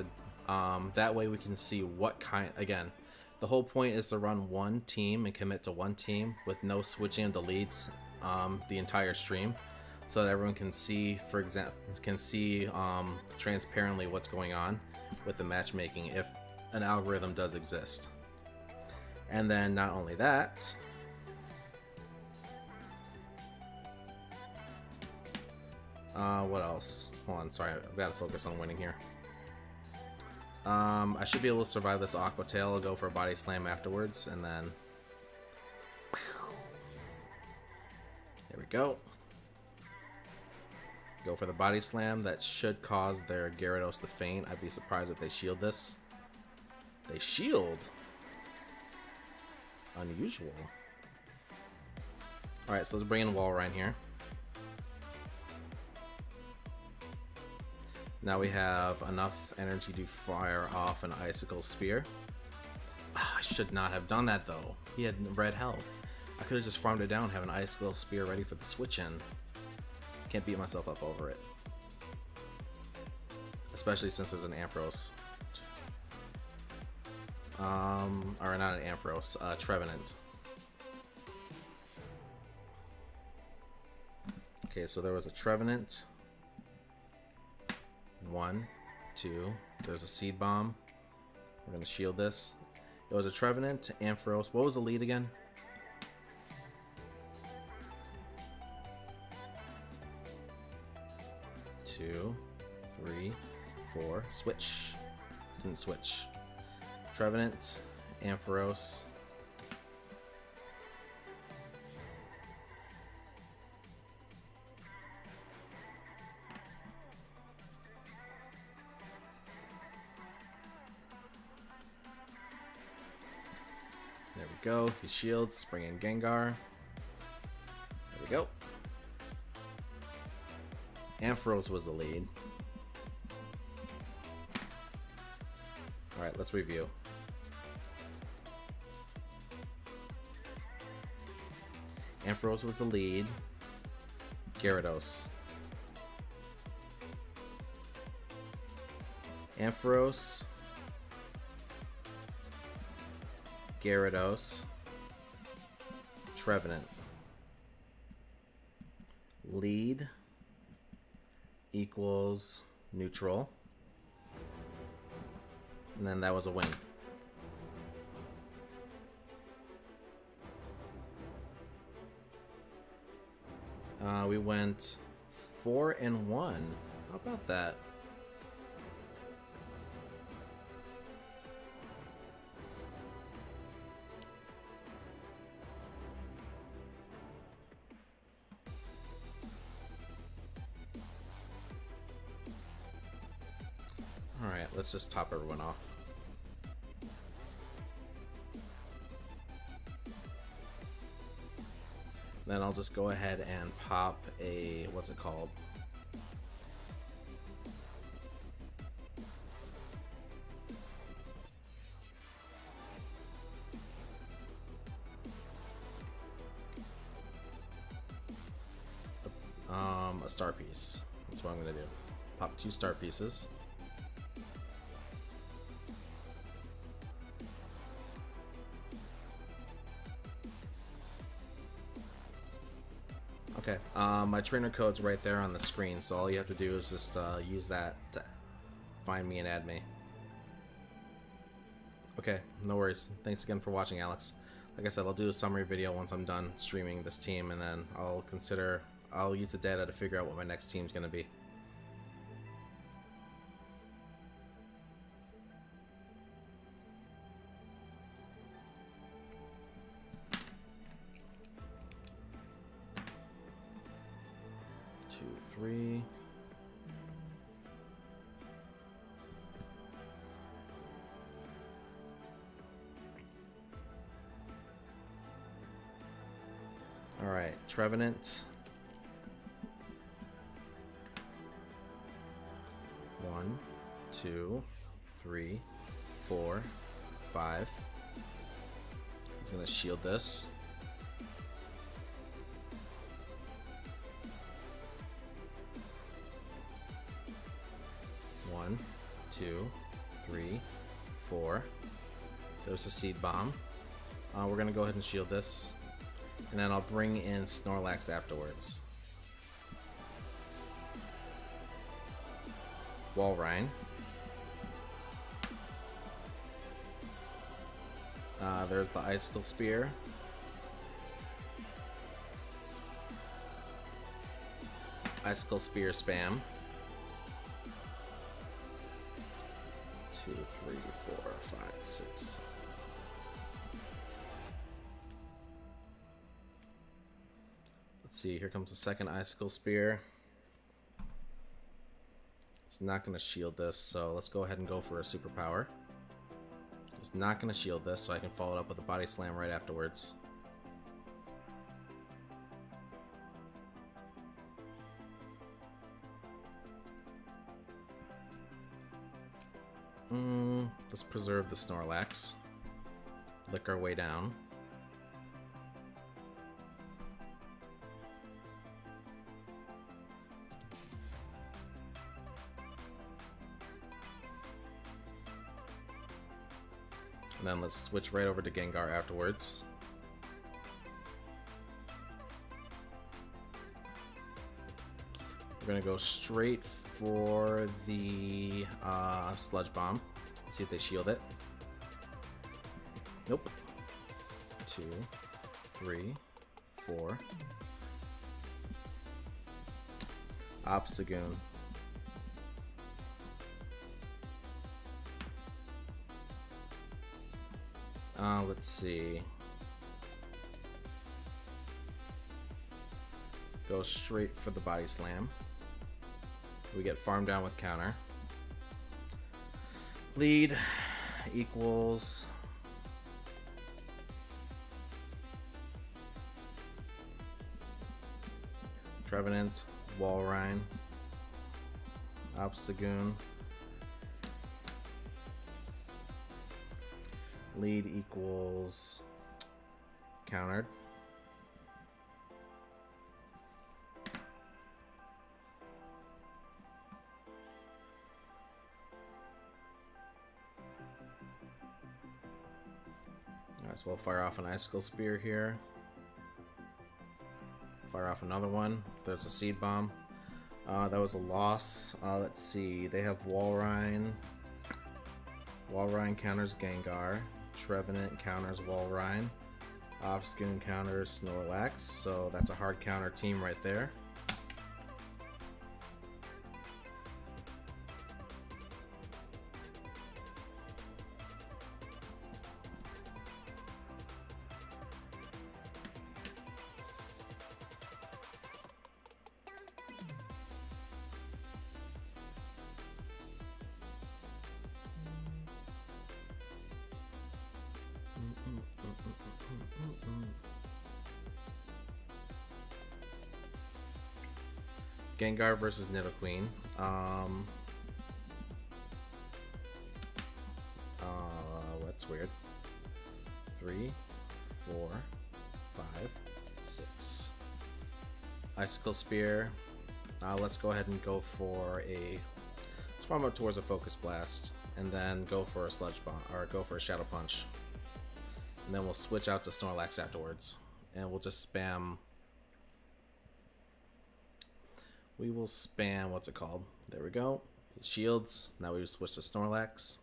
we can see what kind. Again, the whole point is to run one team and commit to one team with no switching of deletes the entire stream, so that everyone can see, for example, transparently what's going on with the matchmaking if an algorithm does exist. And then not only that, what else? Hold on, sorry, I've got to focus on winning here. I should be able to survive this Aqua Tail. I'll go for a Body Slam afterwards, and then there we go. Go for the Body Slam. That should cause their Gyarados to faint. I'd be surprised if they shield this. They shield? Unusual. Alright, so let's bring in Walrein here. Now we have enough energy to fire off an Icicle Spear. Oh, I should not have done that though. He had red health. I could have just farmed it down, have an Icicle Spear ready for the switch in. Can't beat myself up over it. Especially since there's an Ampharos. Or not an Ampharos, Trevenant. Okay, so there was a Trevenant. 1, 2. There's a Seed Bomb. We're gonna shield this. It was a Trevenant, Ampharos. What was the lead again? Two, 3, 4. Switch. Didn't switch. Trevenant, Ampharos. There we go. He shields. Let's bring in Gengar. There we go. Ampharos was the lead. Alright, let's review. Ampharos was the lead. Gyarados. Ampharos. Gyarados. Trevenant. Lead equals neutral. And then that was a win. We went 4-1. How about that? Alright, let's just top everyone off. Then I'll just go ahead and pop a, what's it called? A star piece. That's what I'm gonna do. Pop 2 star pieces. Okay, my trainer code's right there on the screen, so all you have to do is just use that to find me and add me. Okay, no worries. Thanks again for watching, Alex. Like I said, I'll do a summary video once I'm done streaming this team, and then I'll use the data to figure out what my next team's gonna be. Three. Alright, Trevenant. 1, 2, 3, 4, 5. He's gonna shield this. One, 2, 3, 4. There's a seed bomb. We're gonna go ahead and shield this, and then I'll bring in Snorlax afterwards. Walrein. There's the Icicle Spear. Icicle Spear spam. 2, 3, 4, 5, 6. Let's see, here comes the second Icicle Spear. It's not going to shield this, so let's go ahead and go for a superpower. It's not going to shield this, so I can follow it up with a body slam right afterwards. Let's preserve the Snorlax. Lick our way down. And then let's switch right over to Gengar afterwards. We're gonna go straight for the Sludge Bomb. Let's see if they shield it. Nope. 2, 3, 4. Obstagoon. Let's see. Go straight for the body slam. We get farm down with counter. Lead equals Trevenant, Walrein, Obstagoon. Lead equals countered. Alright, so we'll fire off an Icicle Spear here. Fire off another one. There's a Seed Bomb. That was a loss. Let's see. They have Walrein. Walrein counters Gengar. Trevenant counters Walrein. Obstagoon counters Snorlax. So that's a hard counter team right there. Gengar versus Nidoqueen. That's weird. 3, 4, 5, 6. Icicle Spear. Let's go ahead and go for a Swarm up towards a Focus Blast, and then go for a Sludge Bomb, or go for a Shadow Punch. And then we'll switch out to Snorlax afterwards, and we'll just spam. We will spam, what's it called? There we go. Shields. Now we switch to Snorlax.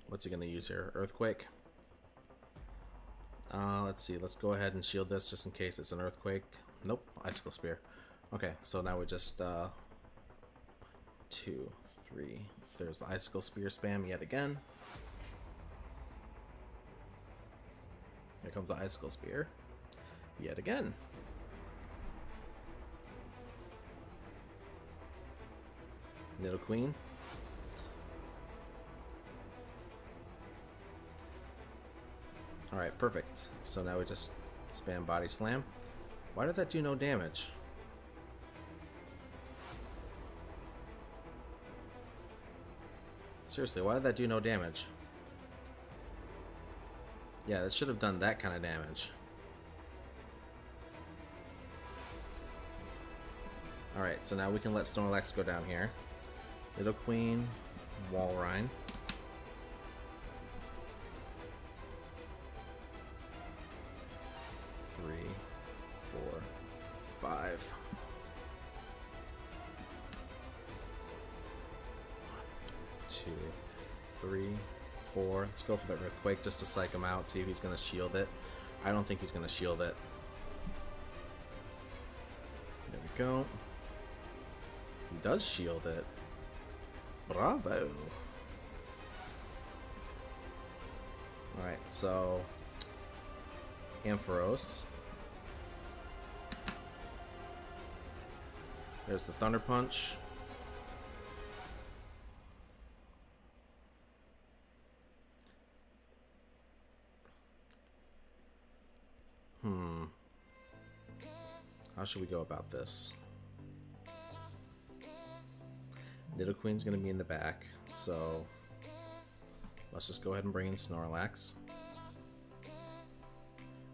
What's he going to use here? Earthquake. Let's see. Let's go ahead and shield this just in case it's an Earthquake. Nope. Icicle Spear. Okay, so now we just 2, 3. So there's the Icicle Spear spam yet again. Here comes the Icicle Spear. Yet again. Nidoqueen. Alright, perfect. So now we just spam body slam. Why did that do no damage? Seriously, why did that do no damage? Yeah, that should have done that kind of damage. Alright, so now we can let Snorlax go down here. Little Queen, Walrein. Three, 4, 5. 2, 3, 4. Let's go for the Earthquake just to psych him out, see if he's going to shield it. I don't think he's going to shield it. There we go. He does shield it. Bravo. Alright, so Ampharos. There's the Thunder Punch. How should we go about this? Nidoqueen's gonna be in the back, so let's just go ahead and bring in Snorlax.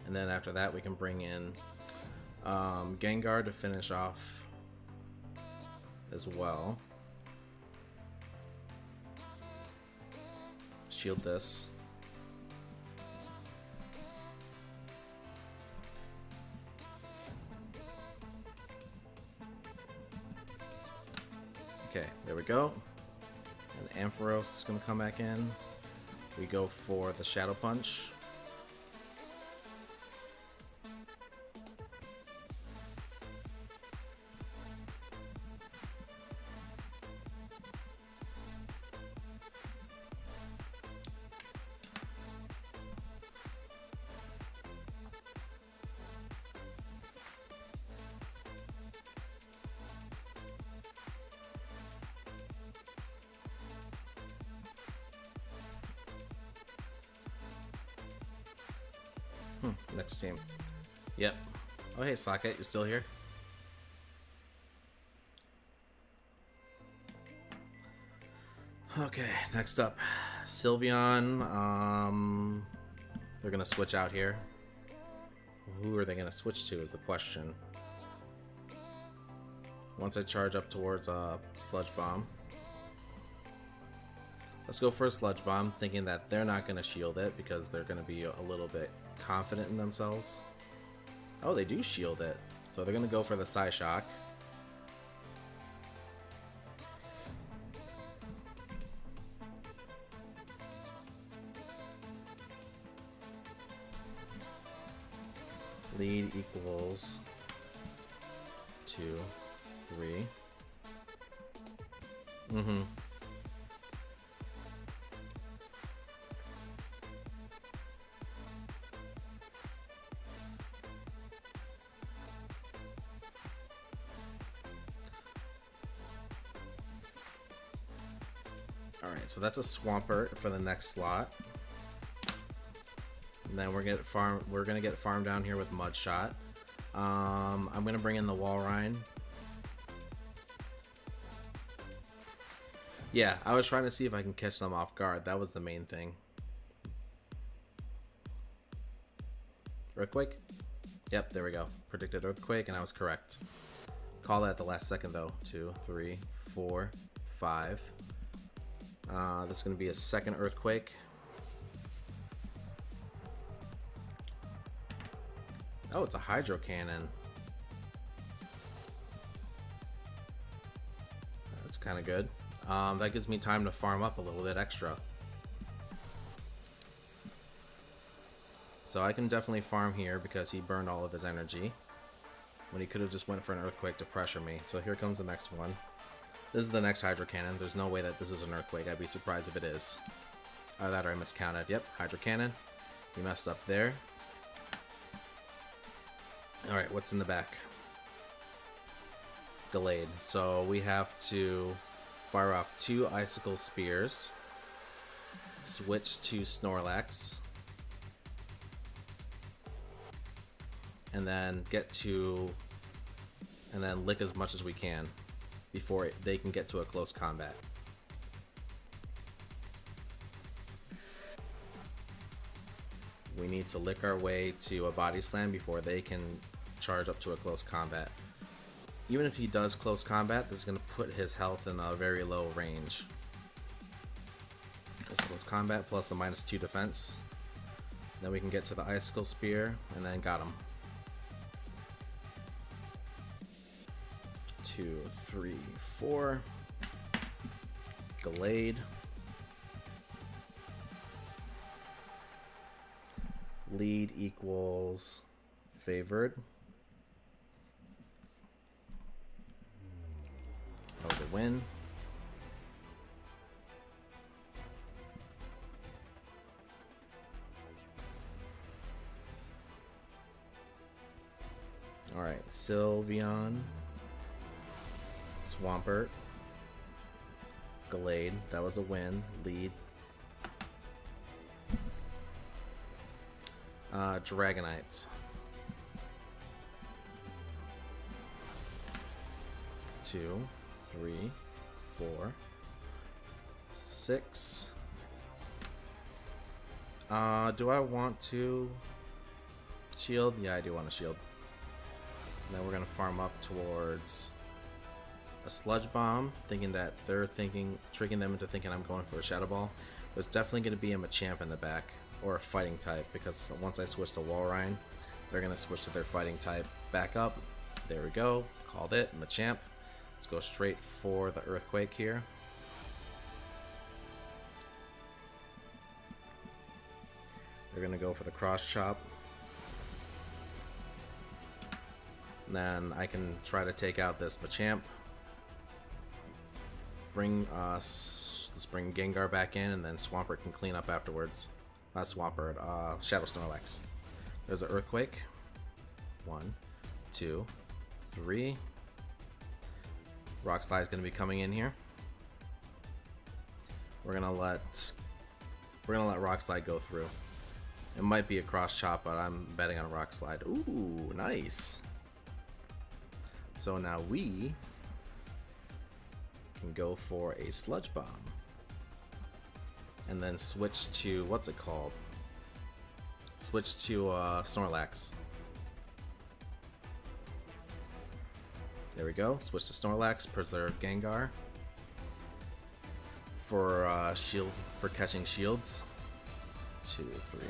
And then after that we can bring in Gengar to finish off as well. Shield this. Okay, there we go. And Ampharos is going to come back in. We go for the Shadow Punch. Next team. Yep. Oh, hey, Socket, you're still here? Okay, next up. Sylveon. They're going to switch out here. Who are they going to switch to is the question. Once I charge up towards Sludge Bomb. Let's go for a Sludge Bomb, thinking that they're not going to shield it because they're going to be a little bit confident in themselves. Oh, they do shield it. So they're going to go for the Psyshock. Lead equals 2, 3. Alright, so that's a Swampert for the next slot. And then we're gonna get farm down here with Mudshot. I'm gonna bring in the Walrein. Yeah, I was trying to see if I can catch them off guard. That was the main thing. Earthquake? Yep, there we go. Predicted Earthquake, and I was correct. Call that at the last second though. 2, 3, 4, 5. This is going to be a second Earthquake. Oh, it's a Hydro Cannon. That's kind of good. That gives me time to farm up a little bit extra. So I can definitely farm here because he burned all of his energy when he could have just went for an Earthquake to pressure me. So here comes the next one. This is the next Hydro Cannon. There's no way that this is an Earthquake. I'd be surprised if it is. That or I miscounted. Yep, Hydro Cannon. You messed up there. Alright, what's in the back? Delayed. So we have to fire off 2 Icicle Spears. Switch to Snorlax. and then and then lick as much as we can before they can get to a close combat. We need to lick our way to a body slam before they can charge up to a close combat. Even if he does close combat, this is going to put his health in a very low range. This close combat plus a -2 defense. Then we can get to the icicle spear and then got him. 2, 3, 4. Gallade. Lead equals favored. That was a win. Alright, Sylveon, Swampert, Gallade, that was a win. Lead. Dragonite. 2, 3, 4, 6. Do I want to shield? Yeah, I do want to shield. And then we're gonna farm up towards a Sludge Bomb, thinking that tricking them into thinking I'm going for a Shadow Ball. But it's definitely gonna be a Machamp in the back, or a Fighting type, because once I switch to Walrein, they're gonna switch to their Fighting type. Back up. There we go. Called it. Machamp. Let's go straight for the Earthquake here. They're gonna go for the Cross Chop. And then I can try to take out this Machamp. Let's bring Gengar back in, and then Swampert can clean up afterwards. Not Swampert, Shadow Snorlax. There's an Earthquake. 1, 2, 3. Rock Slide is going to be coming in here. We're gonna let Rock Slide go through. It might be a Cross Chop, but I'm betting on Rock Slide. Ooh, nice. So now we can go for a Sludge Bomb. And then switch to, what's it called? Switch to Snorlax. There we go. Switch to Snorlax, preserve Gengar for shield, for catching shields. 2, 3.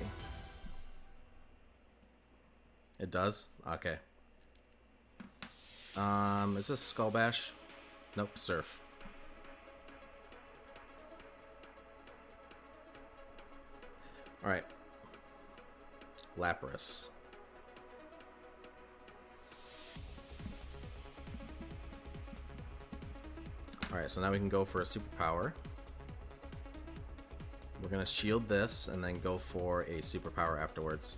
It does? Okay. Is this Skull Bash? Nope, Surf. Alright. Lapras. Alright, so now we can go for a superpower. We're gonna shield this and then go for a superpower afterwards.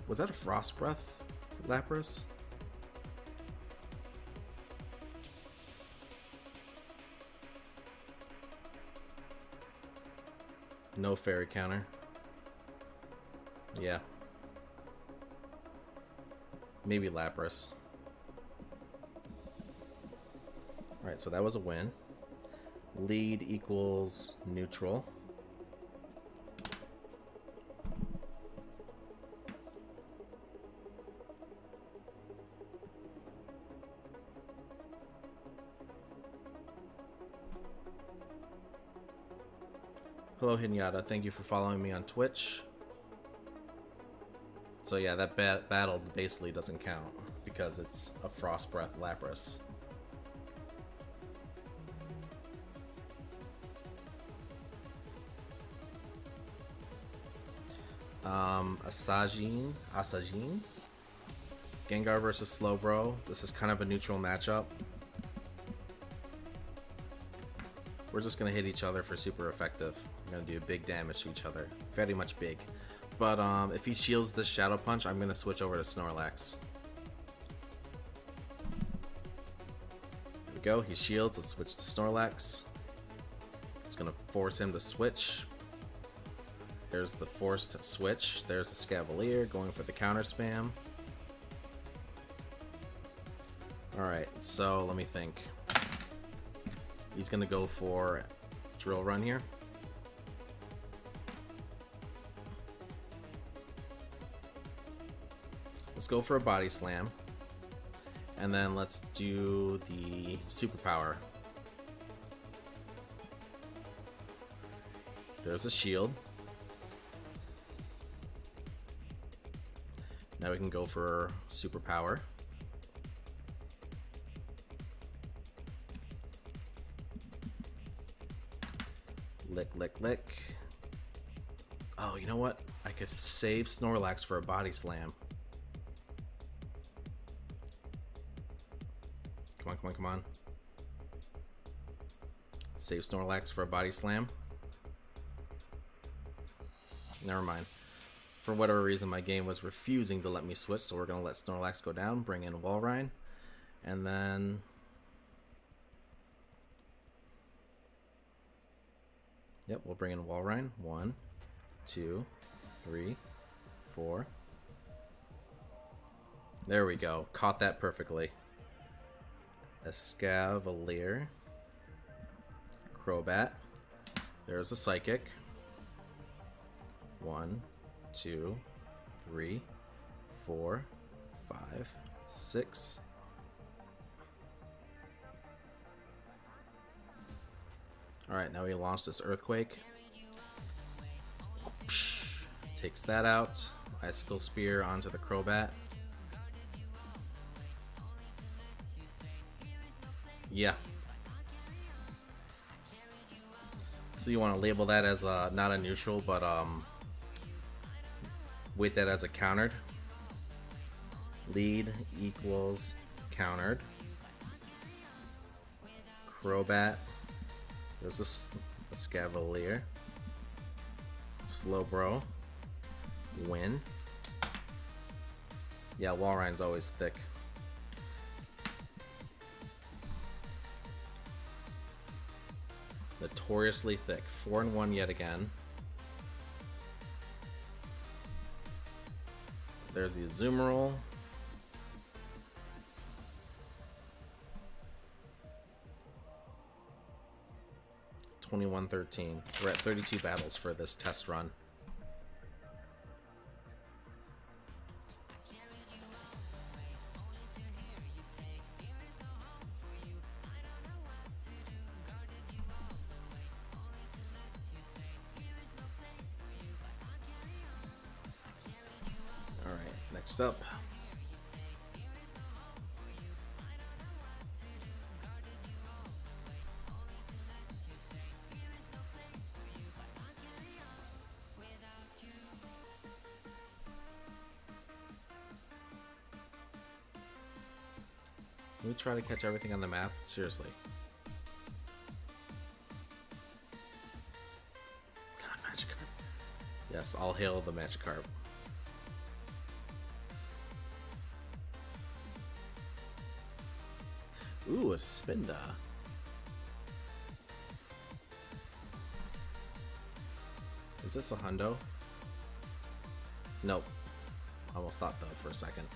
Was that a Frost Breath, Lapras? No fairy counter. Yeah. Maybe Lapras. Alright, so that was a win. Lead equals neutral. Hello Hinyata, thank you for following me on Twitch. So yeah, that battle basically doesn't count because it's a Frost Breath Lapras. Asajin. Gengar versus Slowbro. This is kind of a neutral matchup. We're just gonna hit each other for super effective. We're gonna do big damage to each other. Very much big. But if he shields this Shadow Punch, I'm gonna switch over to Snorlax. There we go. He shields. Let's switch to Snorlax. It's gonna force him to switch. There's the forced switch. There's the Scavalier going for the counter spam. Alright, so let me think. He's gonna go for Drill Run here. Let's go for a Body Slam. And then let's do the Superpower. There's a shield. Now we can go for Superpower. Lick, lick, lick. Oh, you know what? I could save Snorlax for a Body Slam. Come on, come on, come on. Save Snorlax for a Body Slam. Never mind. For whatever reason, my game was refusing to let me switch, so we're going to let Snorlax go down, bring in Walrein, and then... Yep, we'll bring in Walrein. 1, 2, 3, 4. There we go. Caught that perfectly. Escavalier. Crobat. There's a Psychic. 1, 2, 3, 4, 5, 6. Alright, now he launched this Earthquake. Takes that out. Icicle Spear onto the Crobat. Yeah. So you want to label that as not a neutral, but weight that as a countered. Lead equals countered. Crobat. There's a Scavalier. Slowbro. Win. Yeah, Walrein's always thick. Notoriously thick. 4-1 yet again. There's the Azumarill. $21-13. We're at 32 battles for this test run. All right, next up. Can we try to catch everything on the map? Seriously. God, Magikarp. Yes, all hail the Magikarp. Ooh, a Spinda. Is this a hundo? Nope. Almost thought though for a second.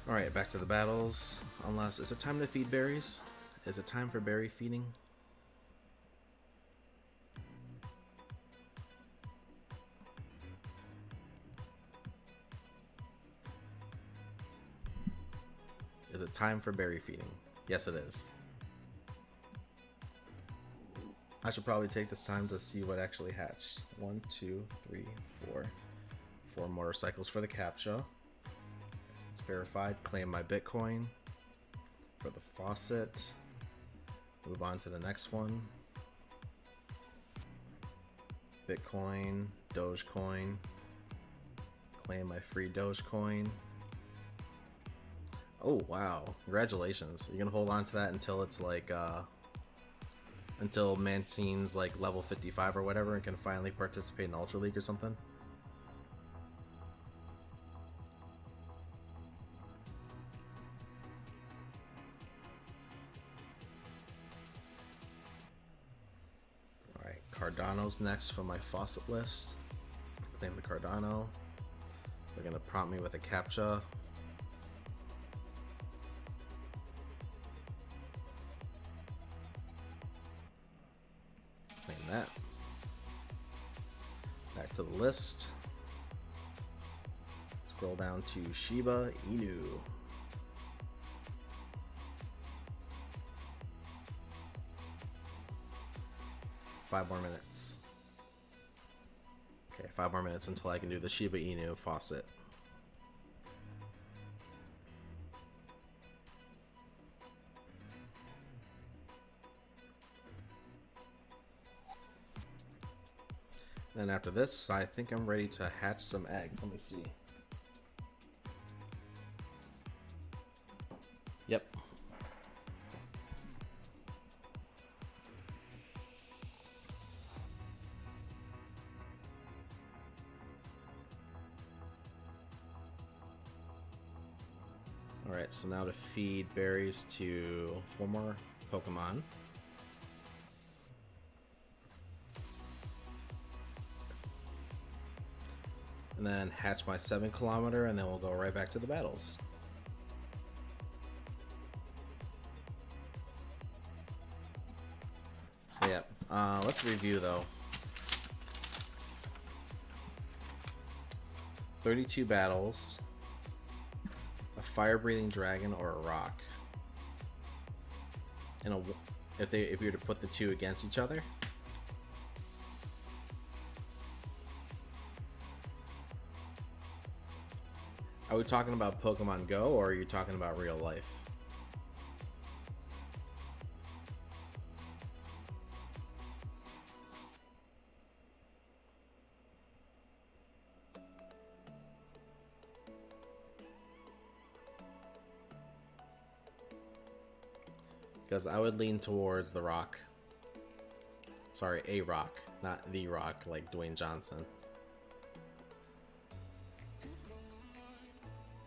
Alright, back to the battles. Unless, is it time to feed berries? Is it time for berry feeding? Is it time for berry feeding? Yes, it is. I should probably take this time to see what actually hatched. 1, 2, 3, 4. 4 motorcycles for the CAPTCHA. Verified. Claim my Bitcoin for the faucet. Move on to the next one. Bitcoin, Dogecoin. Claim my free Dogecoin. Oh wow, congratulations. You're gonna hold on to that until it's like until Mantine's like level 55 or whatever and can finally participate in Ultra League or something. Cardano's next for my faucet list. Claim the Cardano. They're gonna prompt me with a CAPTCHA. Claim that. Back to the list. Scroll down to Shiba Inu. Five more minutes. Okay, 5 more minutes until I can do the Shiba Inu faucet. Then after this, I think I'm ready to hatch some eggs. Let me see. Yep. Alright, so now to feed berries to 4 more Pokemon. And then hatch my 7-kilometer, and then we'll go right back to the battles. So yeah, let's review though. 32 battles, a fire-breathing dragon or a rock. And if you were to put the two against each other. Are we talking about Pokemon Go, or are you talking about real life? Because I would lean towards the Rock. Sorry, a Rock, not the Rock like Dwayne Johnson.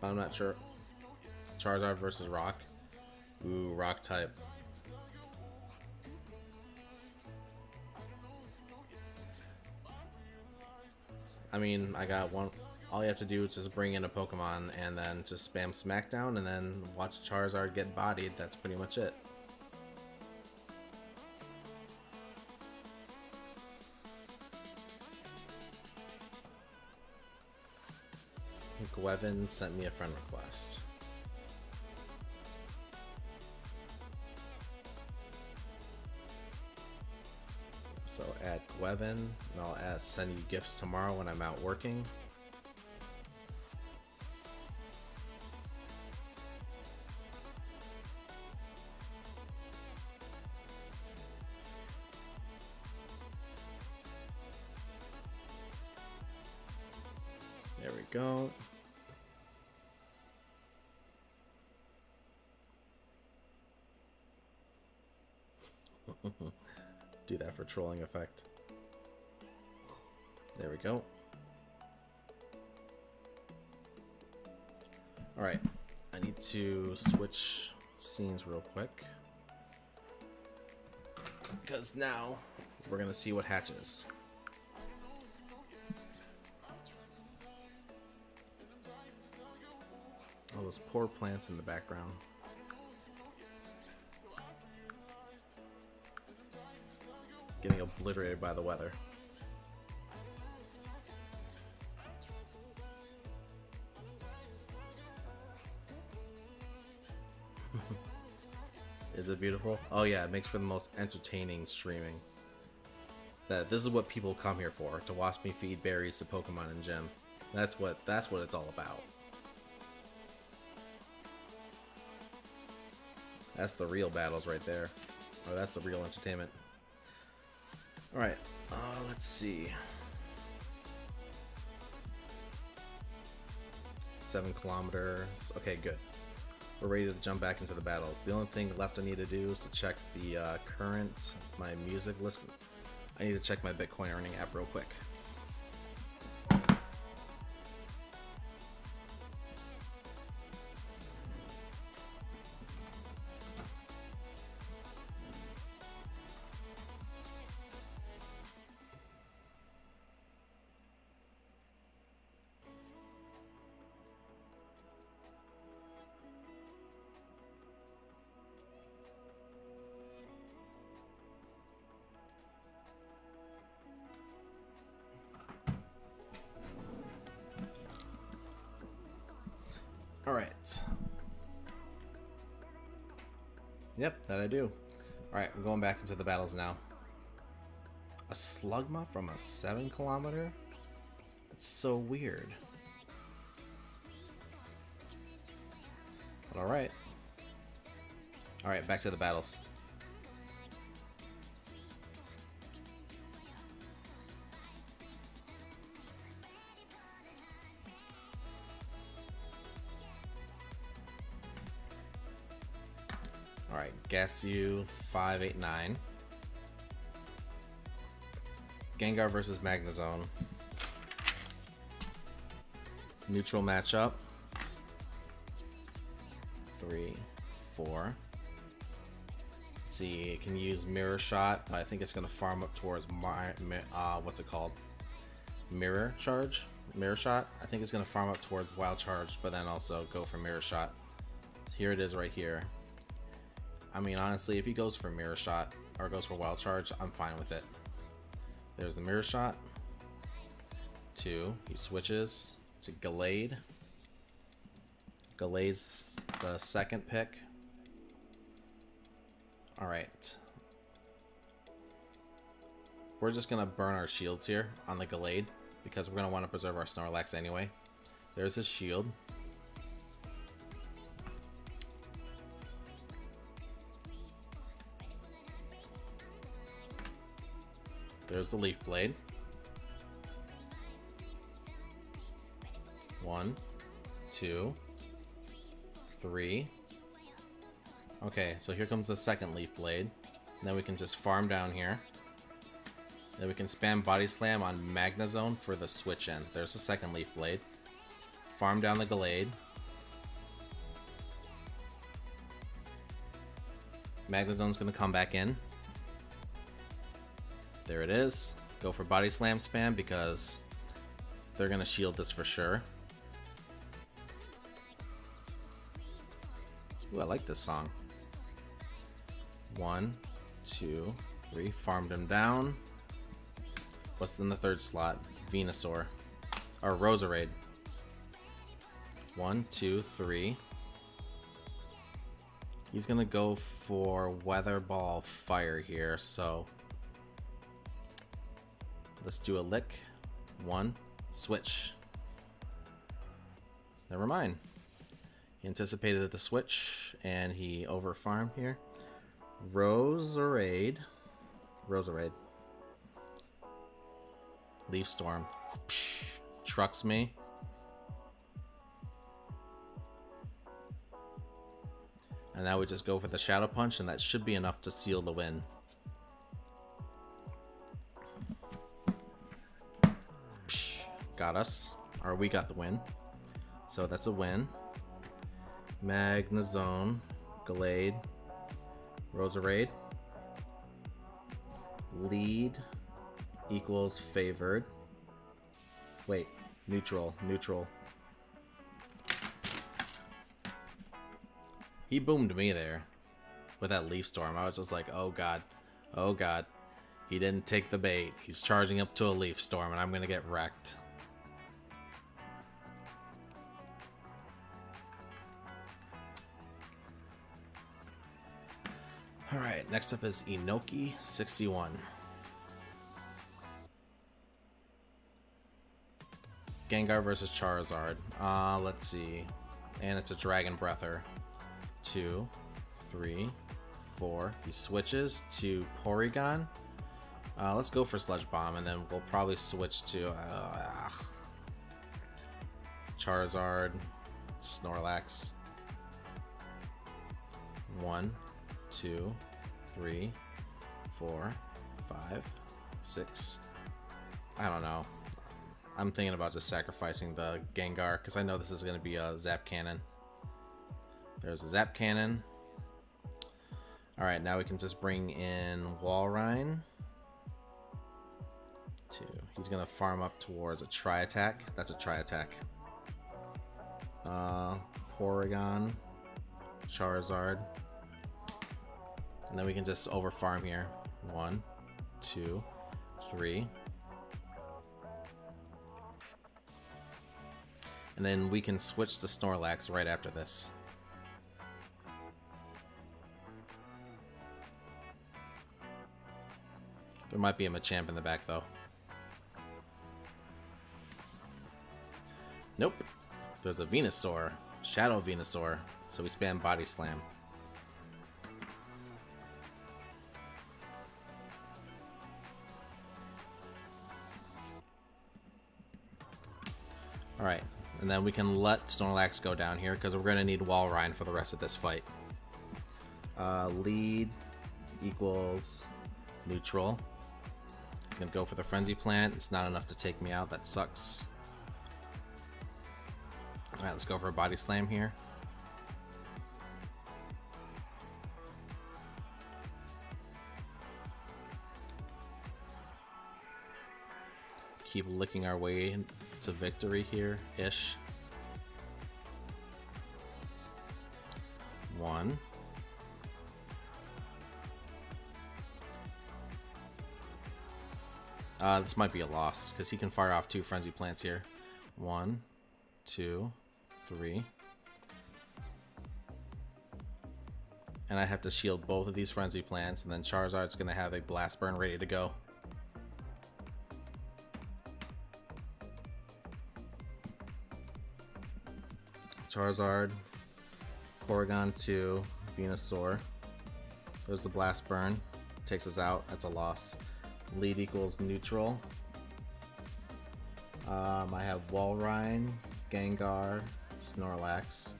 But I'm not sure. Charizard versus Rock. Ooh, Rock type. I mean, I got one. All you have to do is just bring in a Pokemon and then just spam Smackdown and then watch Charizard get bodied. That's pretty much it. Gwevin sent me a friend request. So add Gwevin, and I'll send you gifts tomorrow when I'm out working. There we go. Do that for trolling effect. There we go. Alright, I need to switch scenes real quick, because now we're gonna see what hatches. All those poor plants in the background. Getting obliterated by the weather. Is it beautiful? Oh yeah, it makes for the most entertaining streaming. This is what people come here for, to watch me feed berries to Pokemon and gym. That's what it's all about. That's the real battles right there. Or that's the real entertainment. Alright, let's see. 7 kilometers. Okay, good. We're ready to jump back into the battles. The only thing left I need to do is to check the my music list. I need to check my Bitcoin earning app real quick. Alright. Yep, that I do. Alright, we're going back into the battles now. A Slugma from a 7 kilometer? That's so weird. But alright. Alright, back to the battles. Alright, Gasu 589. Gengar versus Magnezone. Neutral matchup. 3, 4. Let's see, it can use Mirror Shot, but I think it's going to farm up towards what's it called? Mirror Charge? Mirror Shot? I think it's going to farm up towards Wild Charge, but then also go for Mirror Shot. So here it is right here. I mean, honestly, if he goes for Mirror Shot or goes for Wild Charge, I'm fine with it. There's the Mirror Shot. 2. He switches to Gallade. Gallade's the second pick. Alright. We're just going to burn our shields here on the Gallade because we're going to want to preserve our Snorlax anyway. There's his shield. There's the Leaf Blade. 1, 2, 3. Okay, so here comes the second Leaf Blade. And then we can just farm down here. Then we can spam Body Slam on Magnezone for the switch in. There's the second Leaf Blade. Farm down the Gallade. Magnezone's gonna come back in. There it is. Go for Body Slam spam because they're gonna shield this for sure. Ooh, I like this song. 1, 2, 3. Farmed him down. What's in the third slot? Venusaur. Or Roserade. 1, 2, 3. He's gonna go for Weather Ball Fire here, so let's do a lick. 1, switch. Never mind. He anticipated the switch and he over farmed here. Roserade. Leaf Storm. Trucks me. And now we just go for the Shadow Punch, and that should be enough to seal the win. Got us. Or we got the win. So that's a win. Magnezone, Gallade, Roserade. Lead equals favored. Wait, neutral. He boomed me there with that Leaf Storm. I was just like, oh god, oh god. He didn't take the bait. He's charging up to a Leaf Storm and I'm gonna get wrecked. Alright, next up is Inoki61. Gengar versus Charizard. Let's see. And it's a Dragon Breather. 2, 3, 4. He switches to Porygon. Let's go for Sludge Bomb, and then we'll probably switch to Charizard, Snorlax. 1, 2, 3, 4, 5, 6. I don't know. I'm thinking about just sacrificing the Gengar because I know this is going to be a Zap Cannon. There's a Zap Cannon. Alright, now we can just bring in Walrein. 2. He's going to farm up towards a Tri-Attack. That's a Tri-Attack. Porygon. Charizard. And then we can just over farm here. 1, 2, 3. And then we can switch to Snorlax right after this. There might be a Machamp in the back though. Nope. There's a Venusaur. Shadow Venusaur. So we spam Body Slam. Alright. And then we can let Snorlax go down here because we're going to need Walrein for the rest of this fight. Lead equals neutral. I'm going to go for the Frenzy Plant. It's not enough to take me out. That sucks. Alright, let's go for a Body Slam here. Keep licking our way to victory here-ish. 1. This might be a loss because he can fire off 2 Frenzy Plants here. 1, 2, 3. And I have to shield both of these Frenzy Plants, and then Charizard's going to have a Blast Burn ready to go. Charizard, Porygon 2, Venusaur. There's the Blast Burn. Takes us out. That's a loss. Lead equals neutral. I have Walrein, Gengar, Snorlax.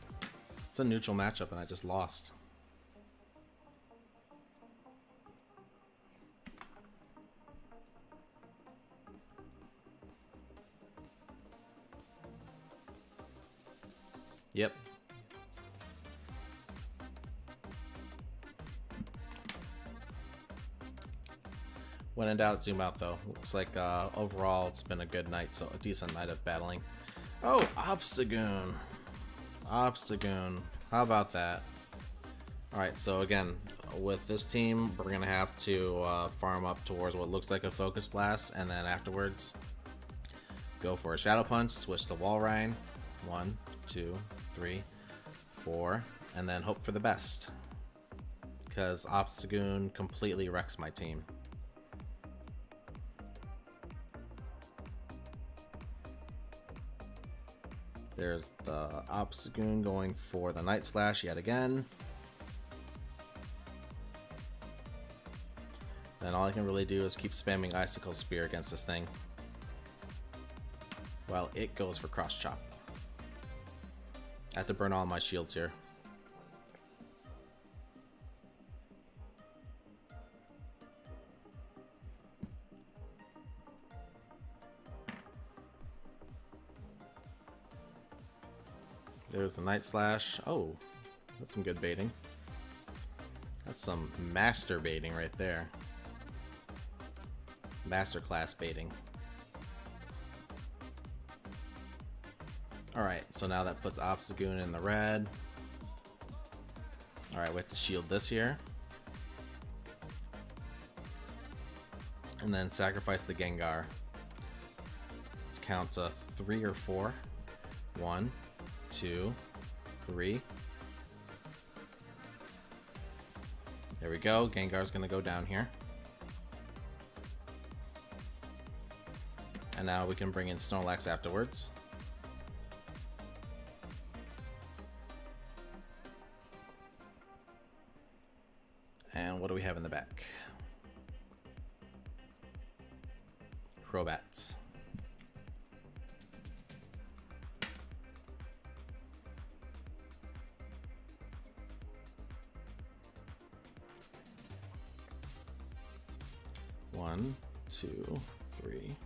It's a neutral matchup and I just lost. Yep. When in doubt, zoom out though. Looks like overall it's been a good night, so a decent night of battling. Oh, Obstagoon. Obstagoon. How about that? Alright, so again, with this team, we're going to have to farm up towards what looks like a Focus Blast, and then afterwards, go for a Shadow Punch, switch to Walrein. 1, 2, 3, 4, and then hope for the best. Because Obstagoon completely wrecks my team. There's the Obstagoon going for the Night Slash yet again. And all I can really do is keep spamming Icicle Spear against this thing, while it goes for Cross Chop. I have to burn all my shields here. There's the Night Slash. Oh, that's some good baiting. That's some master baiting right there. Masterclass baiting. Alright, so now that puts Obstagoon in the red. Alright, we have to shield this here. And then sacrifice the Gengar. Let's count to 3 or 4. 1, 2, 3. There we go. Gengar's gonna go down here. And now we can bring in Snorlax afterwards. And what do we have in the back? Crobats. One, 2, 3.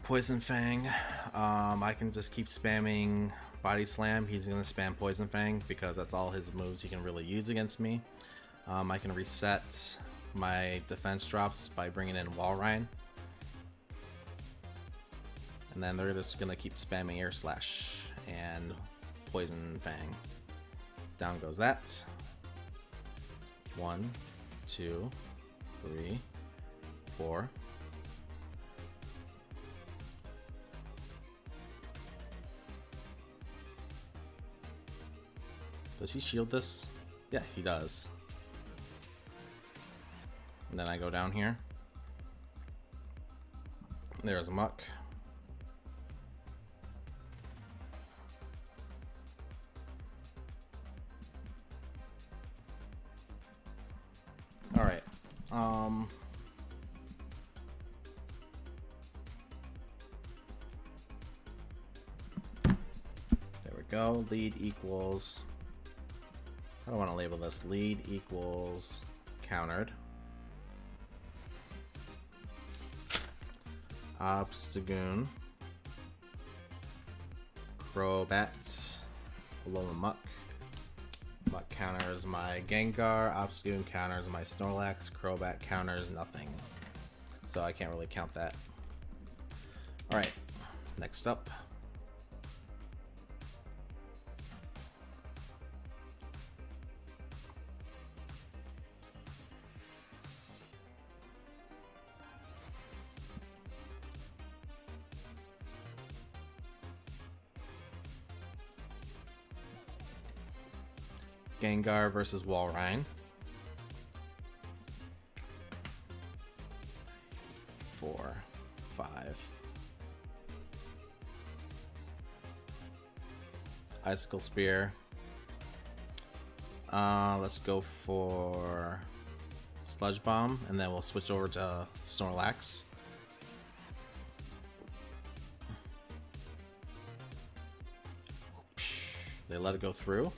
Poison Fang. I can just keep spamming Body Slam. He's gonna spam Poison Fang because that's all his moves he can really use against me. I can reset my defense drops by bringing in Walrein. And then they're just gonna keep spamming Air Slash and Poison Fang. Down goes that. 1, 2, 3, 4. Does he shield this? Yeah, he does. And then I go down here. There's a muck. All right. There we go. Lead equals. I don't want to label this. Lead equals countered. Obstagoon. Crobat. Below the muck. Muck counters my Gengar. Obstagoon counters my Snorlax. Crobat counters nothing. So I can't really count that. Alright. Next up. Gengar versus Walrein. 4, 5. Icicle Spear. Let's go for Sludge Bomb, and then we'll switch over to Snorlax. They let it go through.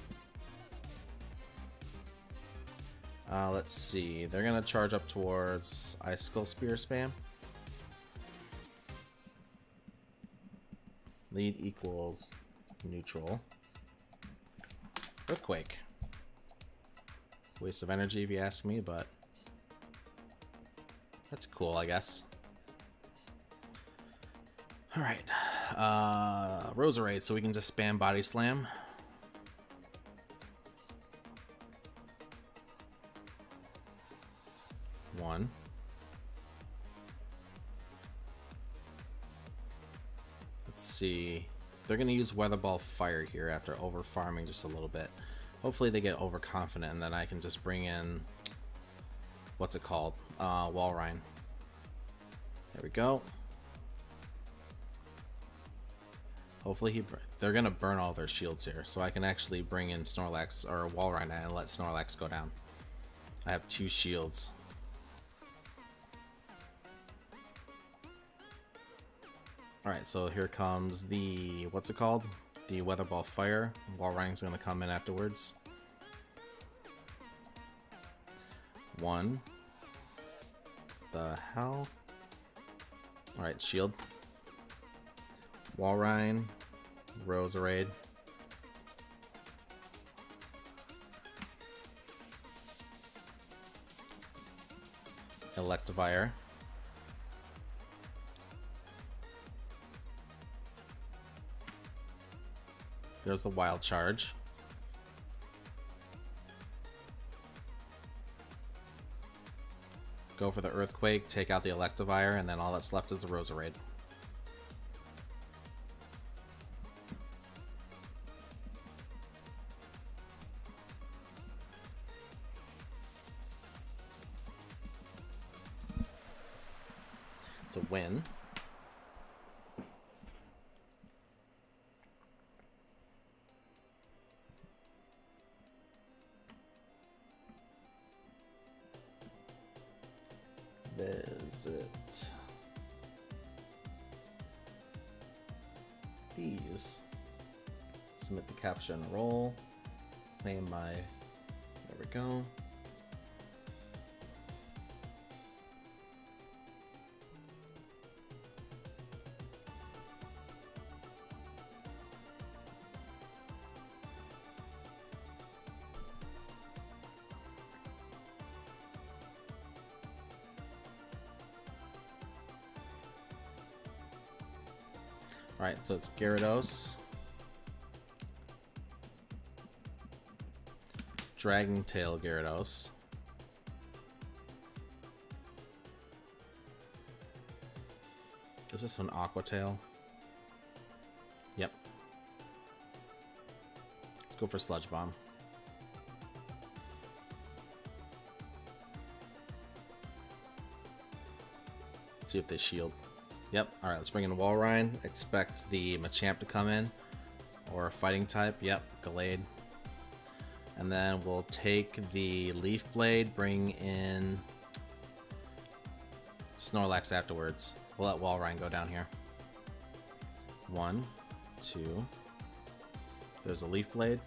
Let's see. They're gonna charge up towards Icicle Spear spam. Lead equals neutral. Earthquake. Waste of energy if you ask me, but that's cool, I guess. Alright. Roserade, so we can just spam Body Slam. One. Let's see. They're going to use Weather Ball Fire here after over farming just a little bit. Hopefully they get overconfident and then I can just bring in, what's it called? Walrein. There we go. Hopefully they're going to burn all their shields here, so I can actually bring in Snorlax or Walrein and let Snorlax go down. I have 2 shields. Alright, so here comes the, what's it called? The Weather Ball Fire. Walrein's gonna come in afterwards. 1. The hell? Alright, shield. Walrein. Roserade. Electivire. There's the Wild Charge. Go for the Earthquake, take out the Electivire, and then all that's left is the Roserade. It's a win. Visit these. Submit the capture and roll. Claim my. There we go. Alright, so it's Gyarados, Dragon Tail Gyarados, is this an Aqua Tail? Yep. Let's go for Sludge Bomb. Let's see if they shield. Yep. All right, let's bring in Walrein. Expect the Machamp to come in, or a fighting type. Yep, Gallade. And then we'll take the Leaf Blade, bring in Snorlax afterwards. We'll let Walrein go down here. 1, 2. There's a Leaf Blade.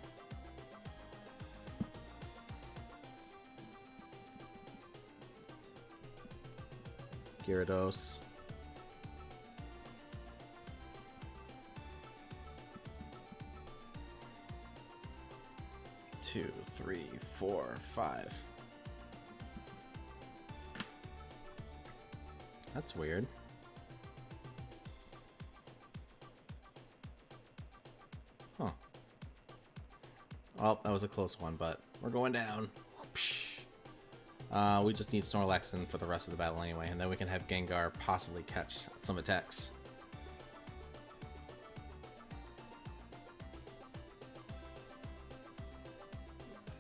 Gyarados. 2, 3, 4, 5. That's weird. Huh. Oh, that was a close one, but we're going down. We just need Snorlax in for the rest of the battle anyway, and then we can have Gengar possibly catch some attacks.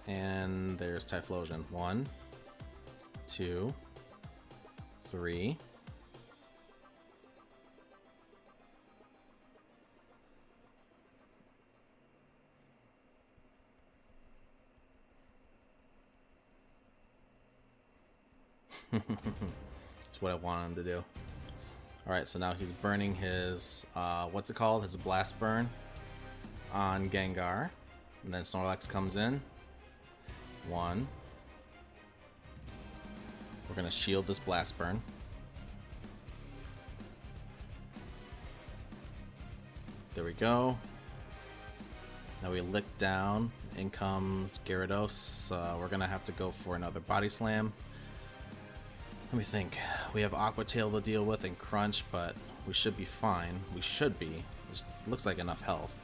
And there's Typhlosion. 1, 2, 3. That's what I want him to do. Alright, so now he's burning his, what's it called? His Blast Burn on Gengar. And then Snorlax comes in. 1. We're going to shield this Blast Burn. There we go. Now we lick down. In comes Gyarados. We're going to have to go for another Body Slam. Let me think. We have Aqua Tail to deal with and Crunch, but we should be fine. We should be. It looks like enough health.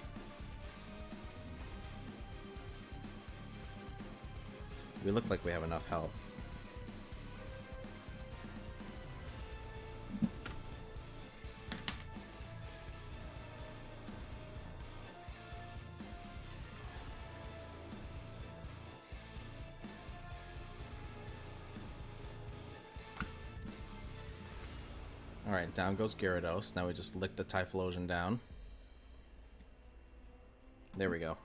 We look like we have enough health. Alright, down goes Gyarados. Now we just lick the Typhlosion down. There we go.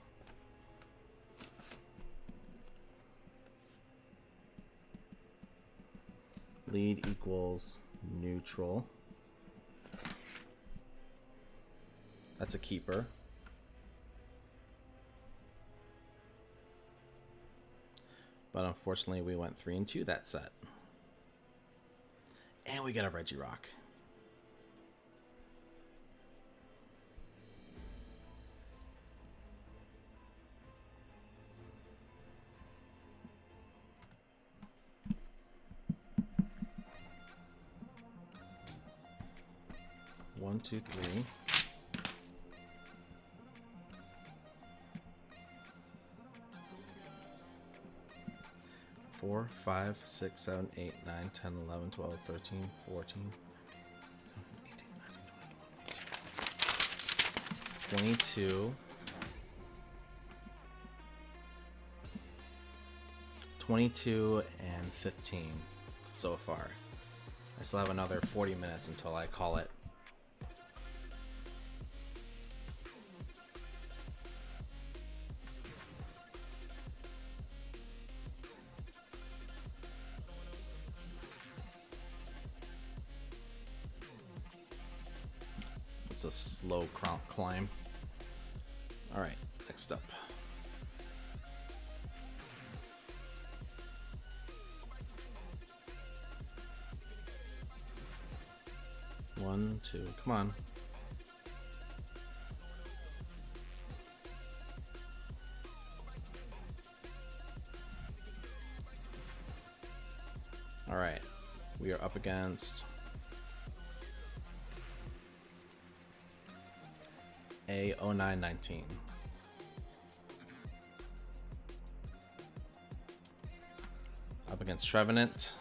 Lead equals neutral. That's a keeper. But unfortunately we went 3 and 2 that set. And we got a Regirock. One, 2, 3. 4, 5, 6, 7, 8, 9, 10, 11, 12, 13, 14, 18, 19, 20, 22, 22, and 15 so far. I still have another 40 minutes until I call it. It's a slow climb. Alright, next up. One, 2, come on. Alright, we are up against A0919. Up against Trevenant.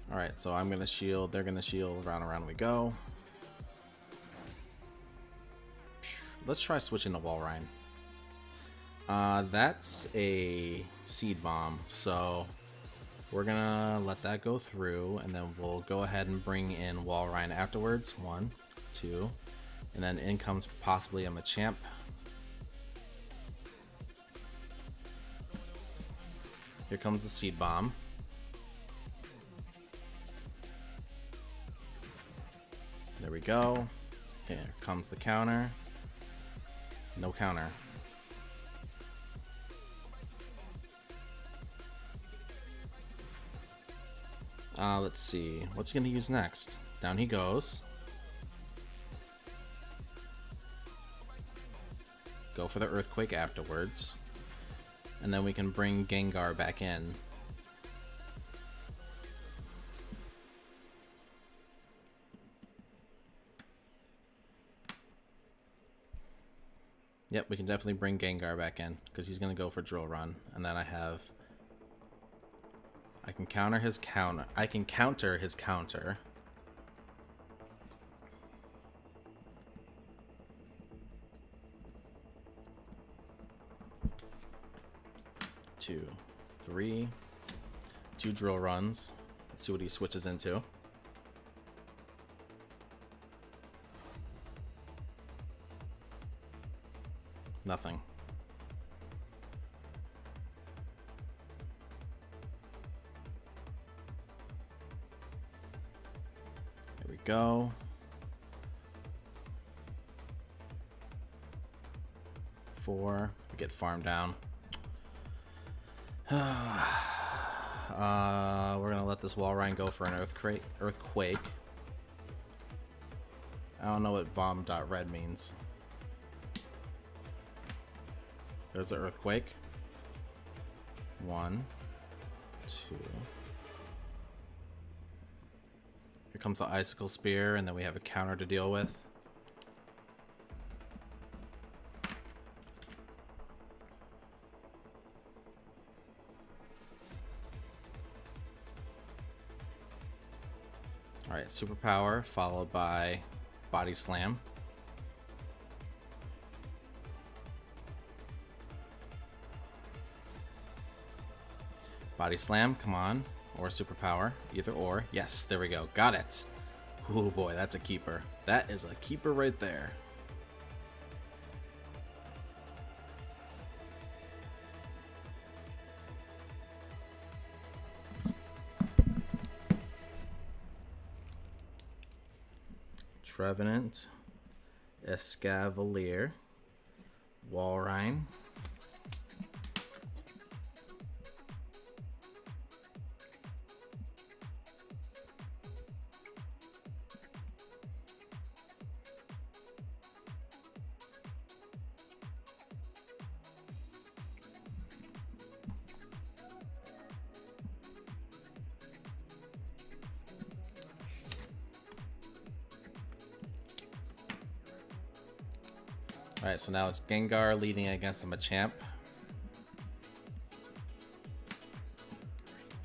Alright, so I'm gonna shield, they're gonna shield, round and round we go. Let's try switching to Walrein. That's a seed bomb, so we're gonna let that go through, and then we'll go ahead and bring in Walrein afterwards. 1, 2, and then in comes possibly a Machamp. Here comes the seed bomb. There we go. Here comes the counter. No counter. Let's see. What's he gonna use next? Down he goes. Go for the earthquake afterwards. And then we can bring Gengar back in. Yep, we can definitely bring Gengar back in because he's gonna go for Drill Run, and then I can counter his counter. I can counter his counter. Two, 3, 2 Drill Runs. Let's see what he switches into. Nothing. There we go. Four. We get farm down. We're gonna let this Walrein go for an earthquake. I don't know what bomb.red means. There's an earthquake. 1, 2. Here comes the icicle spear, and then we have a counter to deal with. Alright, superpower followed by body slam. Body slam, come on. Or superpower, either or. Yes, there we go. Got it. Oh boy, that's a keeper. That is a keeper right there. Trevenant, Escavalier, Walrein. Alright, so now it's Gengar leading against the Machamp.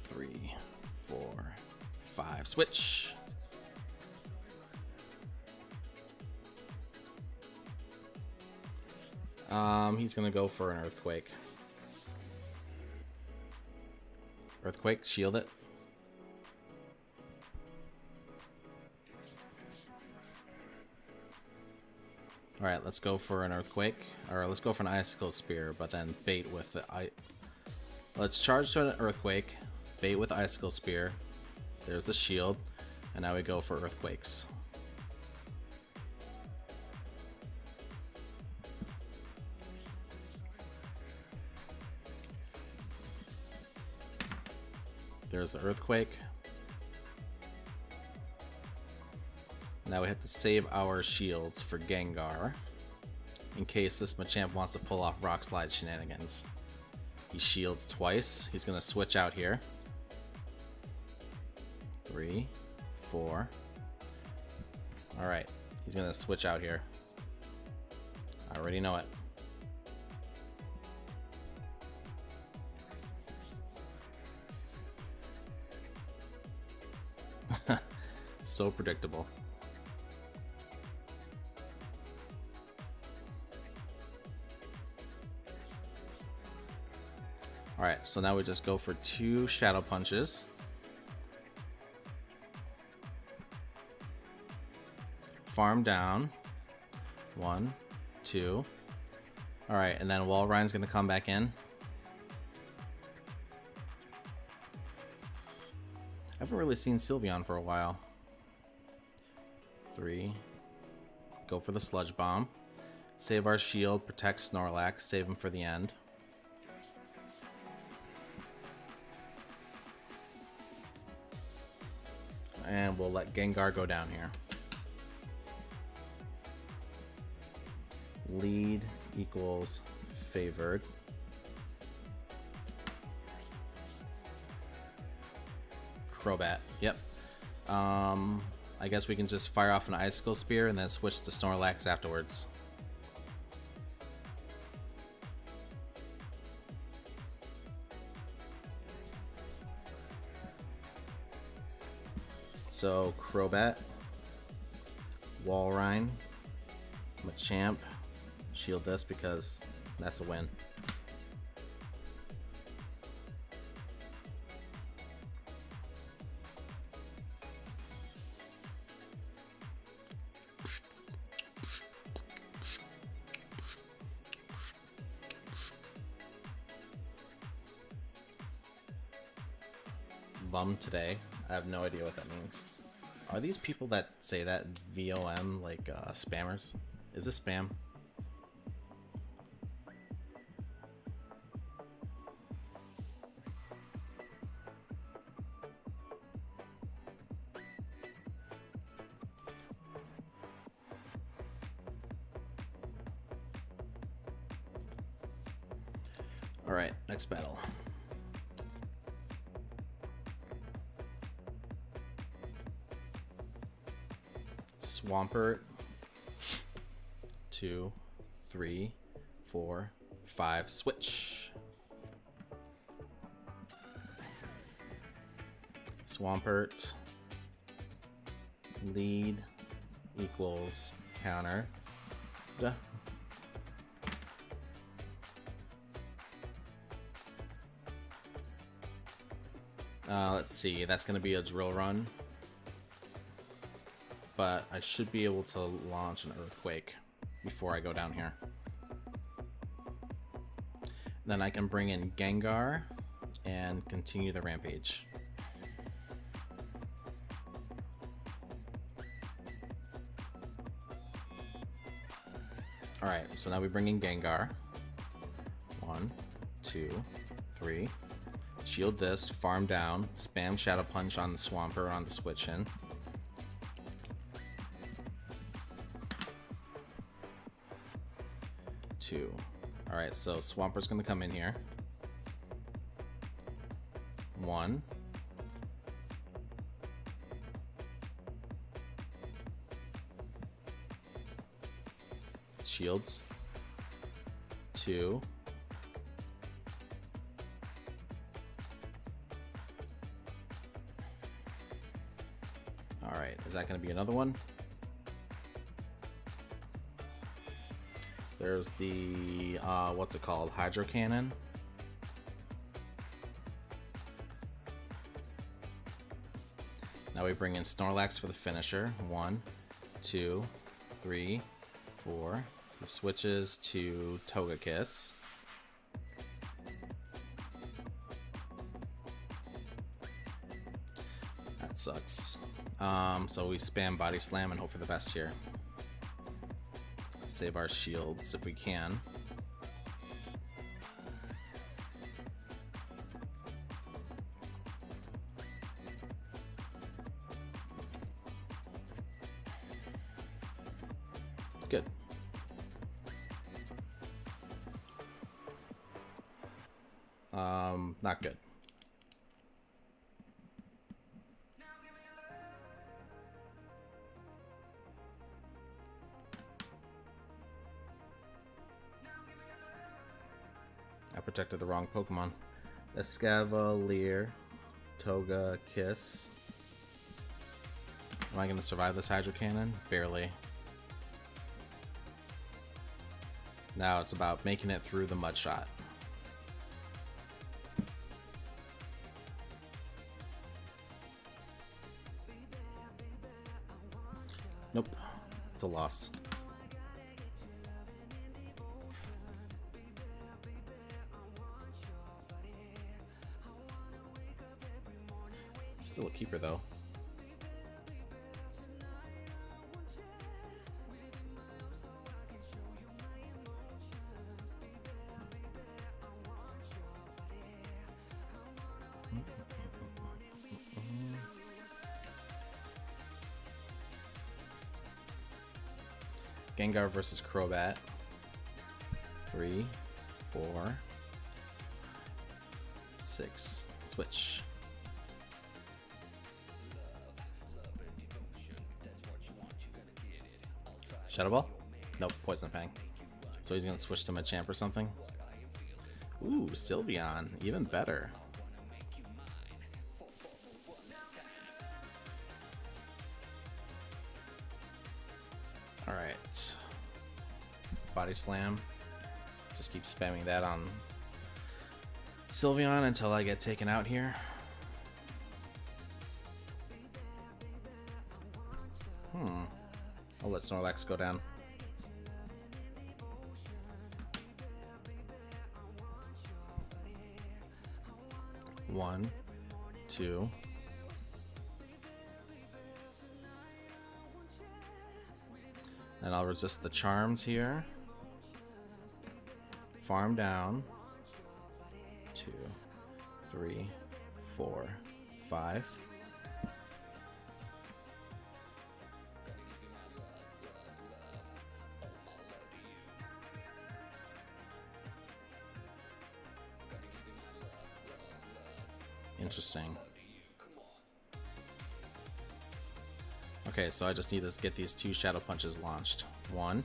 3, 4, 5. Switch! He's gonna go for an earthquake. Earthquake, shield it. Alright, let's go for an earthquake. Or let's go for an icicle spear, but then bait with the Let's charge to an earthquake, bait with the icicle spear. There's the shield, and now we go for earthquakes. There's the earthquake. Now we have to save our shields for Gengar in case this Machamp wants to pull off Rock Slide shenanigans. He shields twice. He's going to switch out here. 3, 4. Alright, he's going to switch out here. I already know it. So predictable. Alright, so now we just go for 2 shadow punches. Farm down. 1, 2. Alright, and then Walrein's gonna come back in. I haven't really seen Sylveon for a while. 3. Go for the Sludge Bomb. Save our shield, protect Snorlax, save him for the end. And we'll let Gengar go down here. Lead equals favored. Crobat. Yep. I guess we can just fire off an Icicle Spear and then switch to Snorlax afterwards. So Crobat, Walrein, Machamp, shield this because that's a win. Bum today. I have no idea what that means. Are these people that say that VOM like spammers? Is this spam? All right, next battle. Swampert. 2, 3, 4, 5. Switch. Swampert. Lead equals counter. Duh. Let's see, that's going to be a drill run. But I should be able to launch an Earthquake before I go down here. Then I can bring in Gengar and continue the rampage. Alright, so now we bring in Gengar. 1, 2, 3. Shield this, farm down, spam Shadow Punch on the Swampert on the switch in. Alright, so Swampert's gonna come in here. 1. Shields. 2. Alright, is that gonna be another one? There's the, what's it called? Hydro Cannon. Now we bring in Snorlax for the finisher. 1, 2, 3, 4. He switches to Togekiss. That sucks. So we spam Body Slam and hope for the best here. Save our shields if we can. Good. Not good. I protected the wrong Pokemon. Escavalier, Togekiss. Am I going to survive this Hydro Cannon? Barely. Now it's about making it through the Mud Shot. Nope. It's a loss. Still a keeper though. Gengar versus Crobat. 3, 4, 6. Switch. Shadow Ball? Nope, Poison Fang. So he's gonna switch to Machamp or something. Ooh, Sylveon, even better. Alright. Body Slam. Just keep spamming that on Sylveon until I get taken out here. I'll let Snorlax go down. One, two. And I'll resist the charms here. Farm down. 2, 3, 4, 5. Interesting. Okay, so I just need to get these 2 Shadow Punches launched. 1.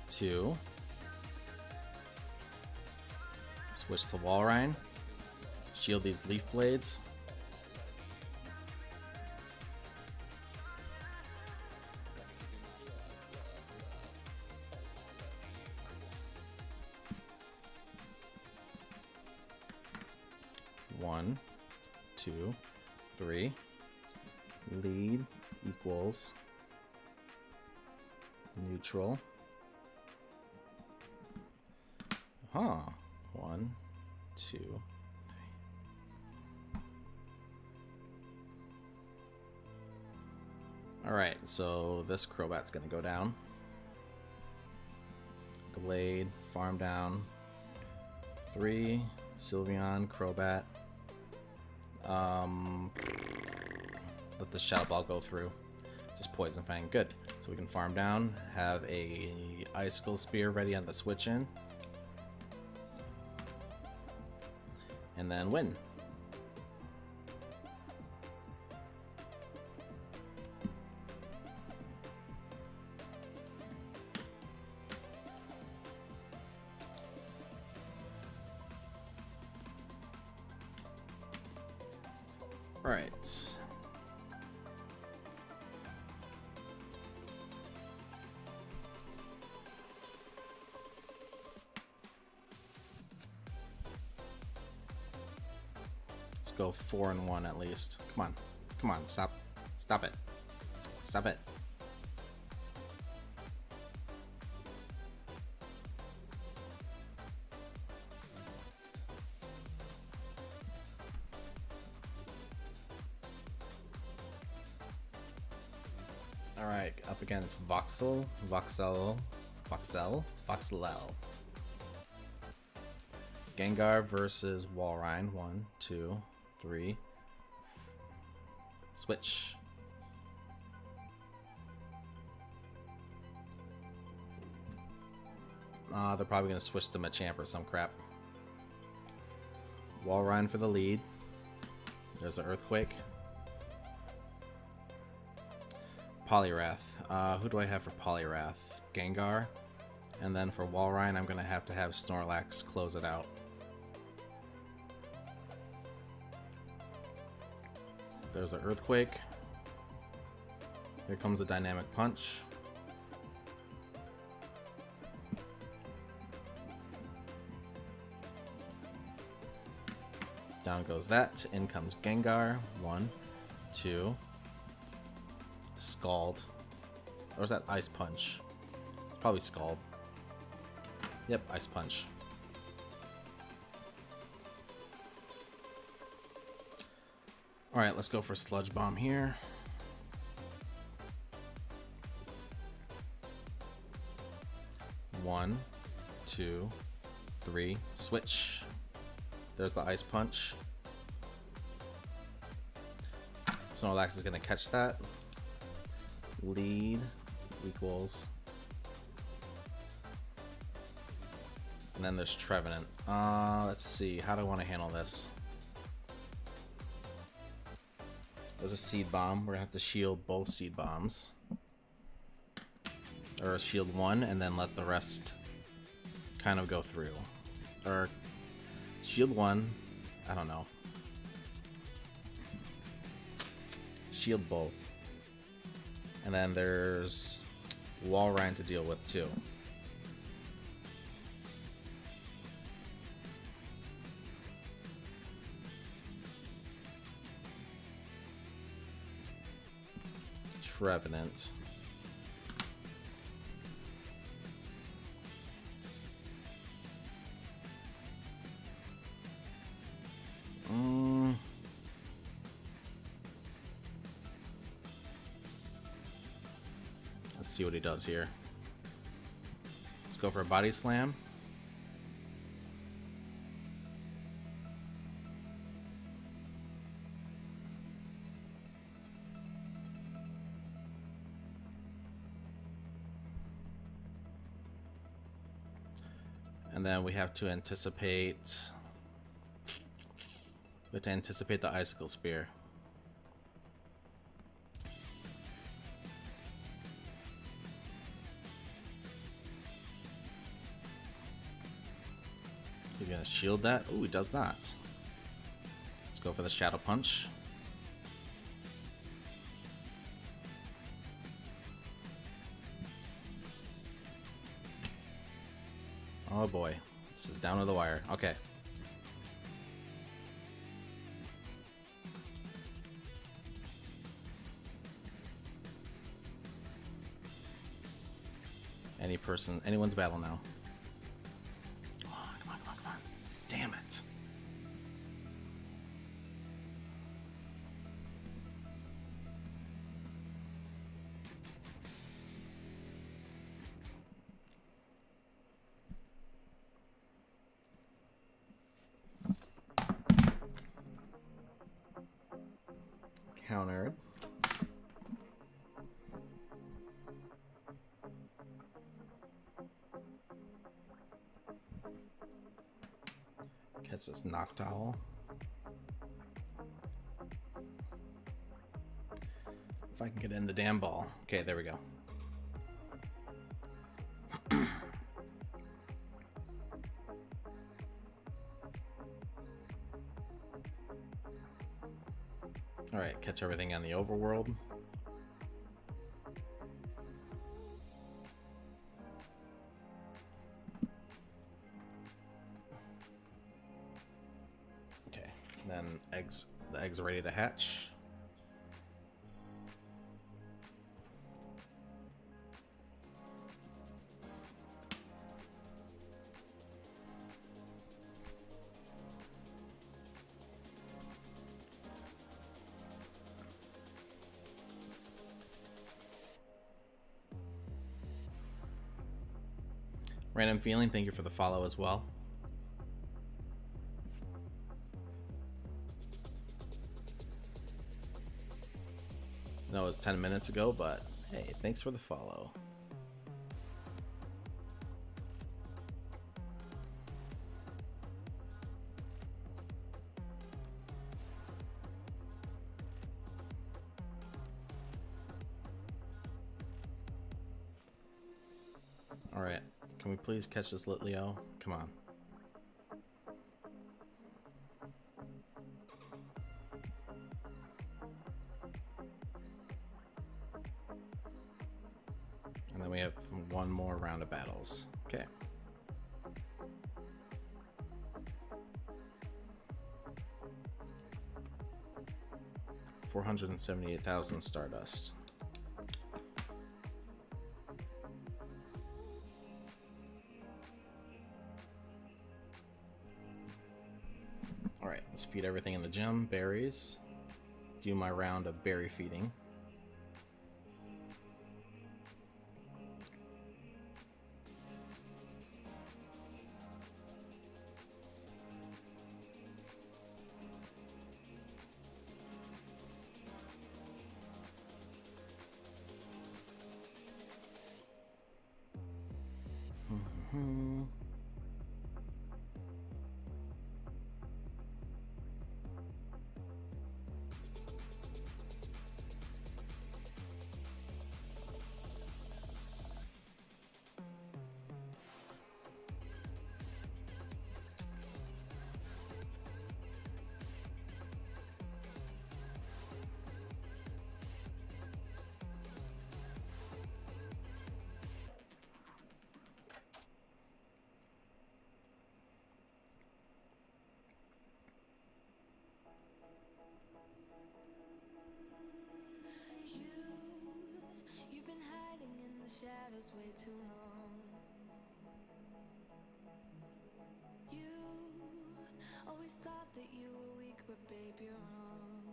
2. Switch to Walrein. Shield these Leaf Blades. One, 2, 3. Lead equals neutral. Huh. 1, 2, 3. Alright, so this Crobat's gonna go down. Glade, farm down. 3, Sylveon, Crobat. Let the Shadow Ball go through. Just Poison Fang. Good. So we can farm down, have a Icicle Spear ready on the switch in, and then win. All right. Let's go 4-1 at least. Come on. Come on. Stop. Stop it. Stop it. Alright, up against Voxel. Gengar versus Walrein. 1, 2, 3. Switch. They're probably going to switch to Machamp or some crap. Walrein for the lead. There's an Earthquake. Poliwrath. Who do I have for Poliwrath? Gengar. And then for Walrein, I'm going to have Snorlax close it out. There's an Earthquake. Here comes a Dynamic Punch. Down goes that. In comes Gengar. 1, 2. Scald. Or is that Ice Punch? Probably Scald. Yep, Ice Punch. Alright, let's go for Sludge Bomb here. One, 2, 3. Switch. There's the Ice Punch. Snorlax is going to catch that. Lead equals. And then there's Trevenant. Let's see. How do I want to handle this? There's a Seed Bomb. We're going to have to shield both Seed Bombs. Or shield one and then let the rest kind of go through. Or shield one. I don't know. Shield both. And then there's Walrein to deal with too. Trevenant. Let's see what he does here. Let's go for a Body Slam. And then we have to anticipate. We have to anticipate the Icicle Spear. He's gonna shield that. Oh, he does not. Let's go for the Shadow Punch. Oh boy, this is down to the wire. Okay. Anyone's battle now. Come on. Damn it. Countered. Catch this Noctowl. If I can get in the damn ball. Okay, there we go. Alright, catch everything on the overworld. Okay, then the eggs are ready to hatch. Random Feeling, thank you for the follow as well. That was 10 minutes ago, but hey, thanks for the follow. All right. Can we please catch this Litleo? Come on. And then we have one more round of battles. Okay. 478,000 Stardust. Alright, let's feed everything in the gym. Berries. Do my round of berry feeding. You've been hiding in the shadows way too long. You always thought that you were weak, but babe, you're wrong.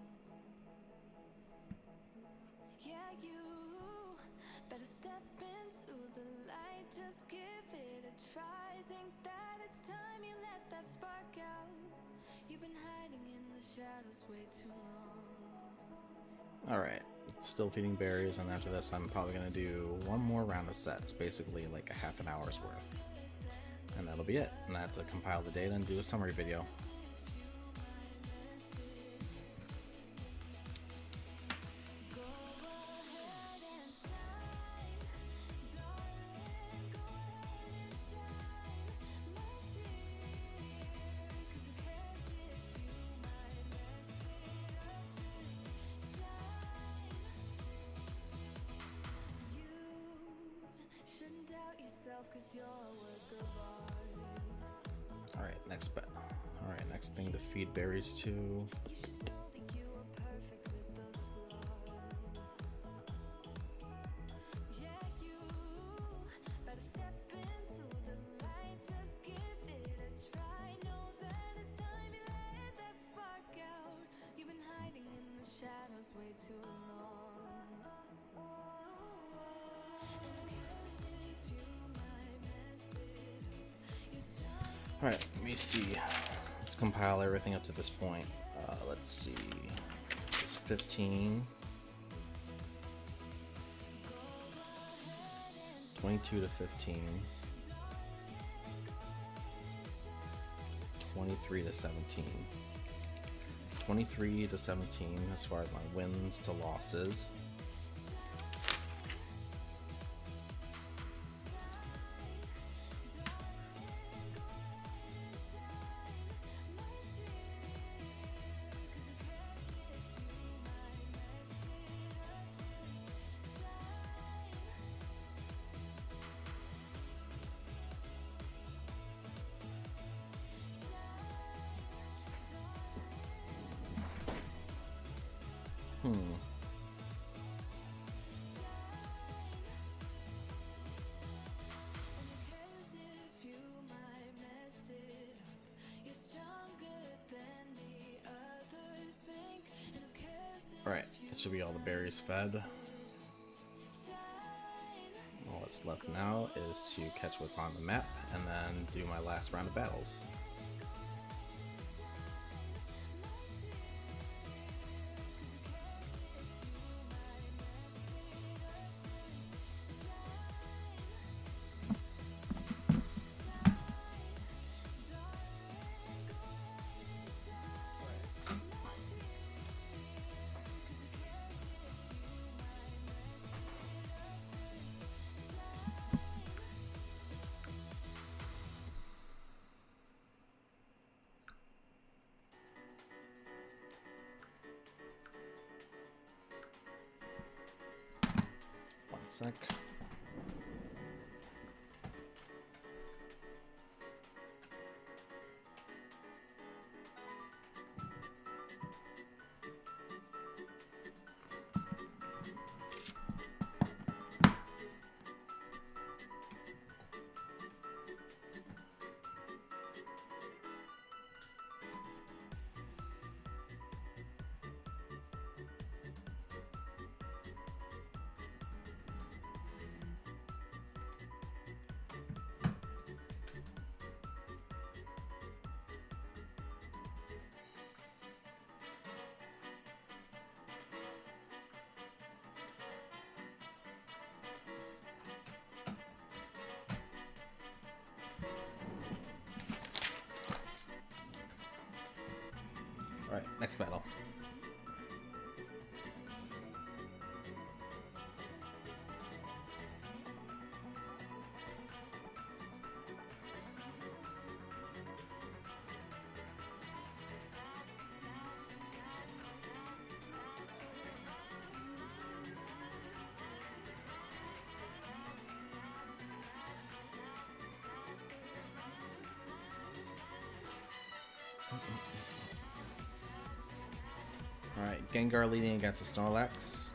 Yeah, you better step into the light, just give it a try. Think that it's time you let that spark out. You've been hiding in the shadows way too long. Alright, still feeding berries, and after this I'm probably going to do one more round of sets, basically like a half an hour's worth. And that'll be it, and I have to compile the data and do a summary video. Alright, next thing to feed berries to. Alright, let me see. Let's compile everything up to this point. Let's see. It's 15. 22 to 15. 23 to 17. 23 to 17 as far as my wins to losses. Alright, that should be all the berries fed. All that's left now is to catch what's on the map and then do my last round of battles. Sec. Alright, next battle. Alright, Gengar leading against the Snorlax.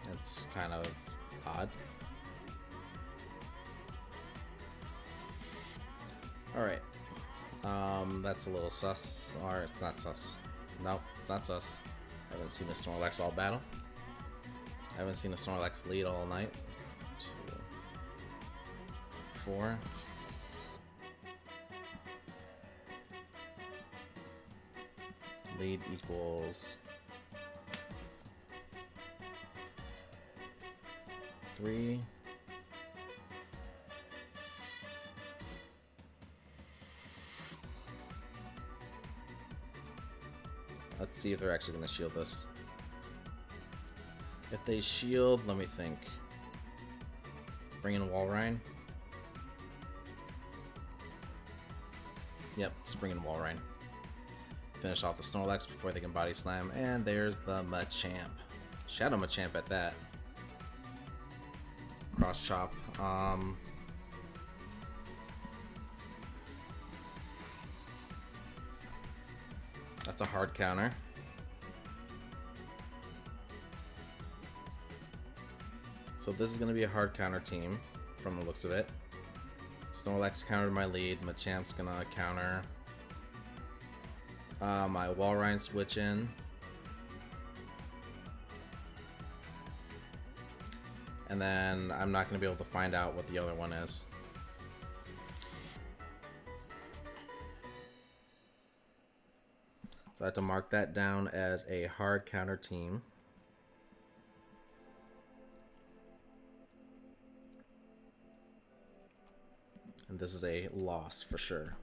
That's kind of odd. Alright. That's a little sus. Or it's not sus. Nope, it's not sus. I haven't seen a Snorlax all battle. I haven't seen a Snorlax lead all night. 2, 4. Lead equals 3. Let's see if they're actually going to shield this. If they shield, let me think. Bring in Walrein. Yep, just bring in Walrein. Finish off the Snorlax before they can body slam, and there's the Machamp. Shadow Machamp at that. Cross chop. That's a hard counter. So this is going to be a hard counter team from the looks of it. Snorlax countered my lead. Machamp's going to counter my Walrein switch in. And then I'm not going to be able to find out what the other one is. So I have to mark that down as a hard counter team. And this is a loss for sure.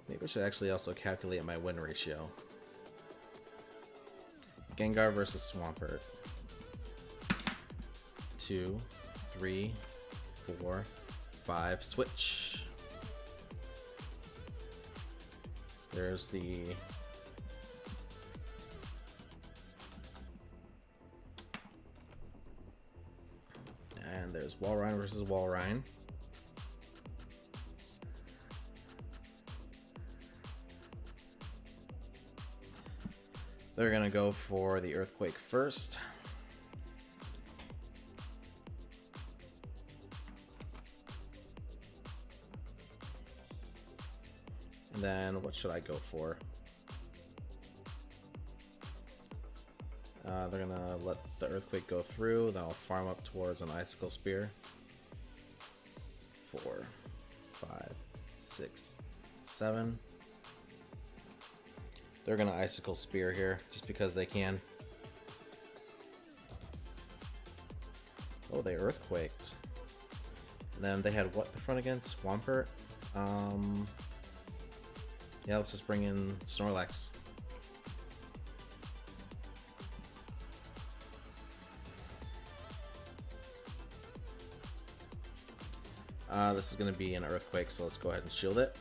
Maybe I should actually also calculate my win ratio. Gengar versus Swampert. 2, 3, 4, 5. Switch. There's the... And there's Walrein versus Walrein. They're gonna go for the Earthquake first. And then what should I go for? They're gonna let the Earthquake go through, then I'll farm up towards an Icicle Spear. 4, 5, 6, 7. They're gonna Icicle Spear here, just because they can. Oh, they Earthquaked. And then they had what in front against? Swampert? Yeah, let's just bring in Snorlax. This is gonna be an Earthquake, so let's go ahead and shield it.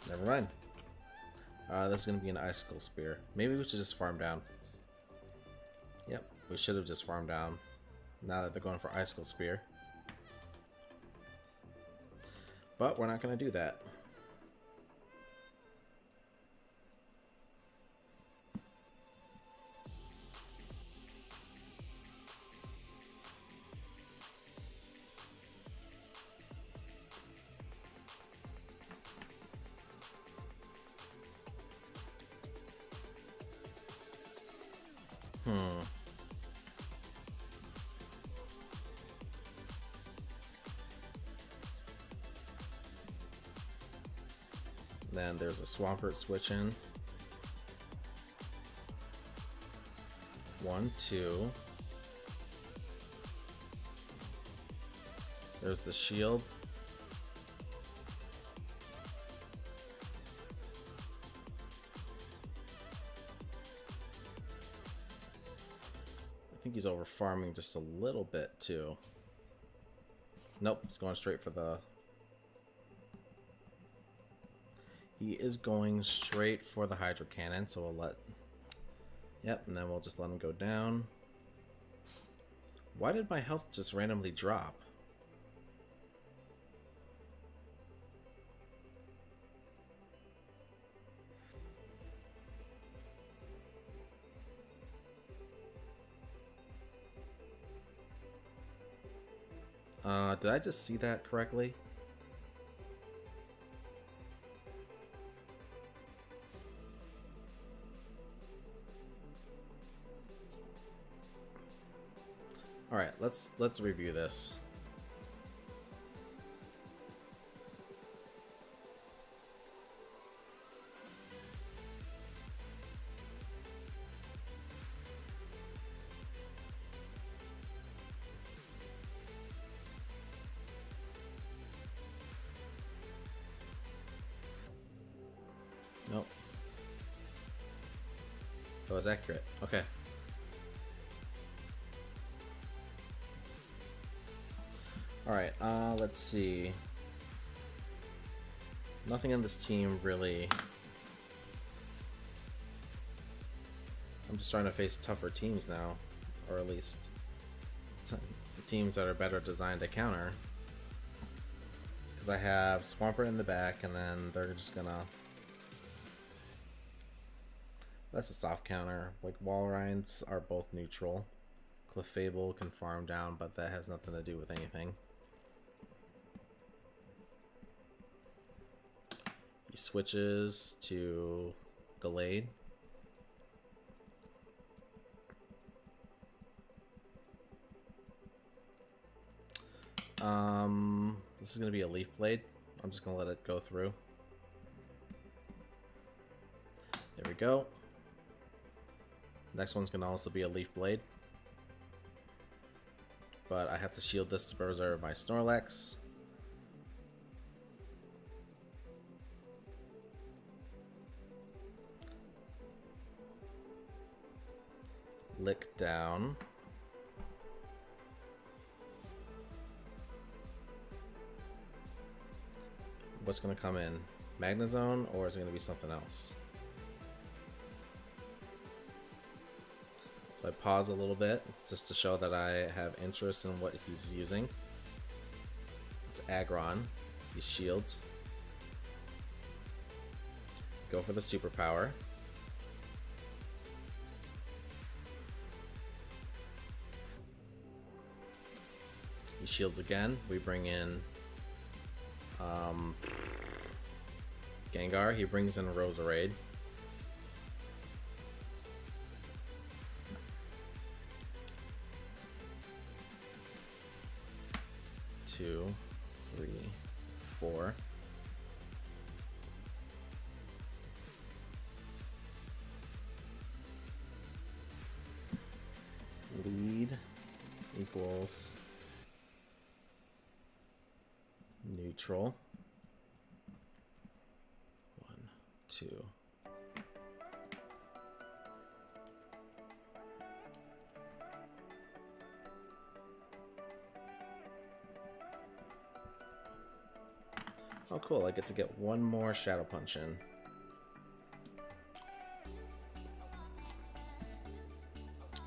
Never mind. This is going to be an Icicle Spear. Maybe we should just farm down. Yep, we should have just farmed down. Now that they're going for Icicle Spear. But we're not going to do that. Then there's a Swampert switch in. 1, 2. There's the shield. I think he's over farming just a little bit too. Nope, it's going straight for the... He is going straight for the Hydro Cannon, so we'll let... Yep, and then we'll just let him go down. Why did my health just randomly drop? Did I just see that correctly? All right, let's review this. Nope. That was accurate. Okay. Alright, let's see. Nothing on this team really. I'm just trying to face tougher teams now. Or at least teams that are better designed to counter. Because I have Swampert in the back, and then they're just gonna... That's a soft counter. Like, Walreins are both neutral. Clefable can farm down, but that has nothing to do with anything. He switches to Gallade. This is going to be a Leaf Blade. I'm just going to let it go through. There we go. Next one's going to also be a Leaf Blade. But I have to shield this to preserve my Snorlax. Lick down. What's going to come in? Magnezone, or is it going to be something else? So I pause a little bit just to show that I have interest in what he's using. It's Algorand. He shields. Go for the superpower. He shields again. We bring in Gengar. He brings in Roserade. Two, three, four. Lead equals neutral. 1, 2. Oh cool, I get to get one more Shadow Punch in.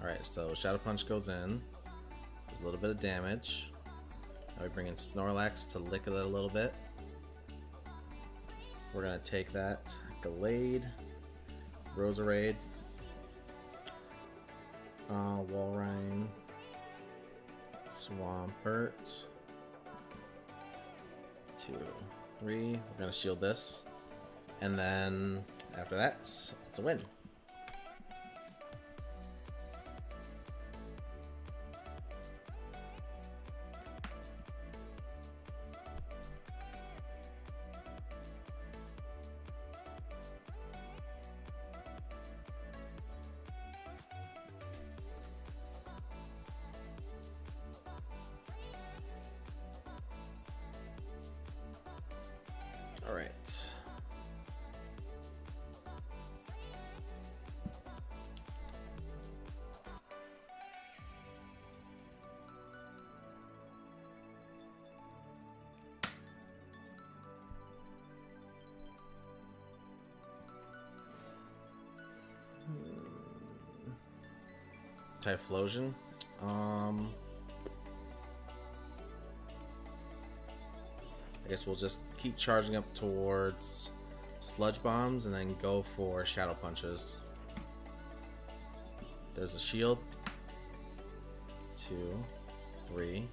Alright, so Shadow Punch goes in. There's a little bit of damage. Now we bring in Snorlax to lick it a little bit. We're going to take that Gallade, Roserade, Walrein, Swampert. 2, 3. We're going to shield this. And then after that, it's a win. Typhlosion. I guess we'll just keep charging up towards sludge bombs and then go for shadow punches. There's a shield. 2, 3.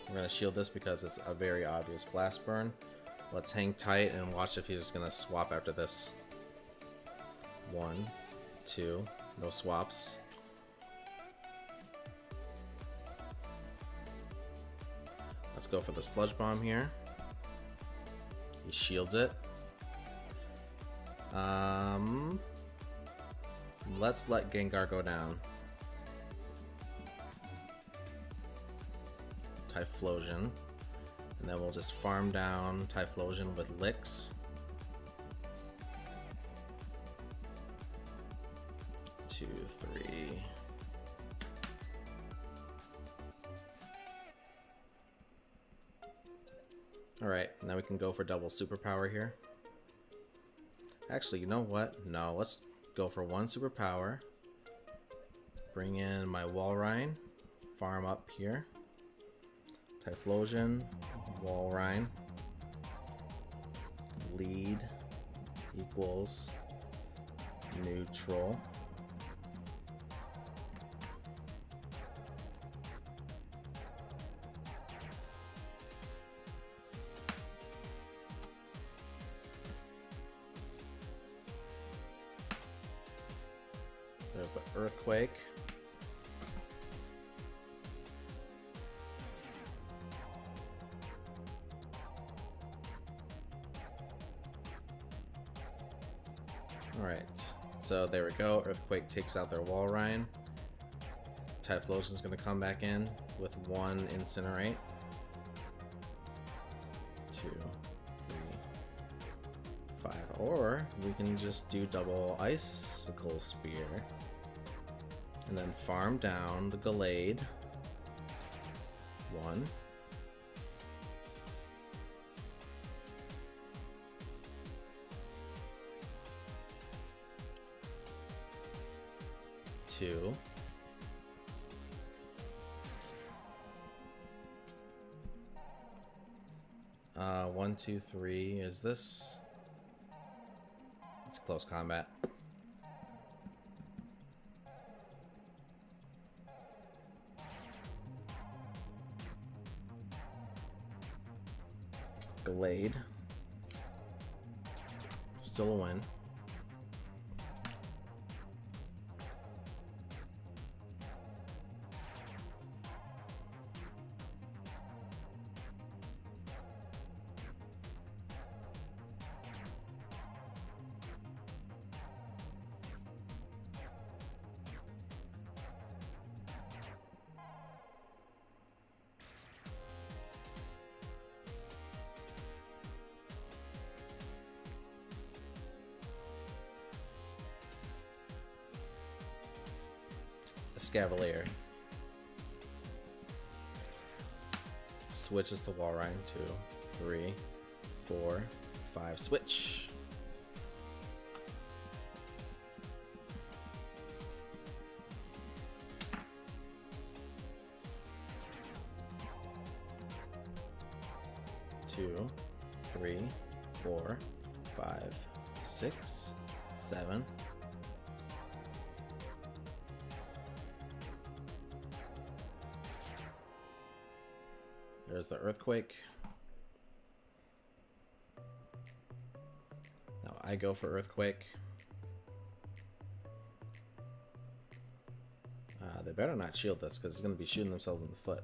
We're gonna shield this because it's a very obvious blast burn. Let's hang tight and watch if he's gonna swap after this. 1, 2, no swaps. Let's go for the sludge bomb here. He shields it. Let's let Gengar go down. Typhlosion. And then we'll just farm down Typhlosion with licks. 2, 3. Alright, now we can go for double superpower here. Actually, you know what? No, let's go for 1 superpower. Bring in my Walrein. Farm up here. Typhlosion, Walrein. Lead equals neutral. There's the earthquake. Alright, so there we go. Earthquake takes out their Walrein. Typhlosion's gonna come back in with 1 Incinerate. 2, 3, 5. Or we can just do double Icicle Spear. And then farm down the Gallade. 1. 2. 1, 2, 3. Is this? It's close combat. Gallade. Still a win. Scavalier. Switches to Walrein. 2, 3, 4, 5. Switch. Two, 3, 4, 5, 6, 7. There's the earthquake. Now I go for earthquake. They better not shield this because it's going to be shooting themselves in the foot.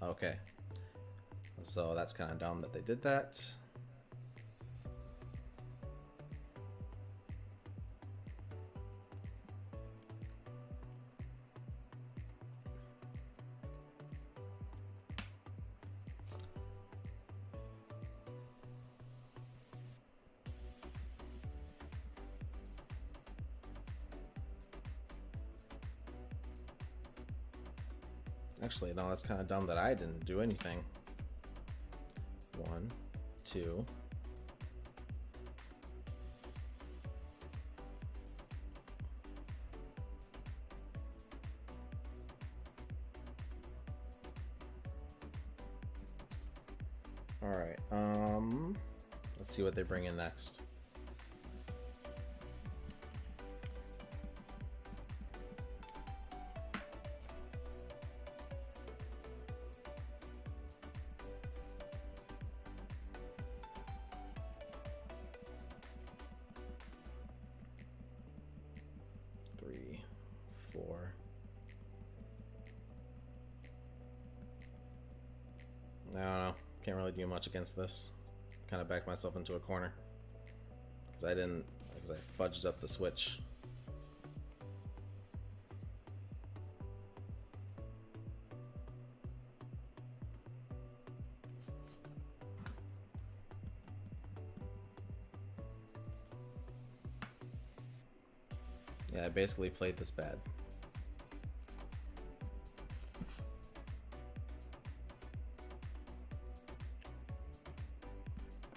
Okay. So that's kind of dumb that they did that. Actually, no, that's kind of dumb that I didn't do anything. 1, 2. Alright, let's see what they bring in next. Three, four. I don't know. Can't really do much against this. Kind of backed myself into a corner because I fudged up the switch. Yeah, I basically played this bad.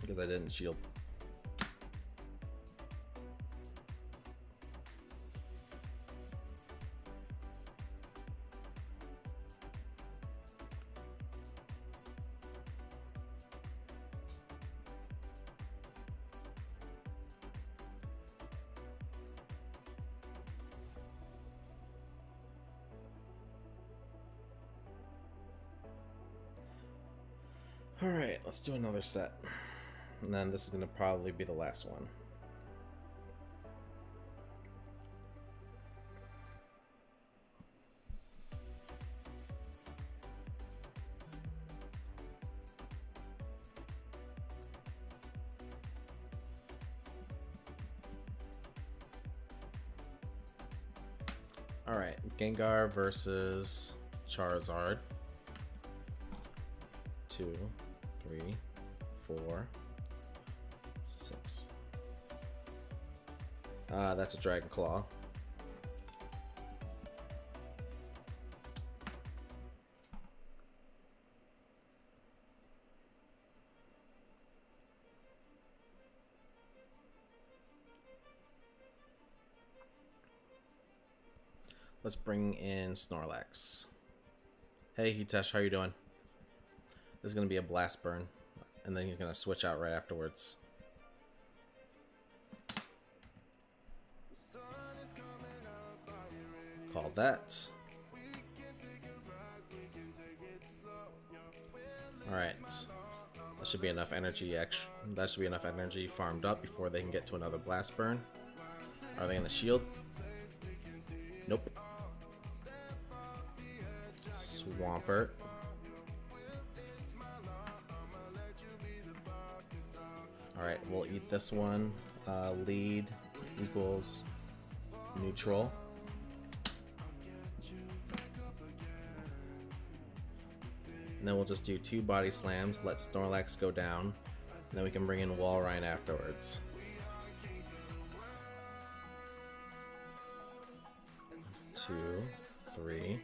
Because I didn't shield. Alright, let's do another set. And then this is going to probably be the last one. Alright, Gengar versus Charizard. 2, 3, 4, 6. That's a Dragon Claw. Let's bring in Snorlax. Hey Hitesh, how you doing? This is gonna be a Blast Burn, and then he's gonna switch out right afterwards. Call that. Alright. That should be enough energy that should be enough energy farmed up before they can get to another Blast Burn. Are they gonna shield? Nope. Swampert. Alright, we'll eat this one. Lead equals neutral. And then we'll just do 2 body slams, let Snorlax go down, and then we can bring in Walrein afterwards. Two, 3.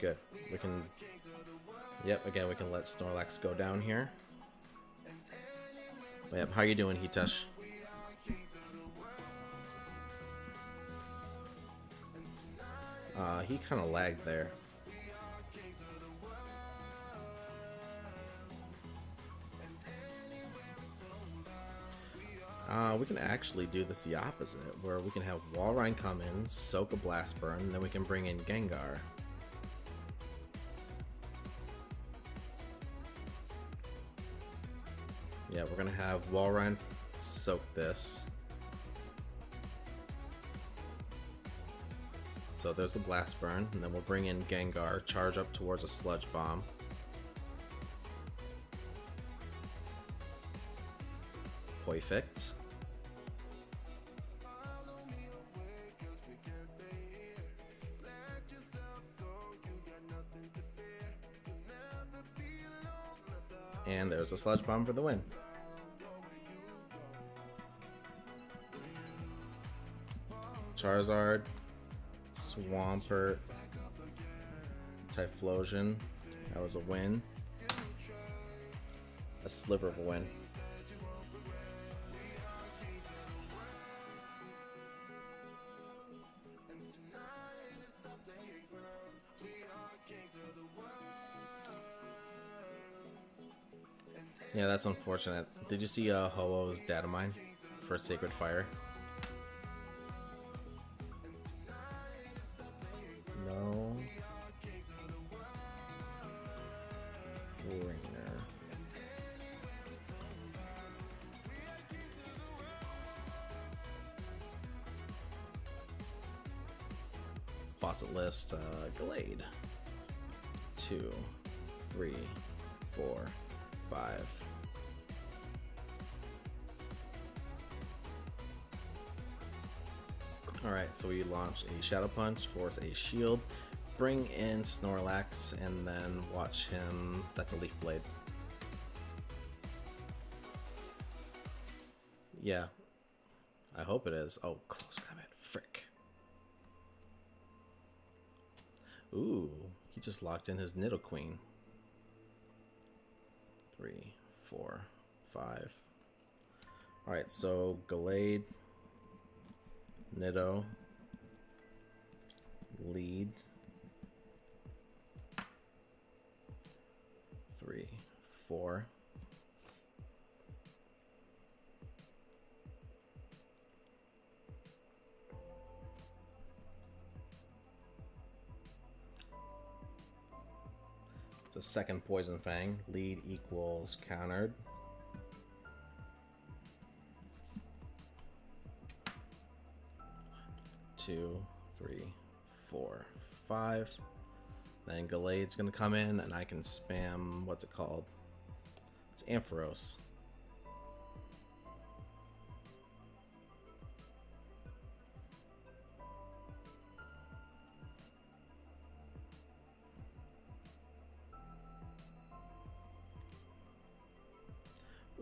Good. We can... Yep, again, we can let Snorlax go down here. Yep, how you doing, Hitesh? He kind of lagged there. We can actually do this the opposite, where we can have Walrein come in, soak a Blast Burn, and then we can bring in Gengar. Yeah, we're gonna have Walrein soak this. So there's a Blast Burn, and then we'll bring in Gengar, charge up towards a Sludge Bomb. Perfect. And there's a Sludge Bomb for the win. Charizard, Swampert, Typhlosion. That was a win. A sliver of a win. Yeah, that's unfortunate. Did you see Ho-Oh's data mine for Sacred Fire? No. Ringer. Faucet list, Glade. 2, 3, 4, 5. Alright, so we launch a Shadow Punch, force a shield, bring in Snorlax, and then watch him. That's a Leaf Blade. Yeah. I hope it is. Oh, close comment. Frick. Ooh, he just locked in his Nidoqueen. 3, 4, 5. Alright, so Glade, Nido, lead, 3, 4. The second Poison Fang. Lead equals countered. Two, 3, 4, 5. Then Galade's gonna come in and I can spam, what's it called? It's Ampharos.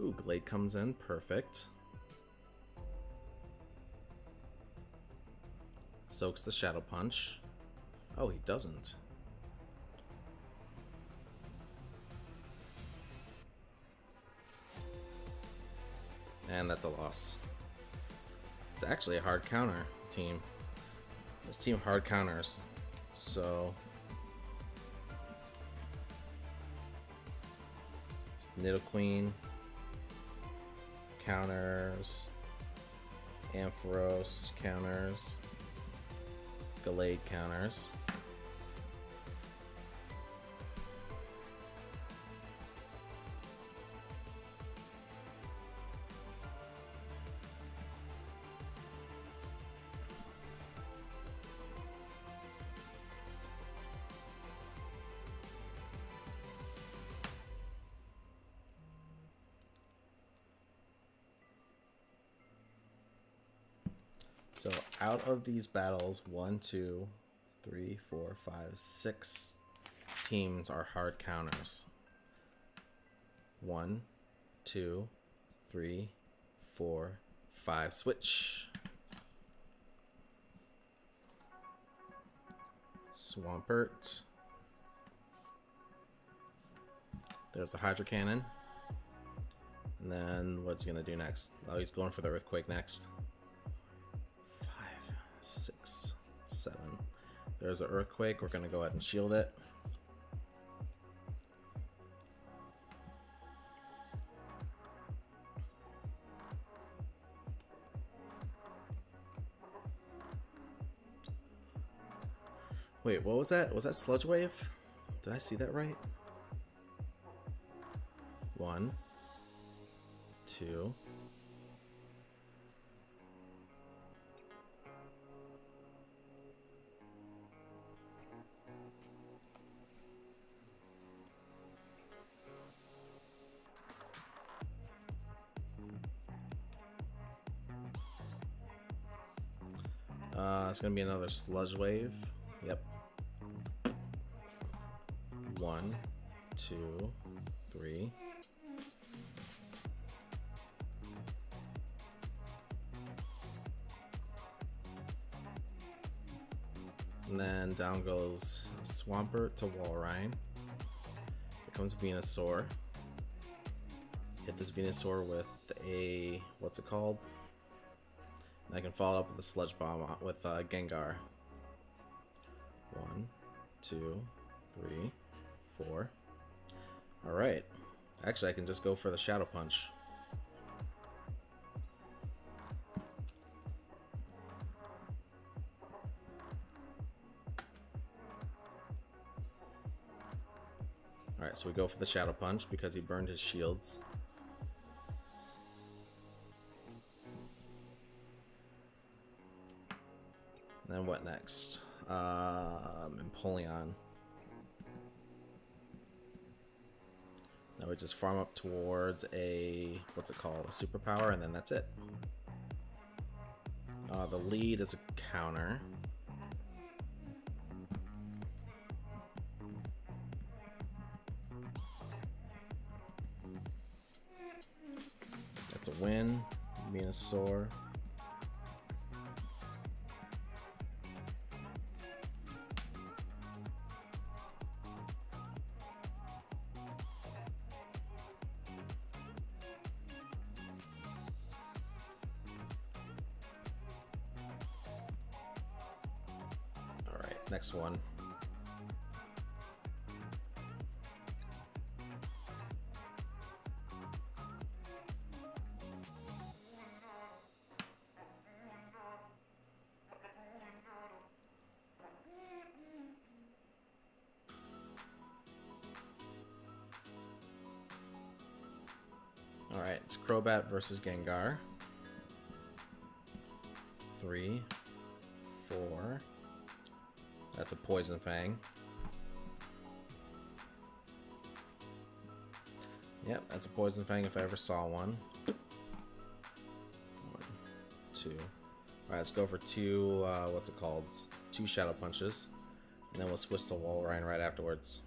Ooh, Glade comes in, perfect. Soaks the Shadow Punch. Oh, he doesn't. And that's a loss. It's actually a hard counter team. This team hard counters. So Nidoqueen counters, Ampharos counters, Glade counters. So out of these battles, 1, 2, 3, 4, 5, 6 teams are hard counters. 1, 2, 3, 4, 5. Switch. Swampert. There's a Hydro Cannon. And then what's he gonna do next? Oh, he's going for the Earthquake next. 6, 7. There's an Earthquake. We're gonna go ahead and shield it. Wait, what was that? Was that Sludge Wave? Did I see that right? 1, 2. It's gonna be another Sludge Wave. Yep. 1, 2, 3. And then down goes Swampert to Walrein. Here comes Venusaur. Hit this Venusaur with a, what's it called? And I can follow up with a Sludge Bomb with Gengar. 1, 2, 3, 4. Alright. Actually, I can just go for the Shadow Punch. Alright, so we go for the Shadow Punch because he burned his shields. And then what next? Empoleon. Now we just farm up towards a, what's it called? A superpower, and then that's it. The lead is a counter. That's a win. Venusaur. Alright, next one. Alright, it's Crobat versus Gengar. 3, 4. That's a Poison Fang. Yep, that's a Poison Fang if I ever saw one. 1, 2. Alright, let's go for 2, what's it called? 2 Shadow Punches. And then we'll switch to Walrein right afterwards.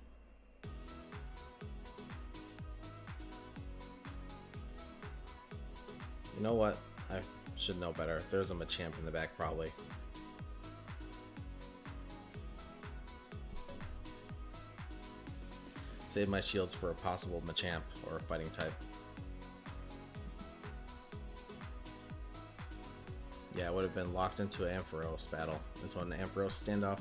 You know what? I should know better. There's a Machamp in the back, probably. Save my shields for a possible Machamp or a fighting type. Yeah, it would have been locked into an Ampharos battle, into an Ampharos standoff.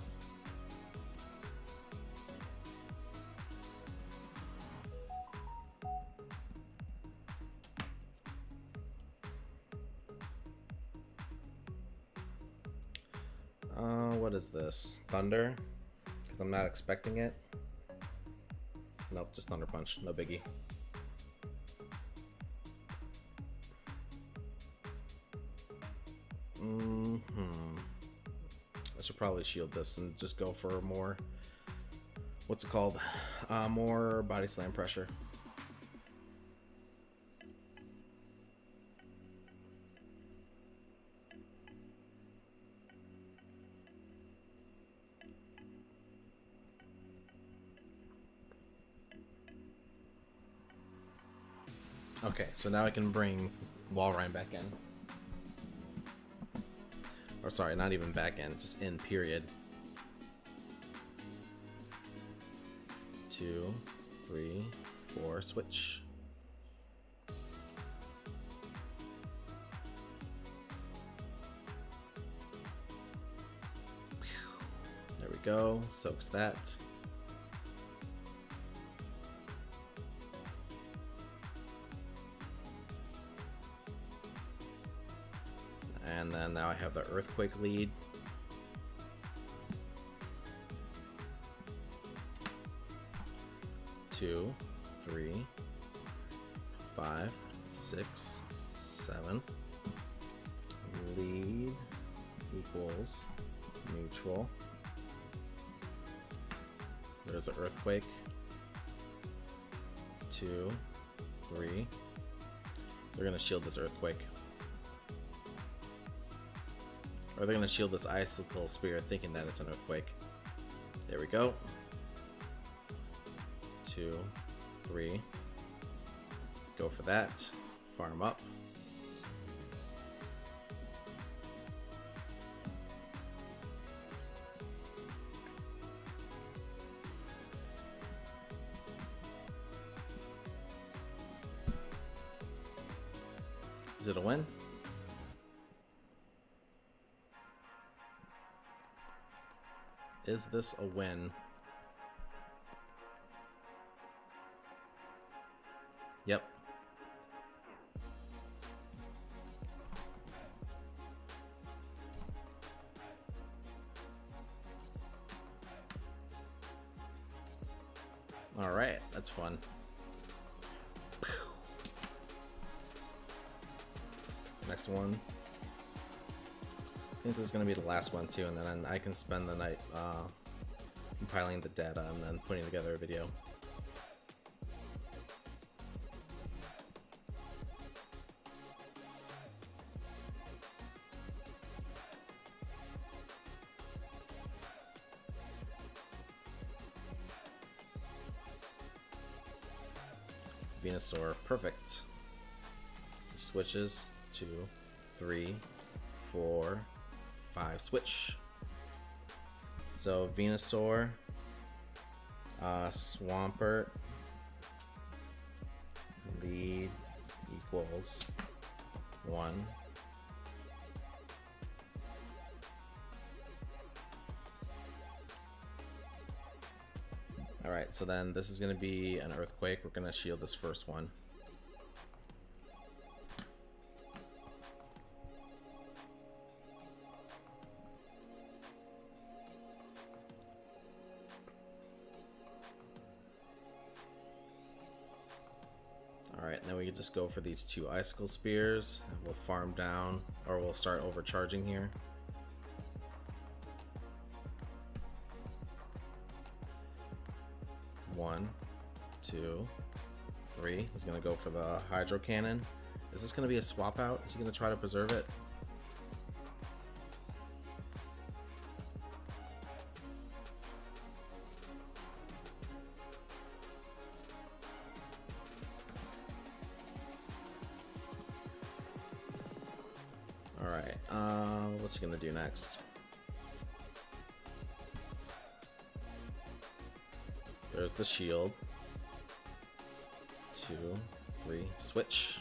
What is this? Thunder? Because I'm not expecting it. Nope, just Thunder Punch. No biggie. I should probably shield this and just go for more, what's it called? More body slam pressure. Okay, so now I can bring Walrein back in. Or sorry, not even back in, just in, period. 2, 3, 4, switch. There we go, soaks that. And then now I have the Earthquake lead. Two, 3, 5, 6, 7. Lead equals neutral. There's an Earthquake. 2, 3. They're gonna shield this Earthquake. Or they're going to shield this Icicle Spirit thinking that it's an Earthquake. There we go. 2, 3. Go for that. Farm up. Is it a win? Is this a win? Yep. Alright, that's fun. Next one. I think this is going to be the last one too, and then I can spend the night compiling the data and then putting together a video. Venusaur, perfect. Switches, 2, 3, 4, 5, switch. So Venusaur, Swampert, lead equals 1. Alright, so then this is going to be an earthquake. We're going to shield this first one. Alright, now we can just go for these 2 icicle spears. And we'll farm down, or we'll start overcharging here. One, 2, 3. He's gonna go for the hydro cannon. Is this gonna be a swap out? Is he gonna try to preserve it? Alright, what's he gonna do next? There's the shield. 2, 3, switch.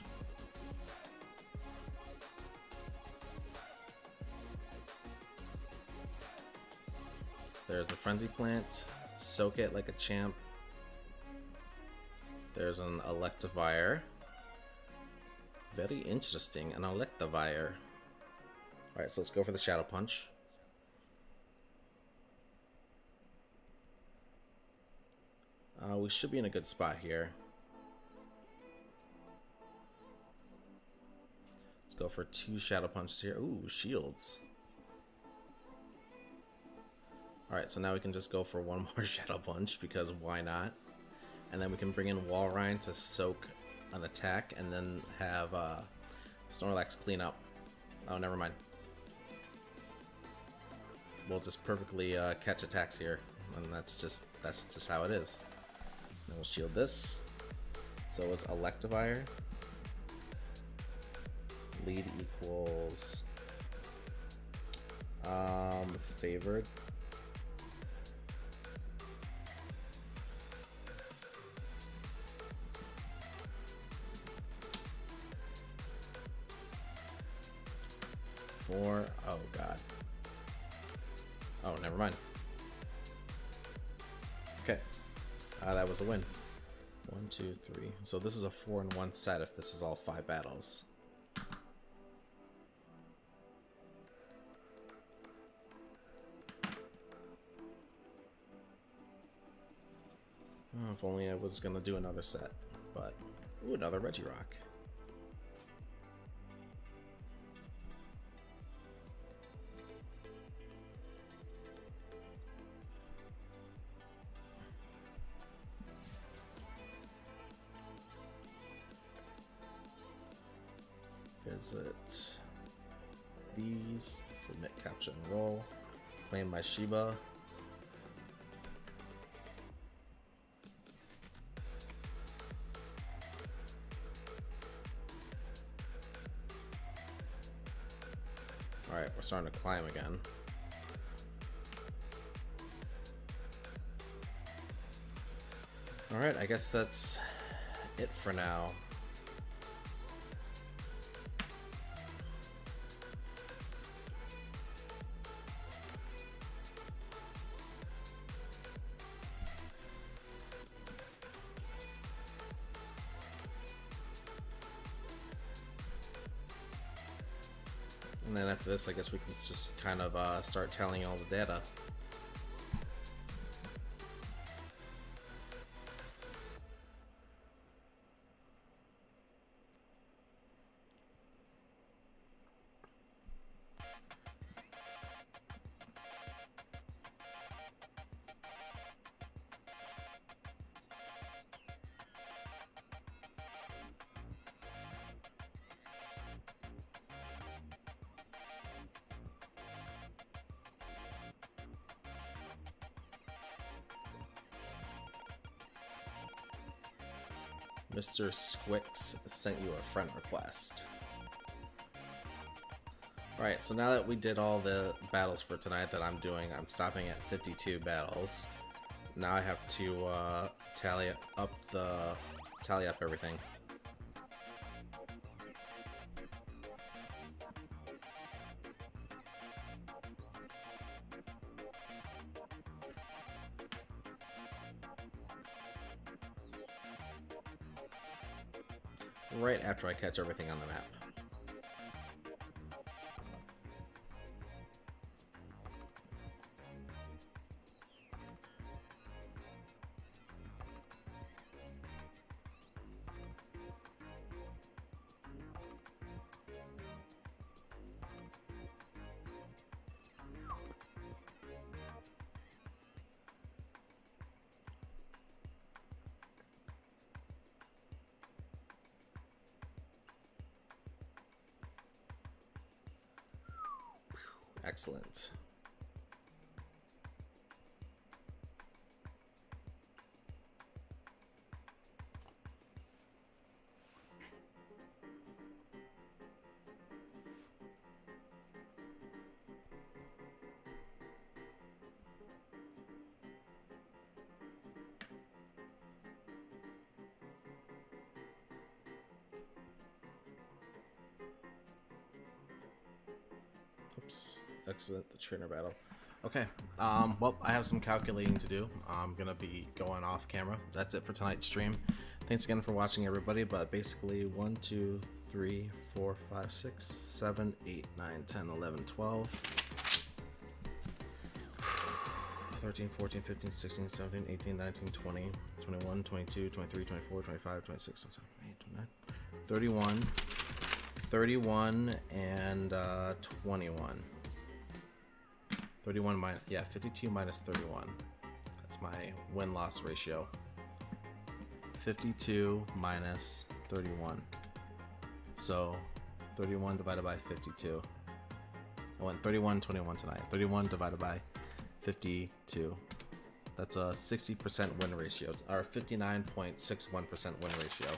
There's the frenzy plant. Soak it like a champ. There's an Electivire. Very interesting, an Electivire. Alright, so let's go for the Shadow Punch. We should be in a good spot here. Let's go for 2 Shadow Punches here. Ooh, shields. Alright, so now we can just go for 1 more Shadow Punch, because why not? And then we can bring in Walrein to soak an attack, and then have Snorlax clean up. Oh, never mind. We'll just perfectly catch attacks here, and that's just how it is. And we'll shield this. So it's Electivire. Lead equals favored. Oh god. Oh, never mind. Okay. That was a win. 1, 2, 3. So this is a 4-in-1 set if this is all 5 battles. Oh, if only I was gonna do another set. But, ooh, another Regirock. Is it these? Submit, capture, and roll. Claim my Shiba. Alright, we're starting to climb again. Alright, I guess that's it for now. And then after this, I guess we can just kind of start tallying all the data. Mr. Squix sent you a friend request. Alright, so now that we did all the battles for tonight that I'm doing, I'm stopping at 52 battles. Now I have to tally up everything. Right after I catch everything on the map. Excellent. Oops. Excellent, the trainer battle. Okay, well, I have some calculating to do. I'm gonna be going off camera. That's it for tonight's stream. Thanks again for watching, everybody. But basically 1, 2, 3, 4, 5, 6, 7, 8, 9, 10, 11, 12, 13, 14, 15, 16, 17, 18, 19, 20, 21, 22, 23, 24, 25, 26, 27, 28, 29, 31, and 21. 31 minus, yeah, 52 minus 31. That's my win-loss ratio. 52 minus 31. So 31 divided by 52. I went 31-21 tonight. 31 divided by 52. That's a 60% win ratio, or 59.61% win ratio.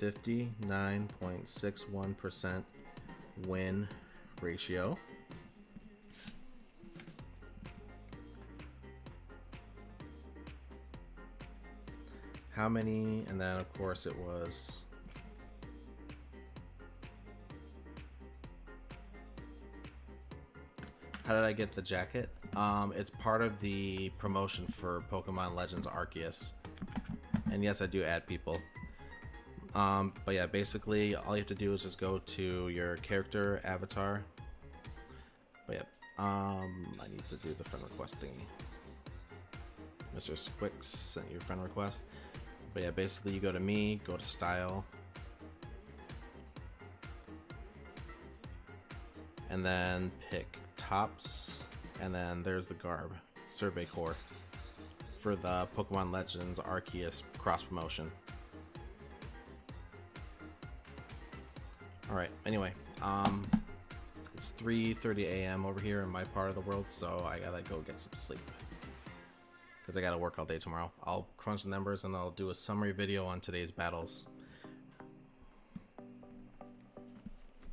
59.61% win ratio. How many? And then of course it was how did I get the jacket? It's part of the promotion for Pokemon Legends Arceus. And yes, I do add people. But yeah, basically all you have to do is just go to your character avatar. But yeah, I need to do the friend request thingy. Mr. Squix sent you a friend request. But yeah, basically you go to me, go to style, and then pick tops, and then there's the garb, Survey Core, for the Pokemon Legends Arceus cross promotion. Alright, anyway, it's 3:30 a.m. over here in my part of the world, so I gotta go get some sleep. Because I gotta work all day tomorrow. I'll crunch the numbers and I'll do a summary video on today's battles.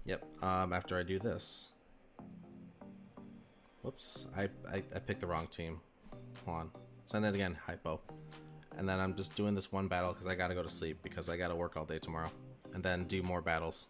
Yep, after I do this. Whoops, I picked the wrong team. Hold on, send it again, hypo. And then I'm just doing this one battle because I gotta go to sleep because I gotta work all day tomorrow. And then do more battles.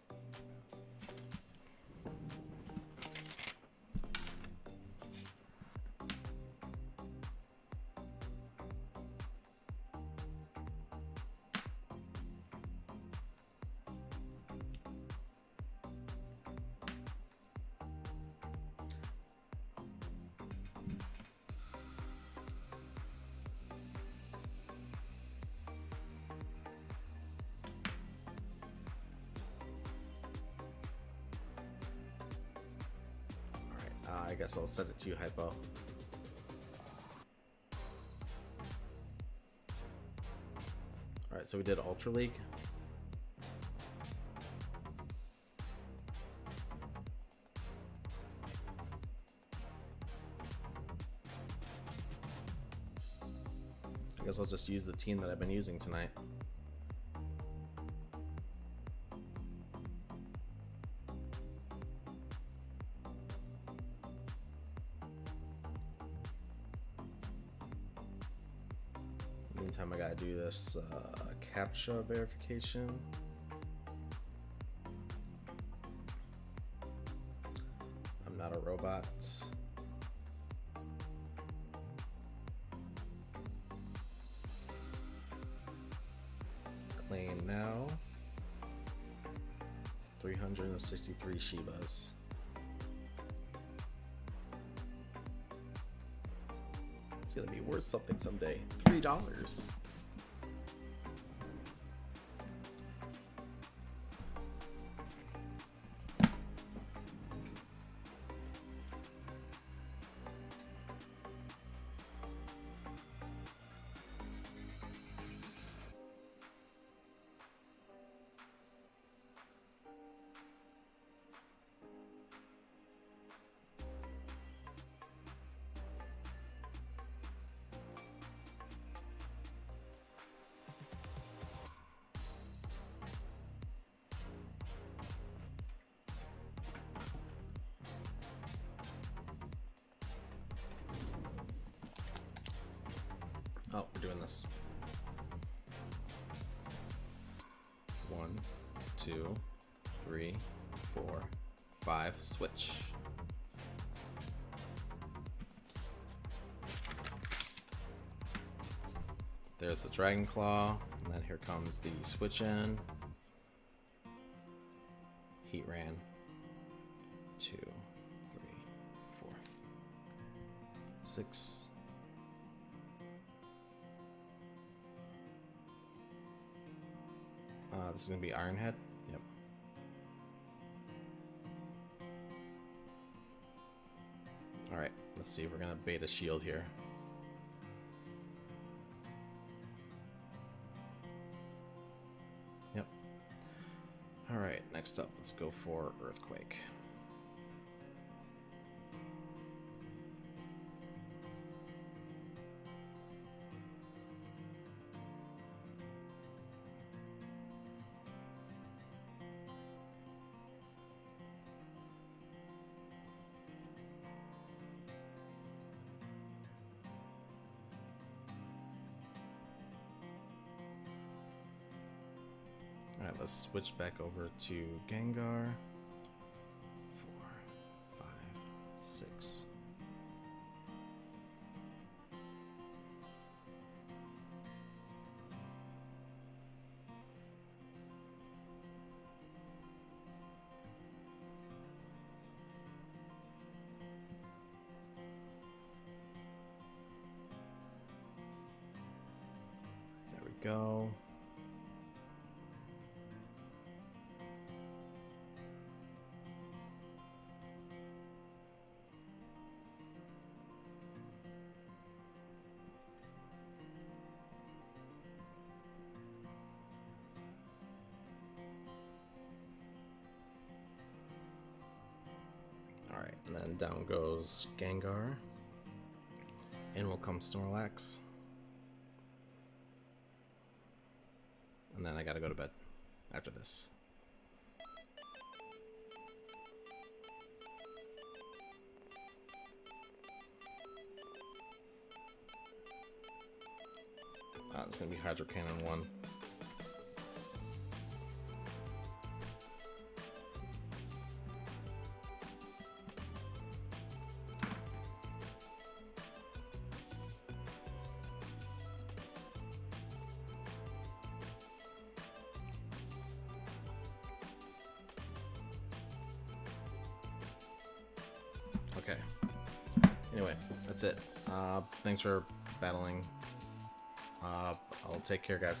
I guess I'll set it to hypo. Alright, so we did Ultra League. I guess I'll just use the team that I've been using tonight. Meantime, I gotta do this CAPTCHA verification. I'm not a robot. Claim now. 363 Shibas. It's gonna be worth something someday. $3. Oh, we're doing this. 1, 2, 3, 4, 5, switch. There's the Dragon Claw, and then here comes the switch in. Heat ran. 2, 3, 4, 6. This is gonna be Ironhead. Yep. Alright, let's see if we're gonna bait a shield here. Yep. Alright, next up, let's go for Earthquake. Alright, let's switch back over to Gengar. 4, 5, 6. There we go. Alright, and then down goes Gengar. In will come Snorlax. And then I gotta go to bed after this. It's gonna be Hydro Cannon 1. Okay. Anyway, that's it. Thanks for battling. I'll take care, guys.